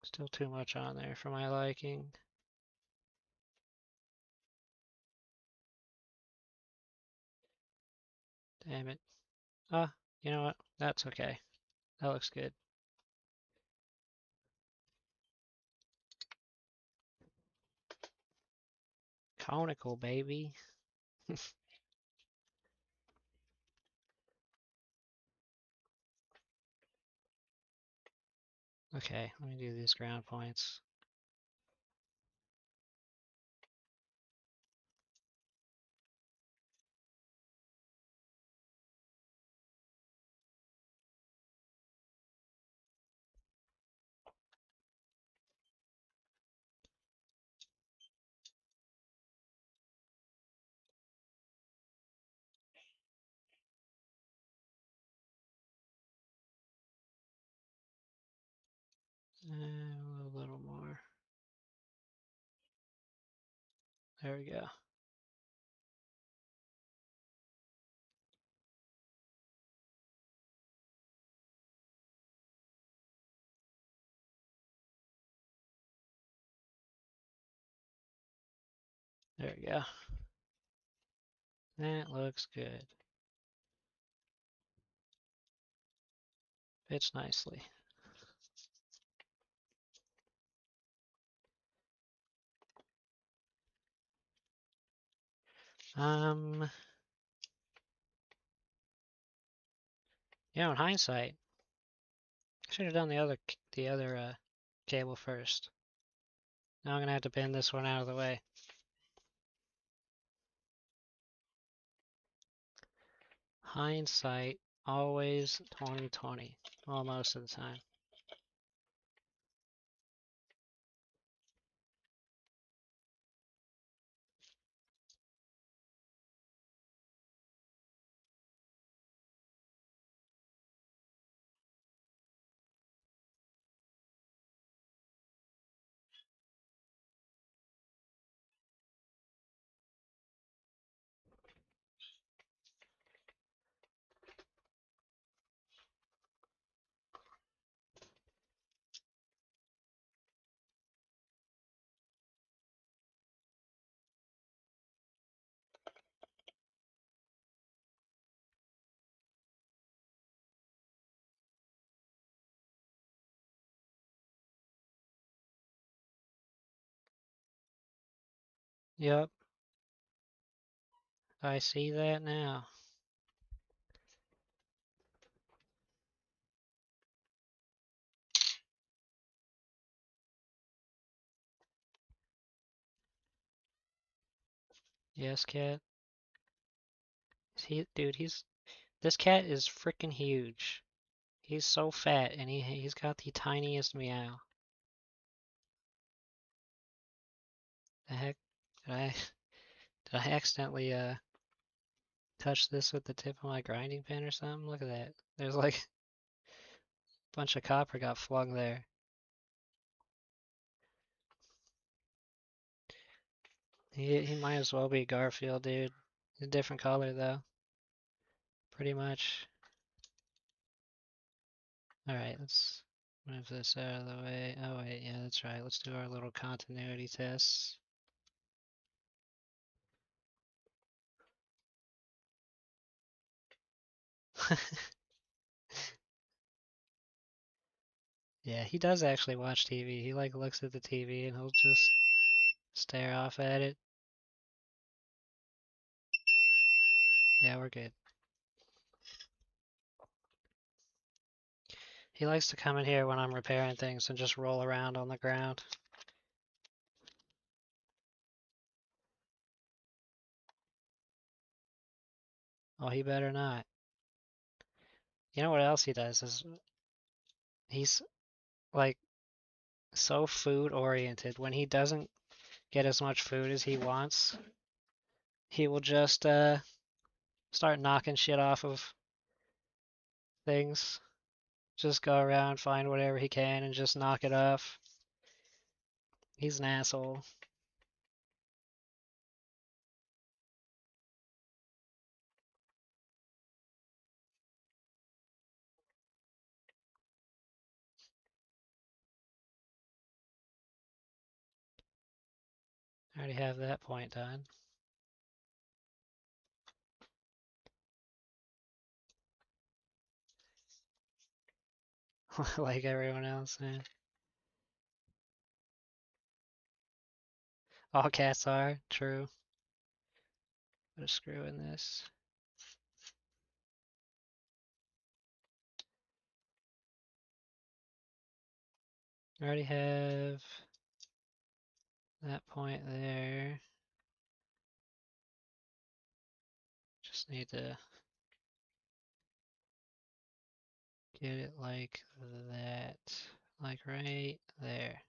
Still too much on there for my liking. Damn it. Ah, you know what? That's okay. That looks good. Conical, baby. Okay, let me do these ground points. A little more. There we go. There we go. That looks good. Fits nicely. Yeah, in hindsight, I should have done the other cable first. Now I'm gonna have to bend this one out of the way. Hindsight, always 20/20. Well, most of the time. Yep, I see that now. Yes, cat. This cat is freaking huge. He's so fat and he's got the tiniest meow. The heck? Did I did I accidentally touch this with the tip of my grinding pin or something? Look at that. There's like a bunch of copper got flung there. He might as well be Garfield, dude. He's a different color though. Pretty much. Alright, let's move this out of the way. Oh wait, yeah, that's right. Let's do our little continuity tests. Yeah, he does actually watch TV. He like looks at the TV and he'll just stare off at it. Yeah, we're good. He likes to come in here when I'm repairing things and just roll around on the ground. Oh, he better not. You know what else he does is he's like so food oriented. When he doesn't get as much food as he wants, he will just start knocking shit off of things. Just go around, find whatever he can, and just knock it off. He's an asshole. I already have that point done. Like everyone else, man. All cats are, true. Put a screw in this. I already have that point there. Just need to get it like that. Like right there.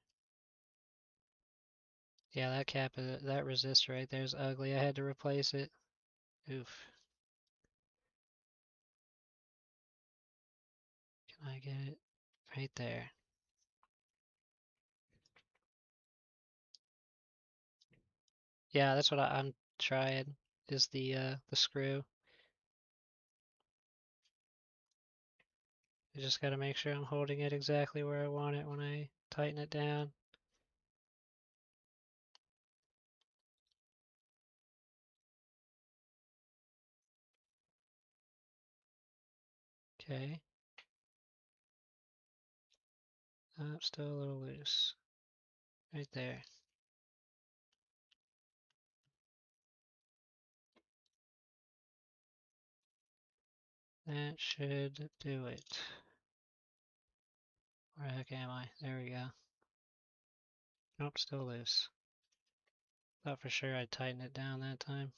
Yeah, that resistor right there is ugly. I had to replace it. Oof. Can I get it right there? Yeah, that's what I'm trying, is the screw. I just gotta make sure I'm holding it exactly where I want it when I tighten it down. Okay. Still a little loose. Right there. That should do it. Where the heck am I? There we go. Nope, still loose. Thought for sure I'd tighten it down that time.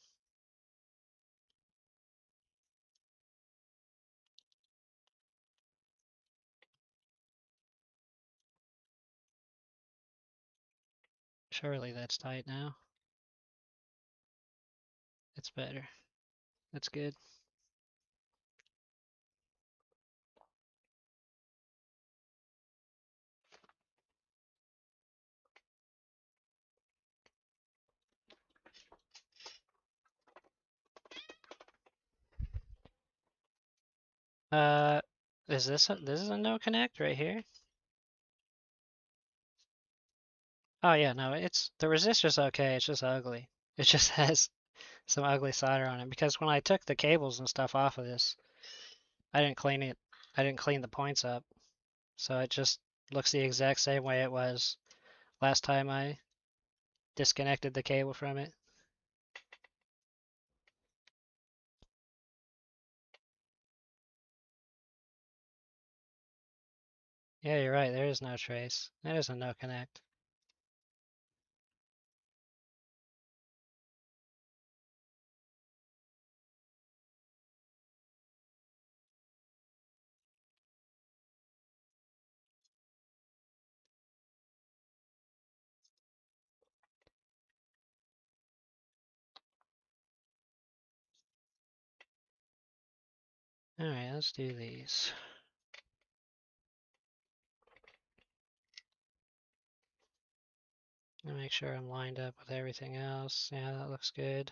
Surely that's tight now. It's better. That's good. Uh, is this is a no connect right here? Oh yeah, no, it's the resistor's okay. It's just ugly. It just has some ugly solder on it because when I took the cables and stuff off of this, I didn't clean it. I didn't clean the points up, so it just looks the exact same way it was last time I disconnected the cable from it. Yeah, you're right. There is no trace. That is a no connect. All right, let's do these. And make sure I'm lined up with everything else. Yeah, that looks good.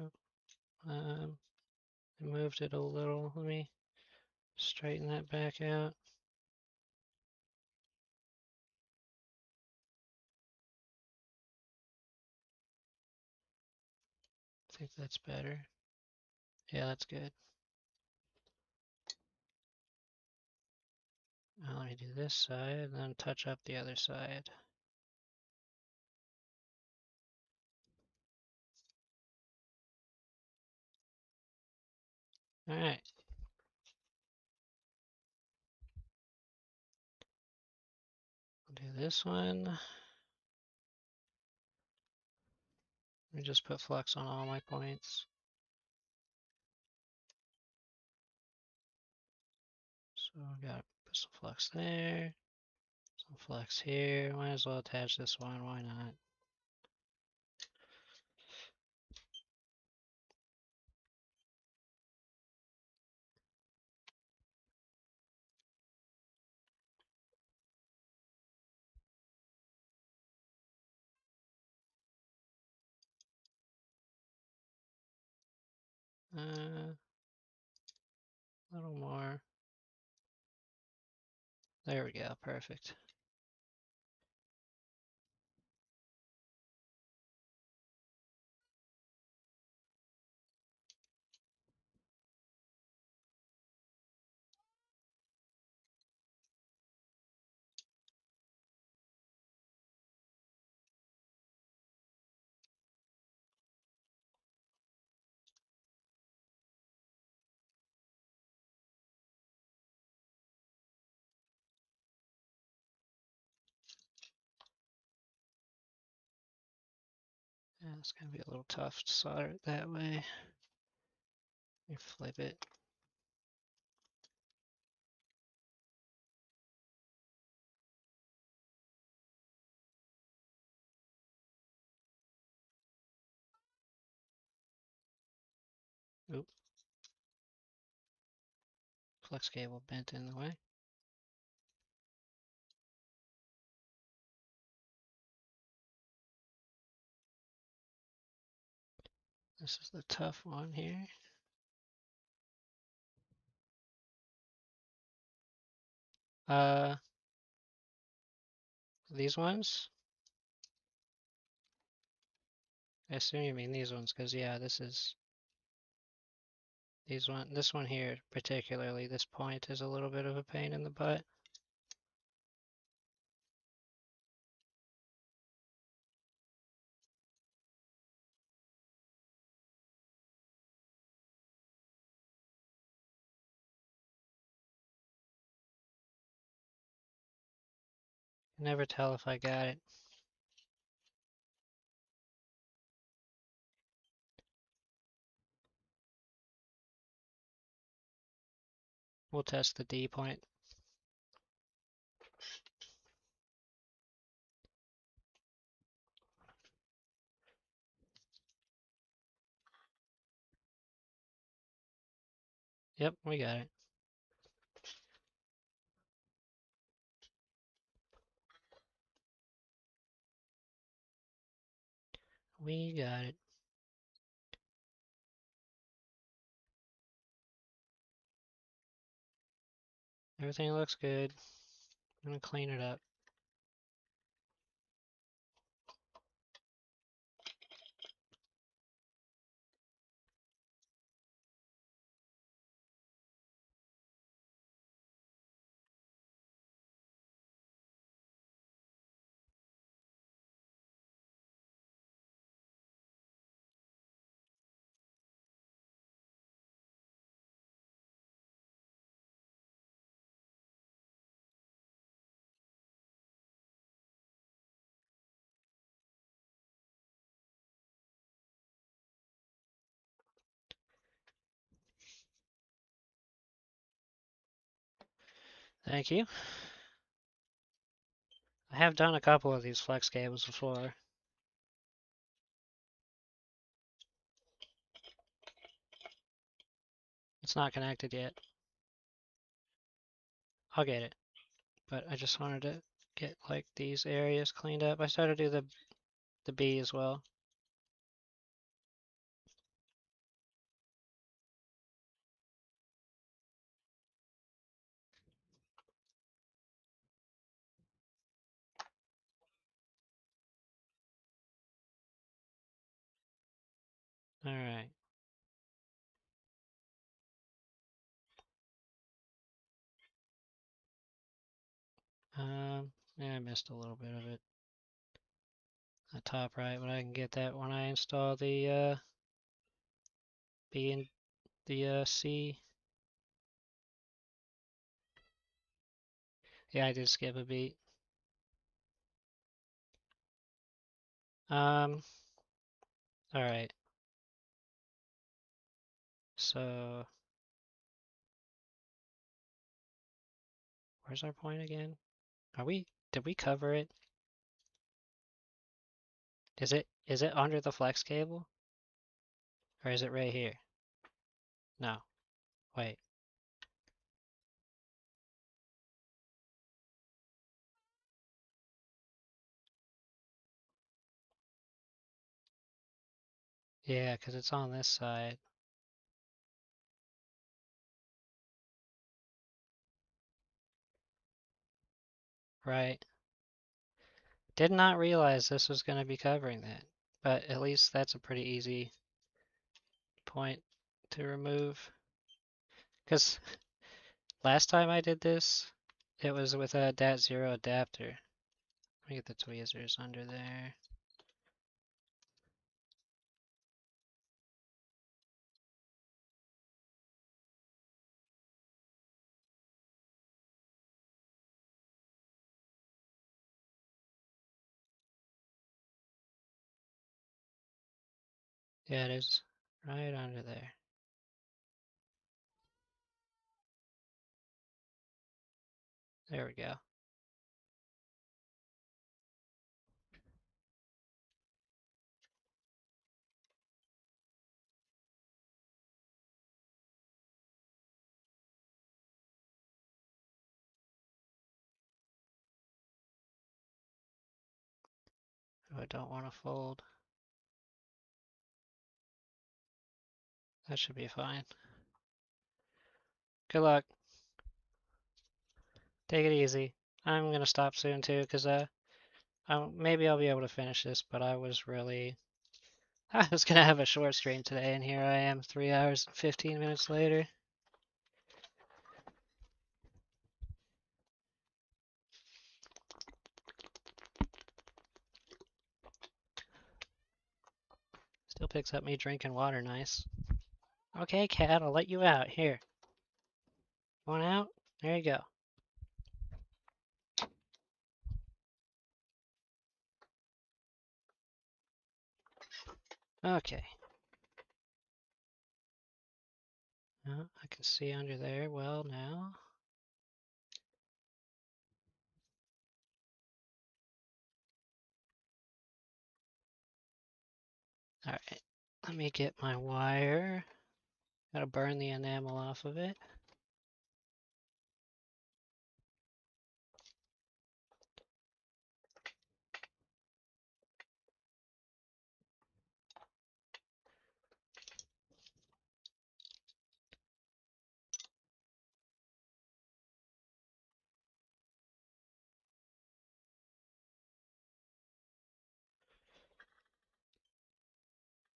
Oh, I moved it a little. Let me straighten that back out. I think that's better. Yeah, that's good. Now let me do this side and then touch up the other side. All right. I'll do this one. Let me just put flux on all my points. So I gotta put some flux there, some flux here. Might as well attach this one, why not? A little more. There we go, perfect. Yeah, it's gonna be a little tough to solder it that way. Let me flip it. Oop, flex cable bent in the way. This is the tough one here. These ones? I assume you mean these ones, because yeah, this one here particularly, this point is a little bit of a pain in the butt. Never tell if I got it. We'll test the D point. Yep, we got it. We got it. Everything looks good. I'm gonna clean it up. Thank you. I have done a couple of these flex cables before. It's not connected yet. I'll get it. But I just wanted to get like these areas cleaned up. I started to do the B as well. All right. Yeah, I missed a little bit of it. The top right, but I can get that when I install the B and the C. Yeah, I did skip a beat. All right. So where's our point again? Did we cover it? Is it under the flex cable? Or is it right here? No. Wait. Yeah, because it's on this side. Right. Did not realize this was going to be covering that. But at least that's a pretty easy point to remove. Because last time I did this, it was with a DAT0 adapter. Let me get the tweezers under there. Yeah, it is right under there. There we go. I don't want to fold. That should be fine. Good luck. Take it easy. I'm gonna stop soon too, because maybe I'll be able to finish this, but I was gonna have a short stream today, and here I am 3 hours and 15 minutes later. Still picks up me drinking water, nice. Okay, cat, I'll let you out. Here. Want out? There you go. Okay. I can see under there well now. Alright, let me get my wire. Gotta burn the enamel off of it.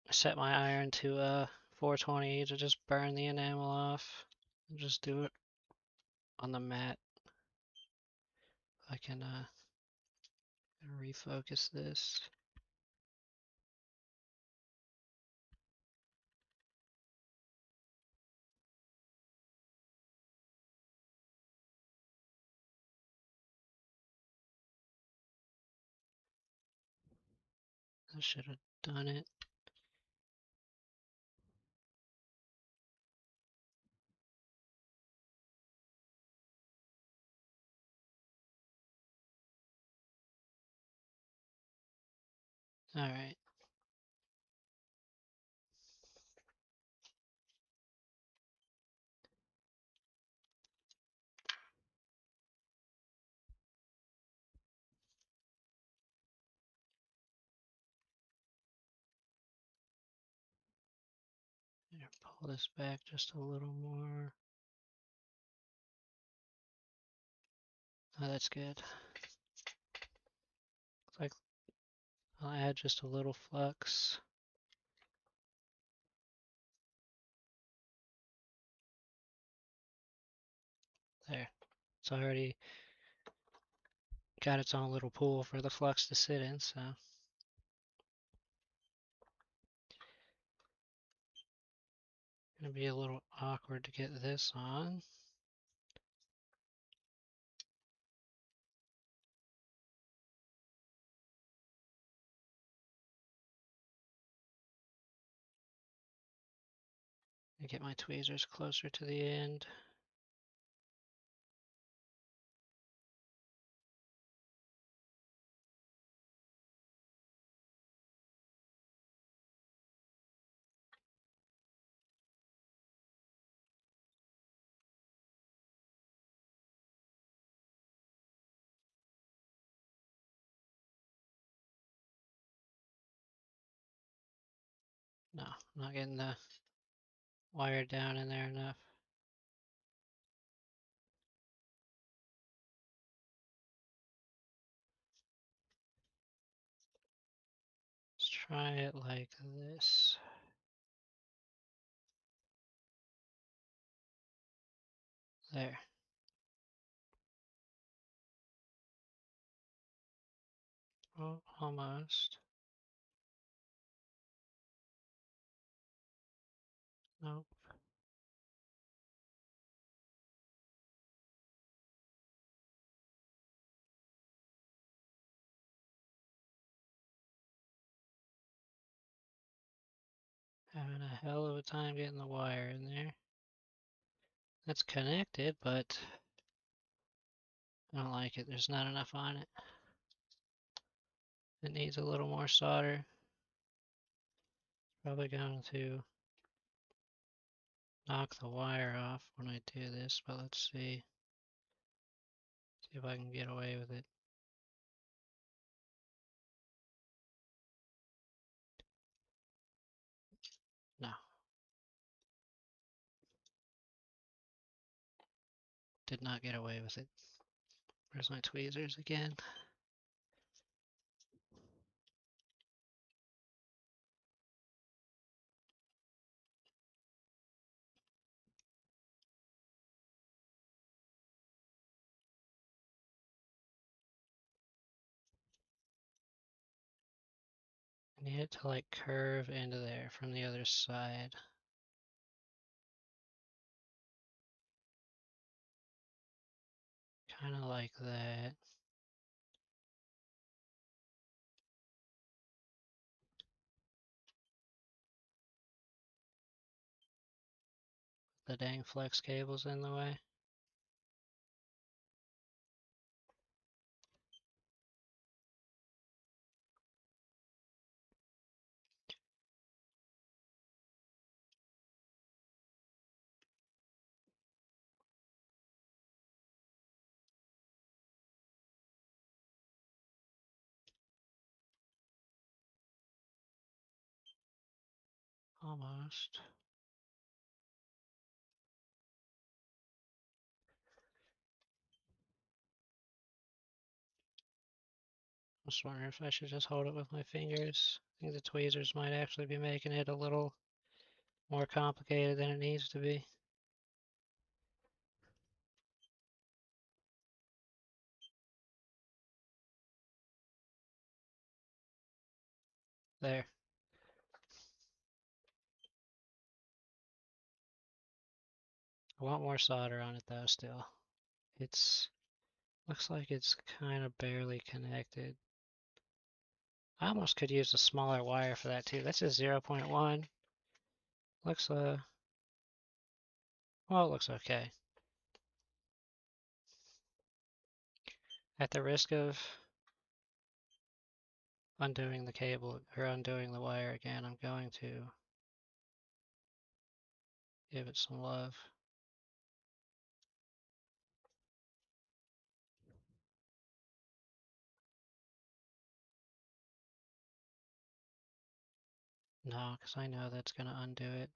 I set my iron to 420 to just burn the enamel off. And just do it on the mat. I can refocus this. I should have done it. Alright. Here, pull this back just a little more. Oh, that's good. Looks like I'll add just a little flux. There. It's already got its own little pool for the flux to sit in, so. Gonna be a little awkward to get this on. Get my tweezers closer to the end. No, I'm not getting the wire down in there enough. Let's try it like this. There. Oh, almost. Nope. Having a hell of a time getting the wire in there. That's connected, but I don't like it. There's not enough on it. It needs a little more solder. Probably going to knock the wire off when I do this, but let's see. See if I can get away with it. did not get away with it. Where's my tweezers again? I need it to like curve into there from the other side. Kind of like that. The dang flex cable's in the way. Almost. I was wondering if I should just hold it with my fingers. I think the tweezers might actually be making it a little more complicated than it needs to be. There. I want more solder on it though still. It's looks like it's kind of barely connected. I almost could use a smaller wire for that too. That's a 0.1. Looks well, it looks okay. At the risk of undoing the cable or undoing the wire again, I'm going to give it some love. No, because I know that's gonna undo it.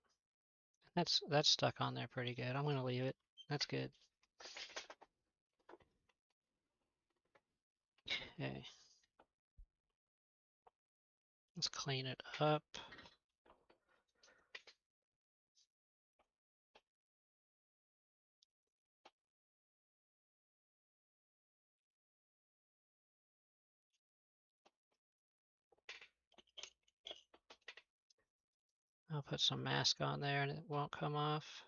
That's stuck on there pretty good. I'm gonna leave it. That's good. Okay. Let's clean it up. I'll put some mask on there and it won't come off.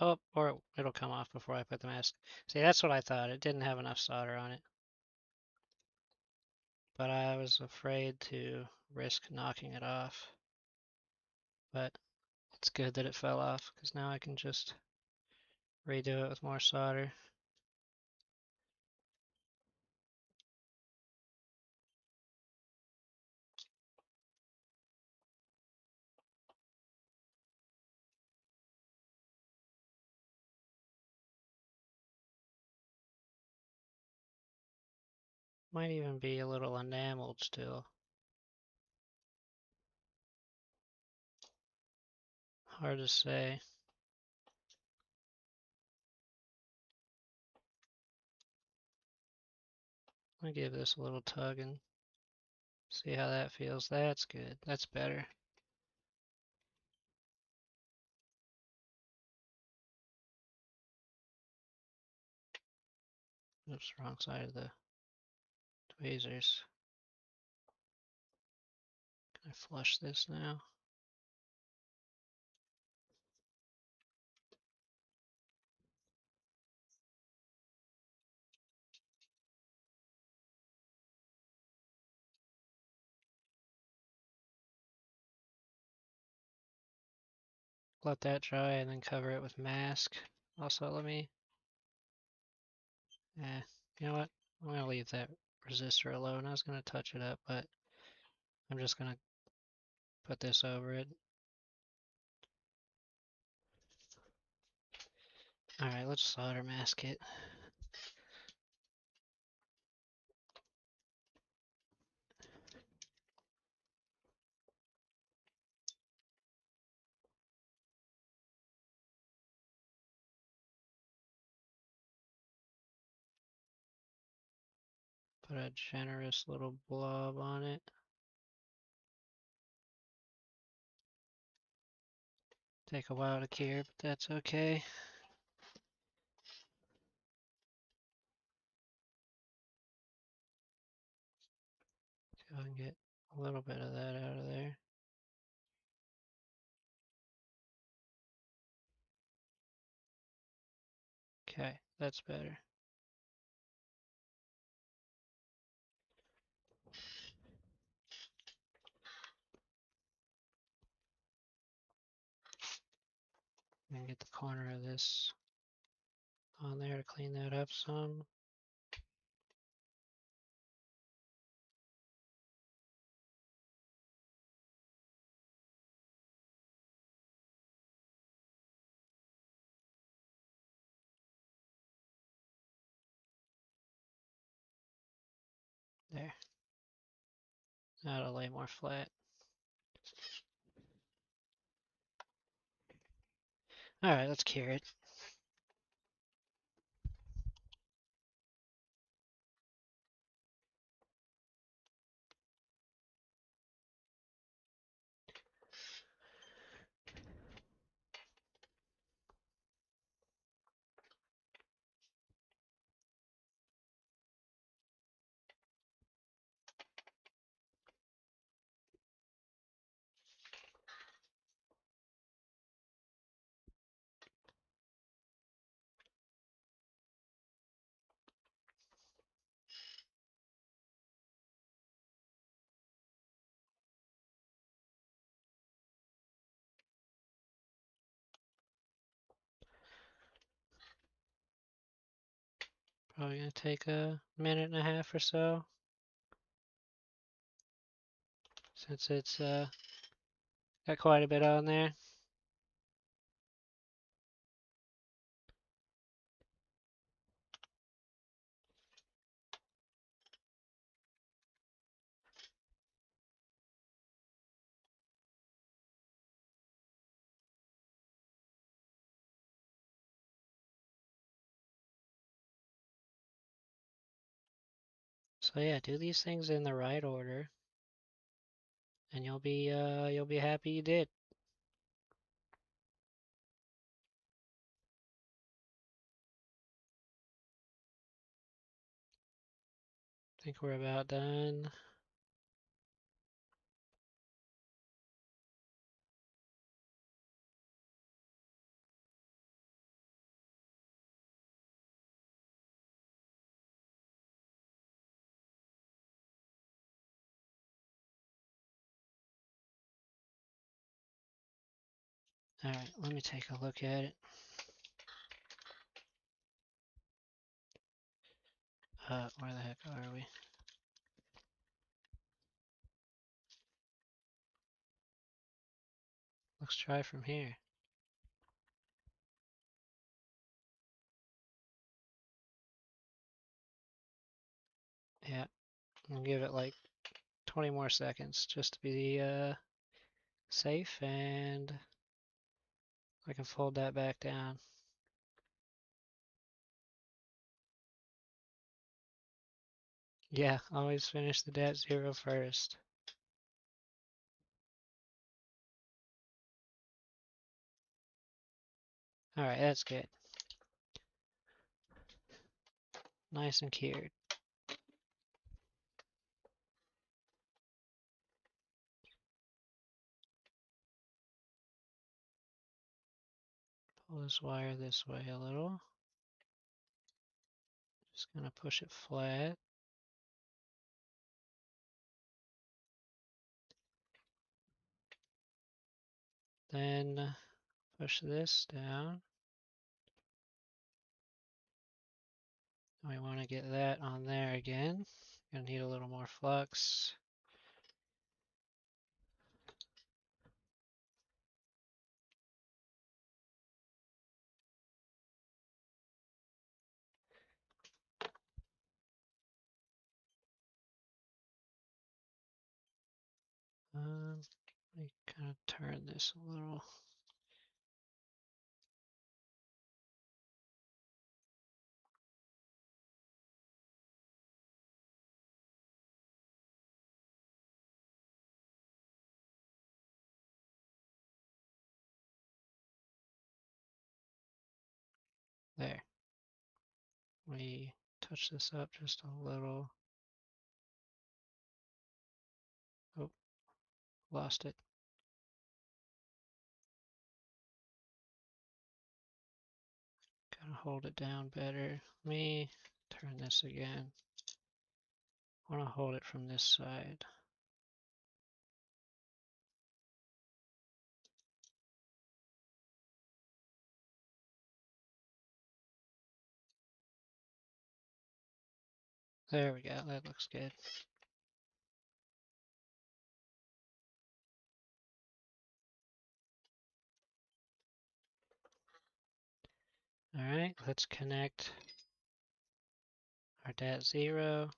Oh, or it'll come off before I put the mask. See, that's what I thought. It didn't have enough solder on it. But I was afraid to risk knocking it off. But it's good that it fell off because now I can just redo it with more solder. Might even be a little enameled still. Hard to say. I'll give this a little tug and see how that feels. That's good. That's better. Oops, wrong side of the tweezers. Can I flush this now? Let that dry and then cover it with mask. Also, let me, you know what? I'm gonna leave that resistor alone. I was gonna touch it up, but I'm just gonna put this over it. Alright, let's solder mask it. Put a generous little blob on it. Take a while to cure, but that's okay. See if I can get a little bit of that out of there. Okay, that's better. And get the corner of this on there to clean that up some. There. That'll lay more flat. Alright, let's cure it. Probably gonna take a minute and a half or so, since it's got quite a bit on there. So yeah, do these things in the right order, and you'll be happy you did. I think we're about done. Alright, let me take a look at it. Where the heck are we? Let's try from here. Yeah, I'll give it like 20 more seconds just to be safe, and I can fold that back down. Yeah, always finish the .0 first. Alright, that's good. Nice and cured. Pull this wire this way a little. Just gonna push it flat. Then push this down. We want to get that on there again. Gonna need a little more flux. Let me kind of turn this a little. There. We touch this up just a little. Oh, lost it. Gotta hold it down better. Let me turn this again. I want to hold it from this side. There we go, that looks good. All right, let's connect our DAT0.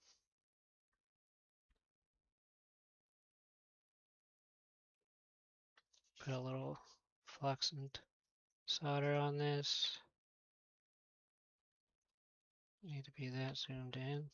Put a little flux and solder on this. Need to be that zoomed in.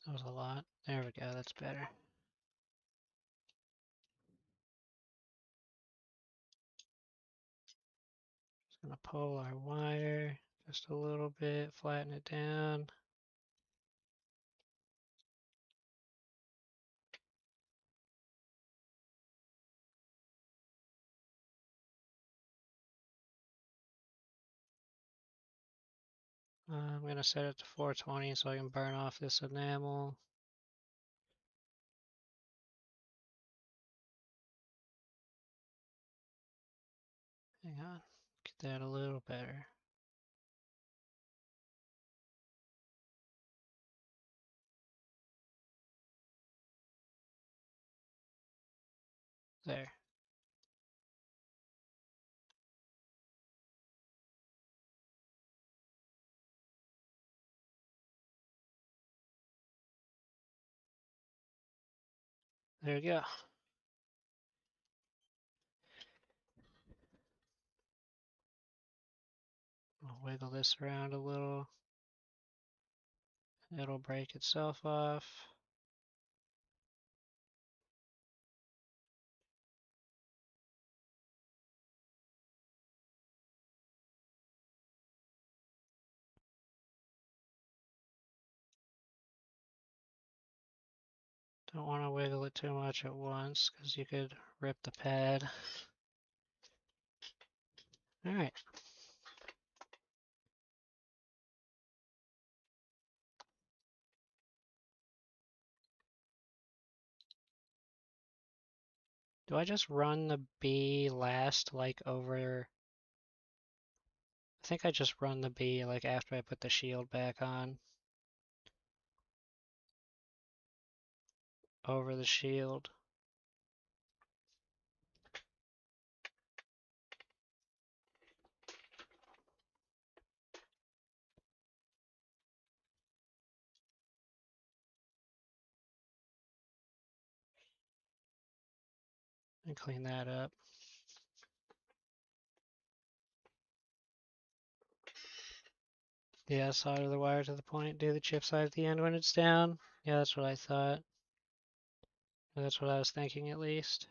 That was a lot. There we go, that's better. Just gonna pull our wire just a little bit, flatten it down. I'm gonna set it to 420 so I can burn off this enamel. Hang on, get that a little better. There. There we go. I'll wiggle this around a little. It'll break itself off. Don't want to wiggle it too much at once because you could rip the pad. All right. Do I just run the B last, like over? I think I just run the B like after I put the shield back on. Over the shield. And clean that up. Yeah, solder the wire to the point, do the chip side at the end when it's down. Yeah, that's what I thought. That's what I was thinking at least.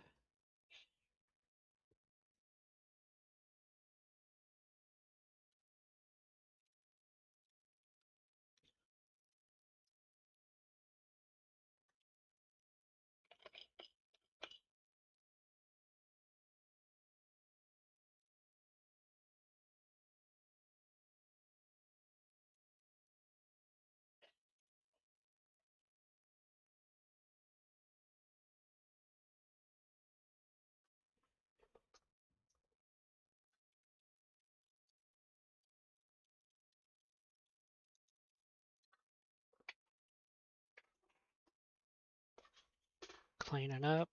Cleaning up.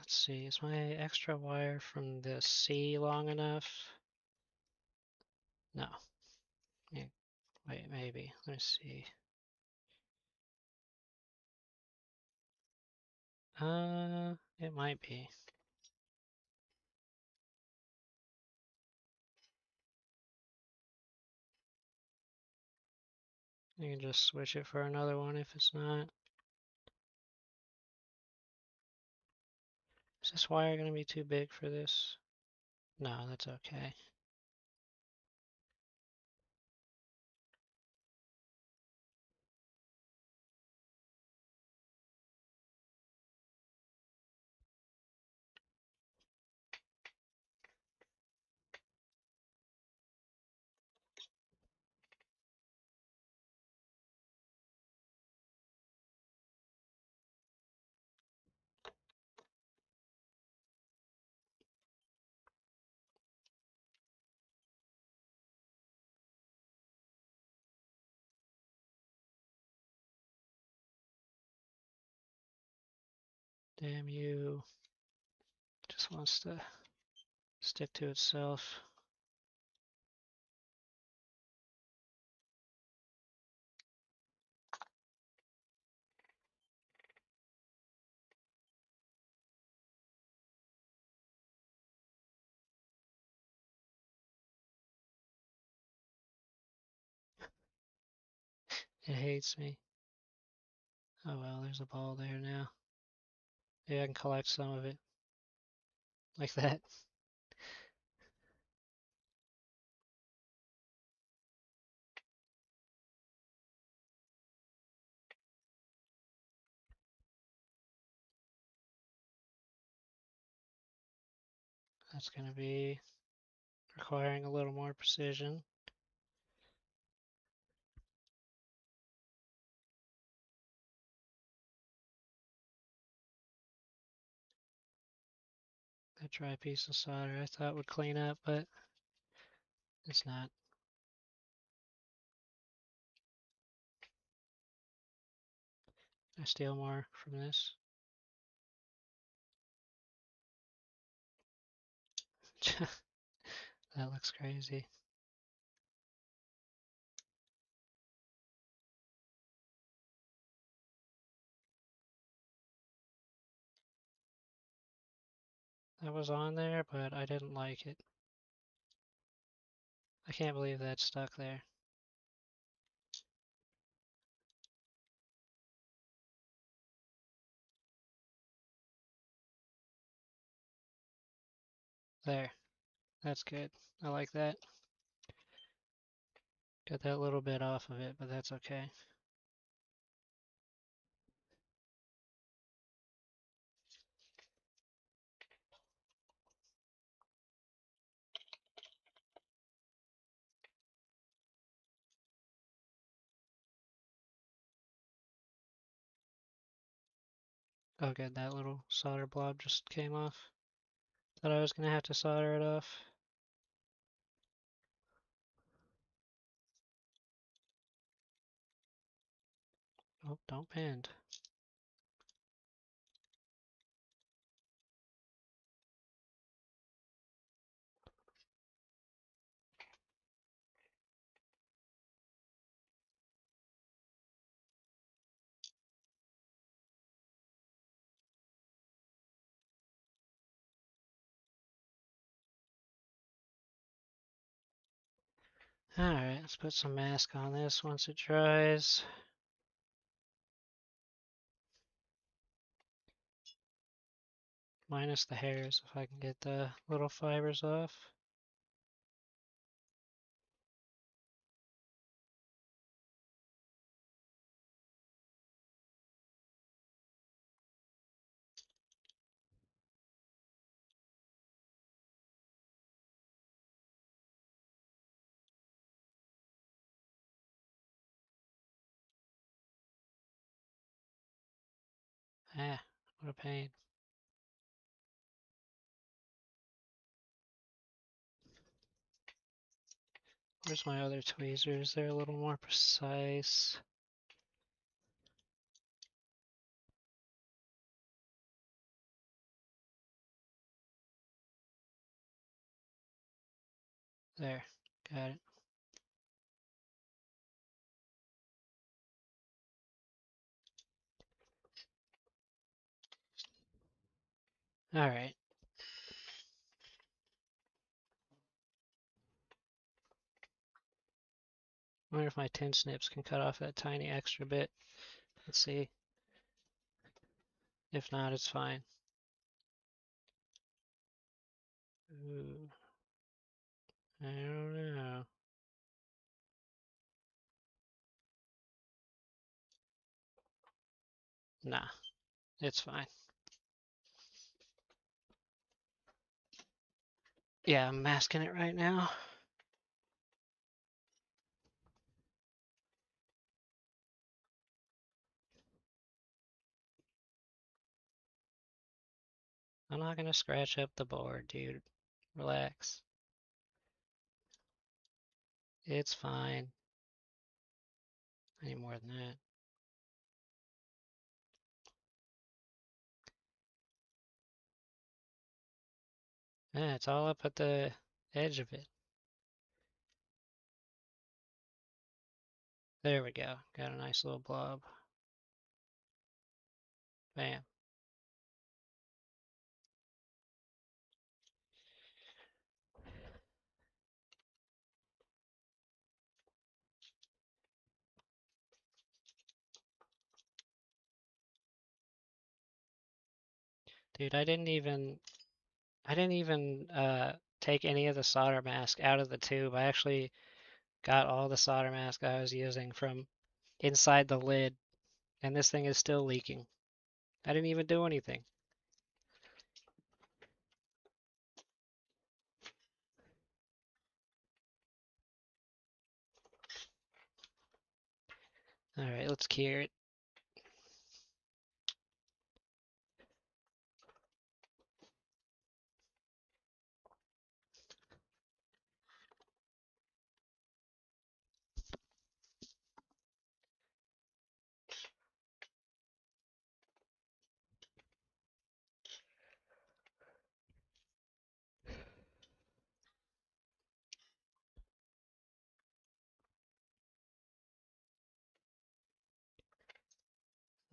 Let's see, is my extra wire from the C long enough? No. Yeah, wait, maybe. Let me see. It might be. You can just switch it for another one if it's not. Is this wire going to be too big for this? No, that's okay. Damn you. Just wants to stick to itself. It hates me. Oh well, there's a ball there now. Maybe I can collect some of it. Like that. That's going to be requiring a little more precision. That dry piece of solder I thought would clean up, but it's not. I steal more from this. That looks crazy. That was on there, but I didn't like it. I can't believe that's stuck there. There. That's good. I like that. Got that little bit off of it, but that's okay. Oh good, that little solder blob just came off. Thought I was gonna have to solder it off. Oh, don't bend. Alright, let's put some mask on this once it dries. Minus the hairs if I can get the little fibers off. Ah, what a pain. Where's my other tweezers? They're a little more precise. There, got it. All right. I wonder if my tin snips can cut off that tiny extra bit. Let's see. If not, it's fine. Ooh, I don't know. Nah, it's fine. Yeah, I'm masking it right now. I'm not gonna scratch up the board, dude. Relax. It's fine. Any more than that. Yeah, it's all up at the edge of it. There we go. Got a nice little blob. Bam. Dude, I didn't even take any of the solder mask out of the tube. I actually got all the solder mask I was using from inside the lid, and this thing is still leaking. I didn't even do anything. All right, let's cure it.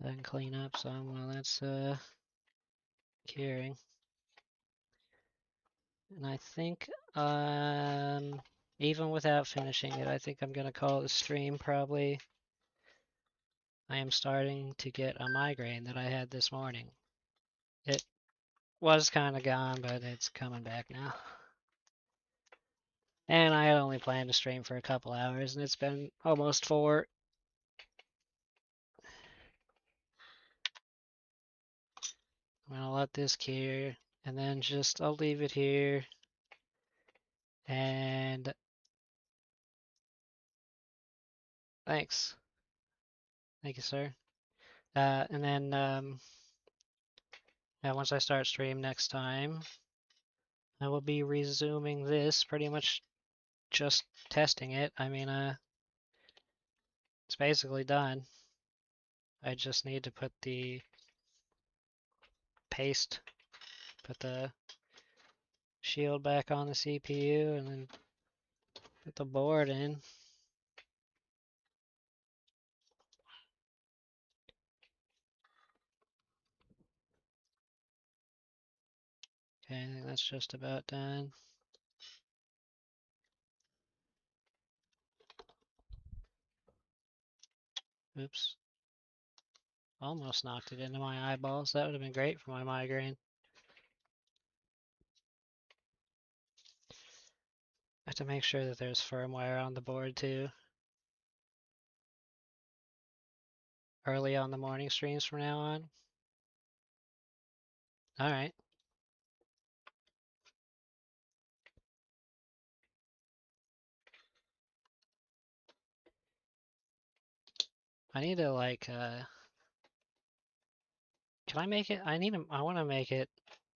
Then clean up some while that's curing. And I think even without finishing it, I think I'm gonna call it a stream probably. I am starting to get a migraine that I had this morning. It was kind of gone, but it's coming back now. And I had only planned to stream for a couple hours, and it's been almost 4. I'm gonna let this cure, and then I'll leave it here. And thanks. Thank you, sir. And then yeah, once I start stream next time, I will be resuming this, pretty much just testing it. I mean, it's basically done. I just need to put the put the shield back on the CPU, and then put the board in. Okay, I think that's just about done. Oops. Almost knocked it into my eyeballs. That would have been great for my migraine. I have to make sure that there's firmware on the board too. Early on the morning streams from now on. Alright. I need to like can I make it? I want to make it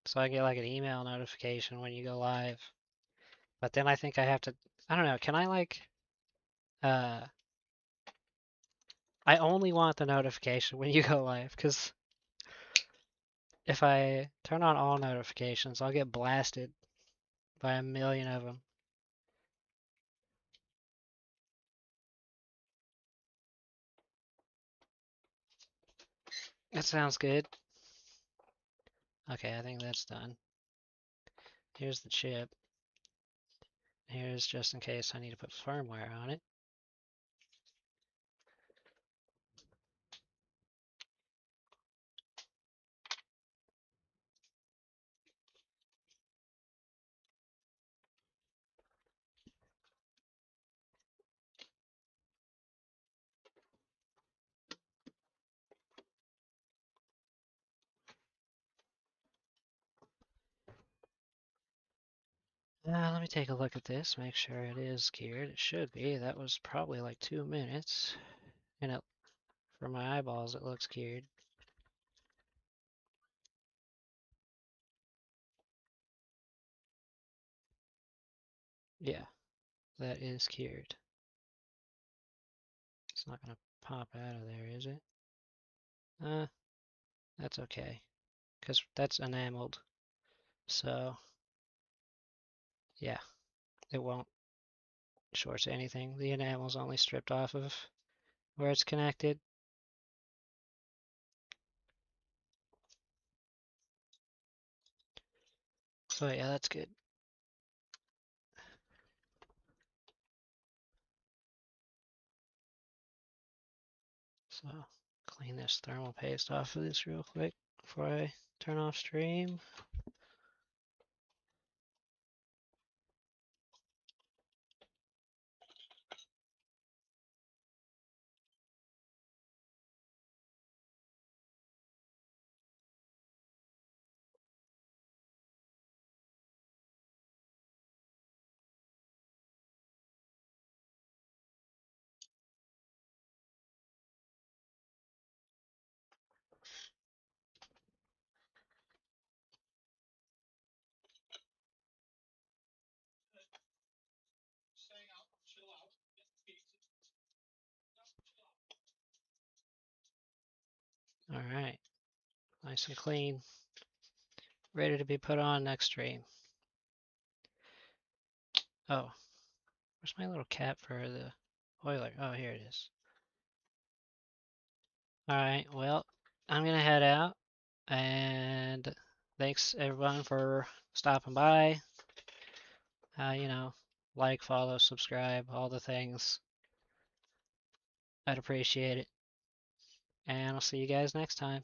so I get like an email notification when you go live. But then I think I have to, I don't know, can I like uh I only want the notification when you go live, because if I turn on all notifications, I'll get blasted by a million of them. That sounds good. Okay, I think that's done. Here's the chip. Here's just in case I need to put firmware on it. Let me take a look at this, make sure it is geared. It should be. That was probably like 2 minutes. And it, for my eyeballs, it looks geared. Yeah, that is cured. It's not gonna pop out of there, is it? That's okay, because that's enameled. So, yeah, it won't short anything. The enamel's only stripped off of where it's connected. So yeah, that's good. So, clean this thermal paste off of this real quick before I turn off stream. All right, nice and clean. Ready to be put on next stream. Oh, where's my little cap for the oiler? Oh, here it is. All right, well, I'm gonna head out, and thanks everyone for stopping by. You know, like, follow, subscribe, all the things. I'd appreciate it. And I'll see you guys next time.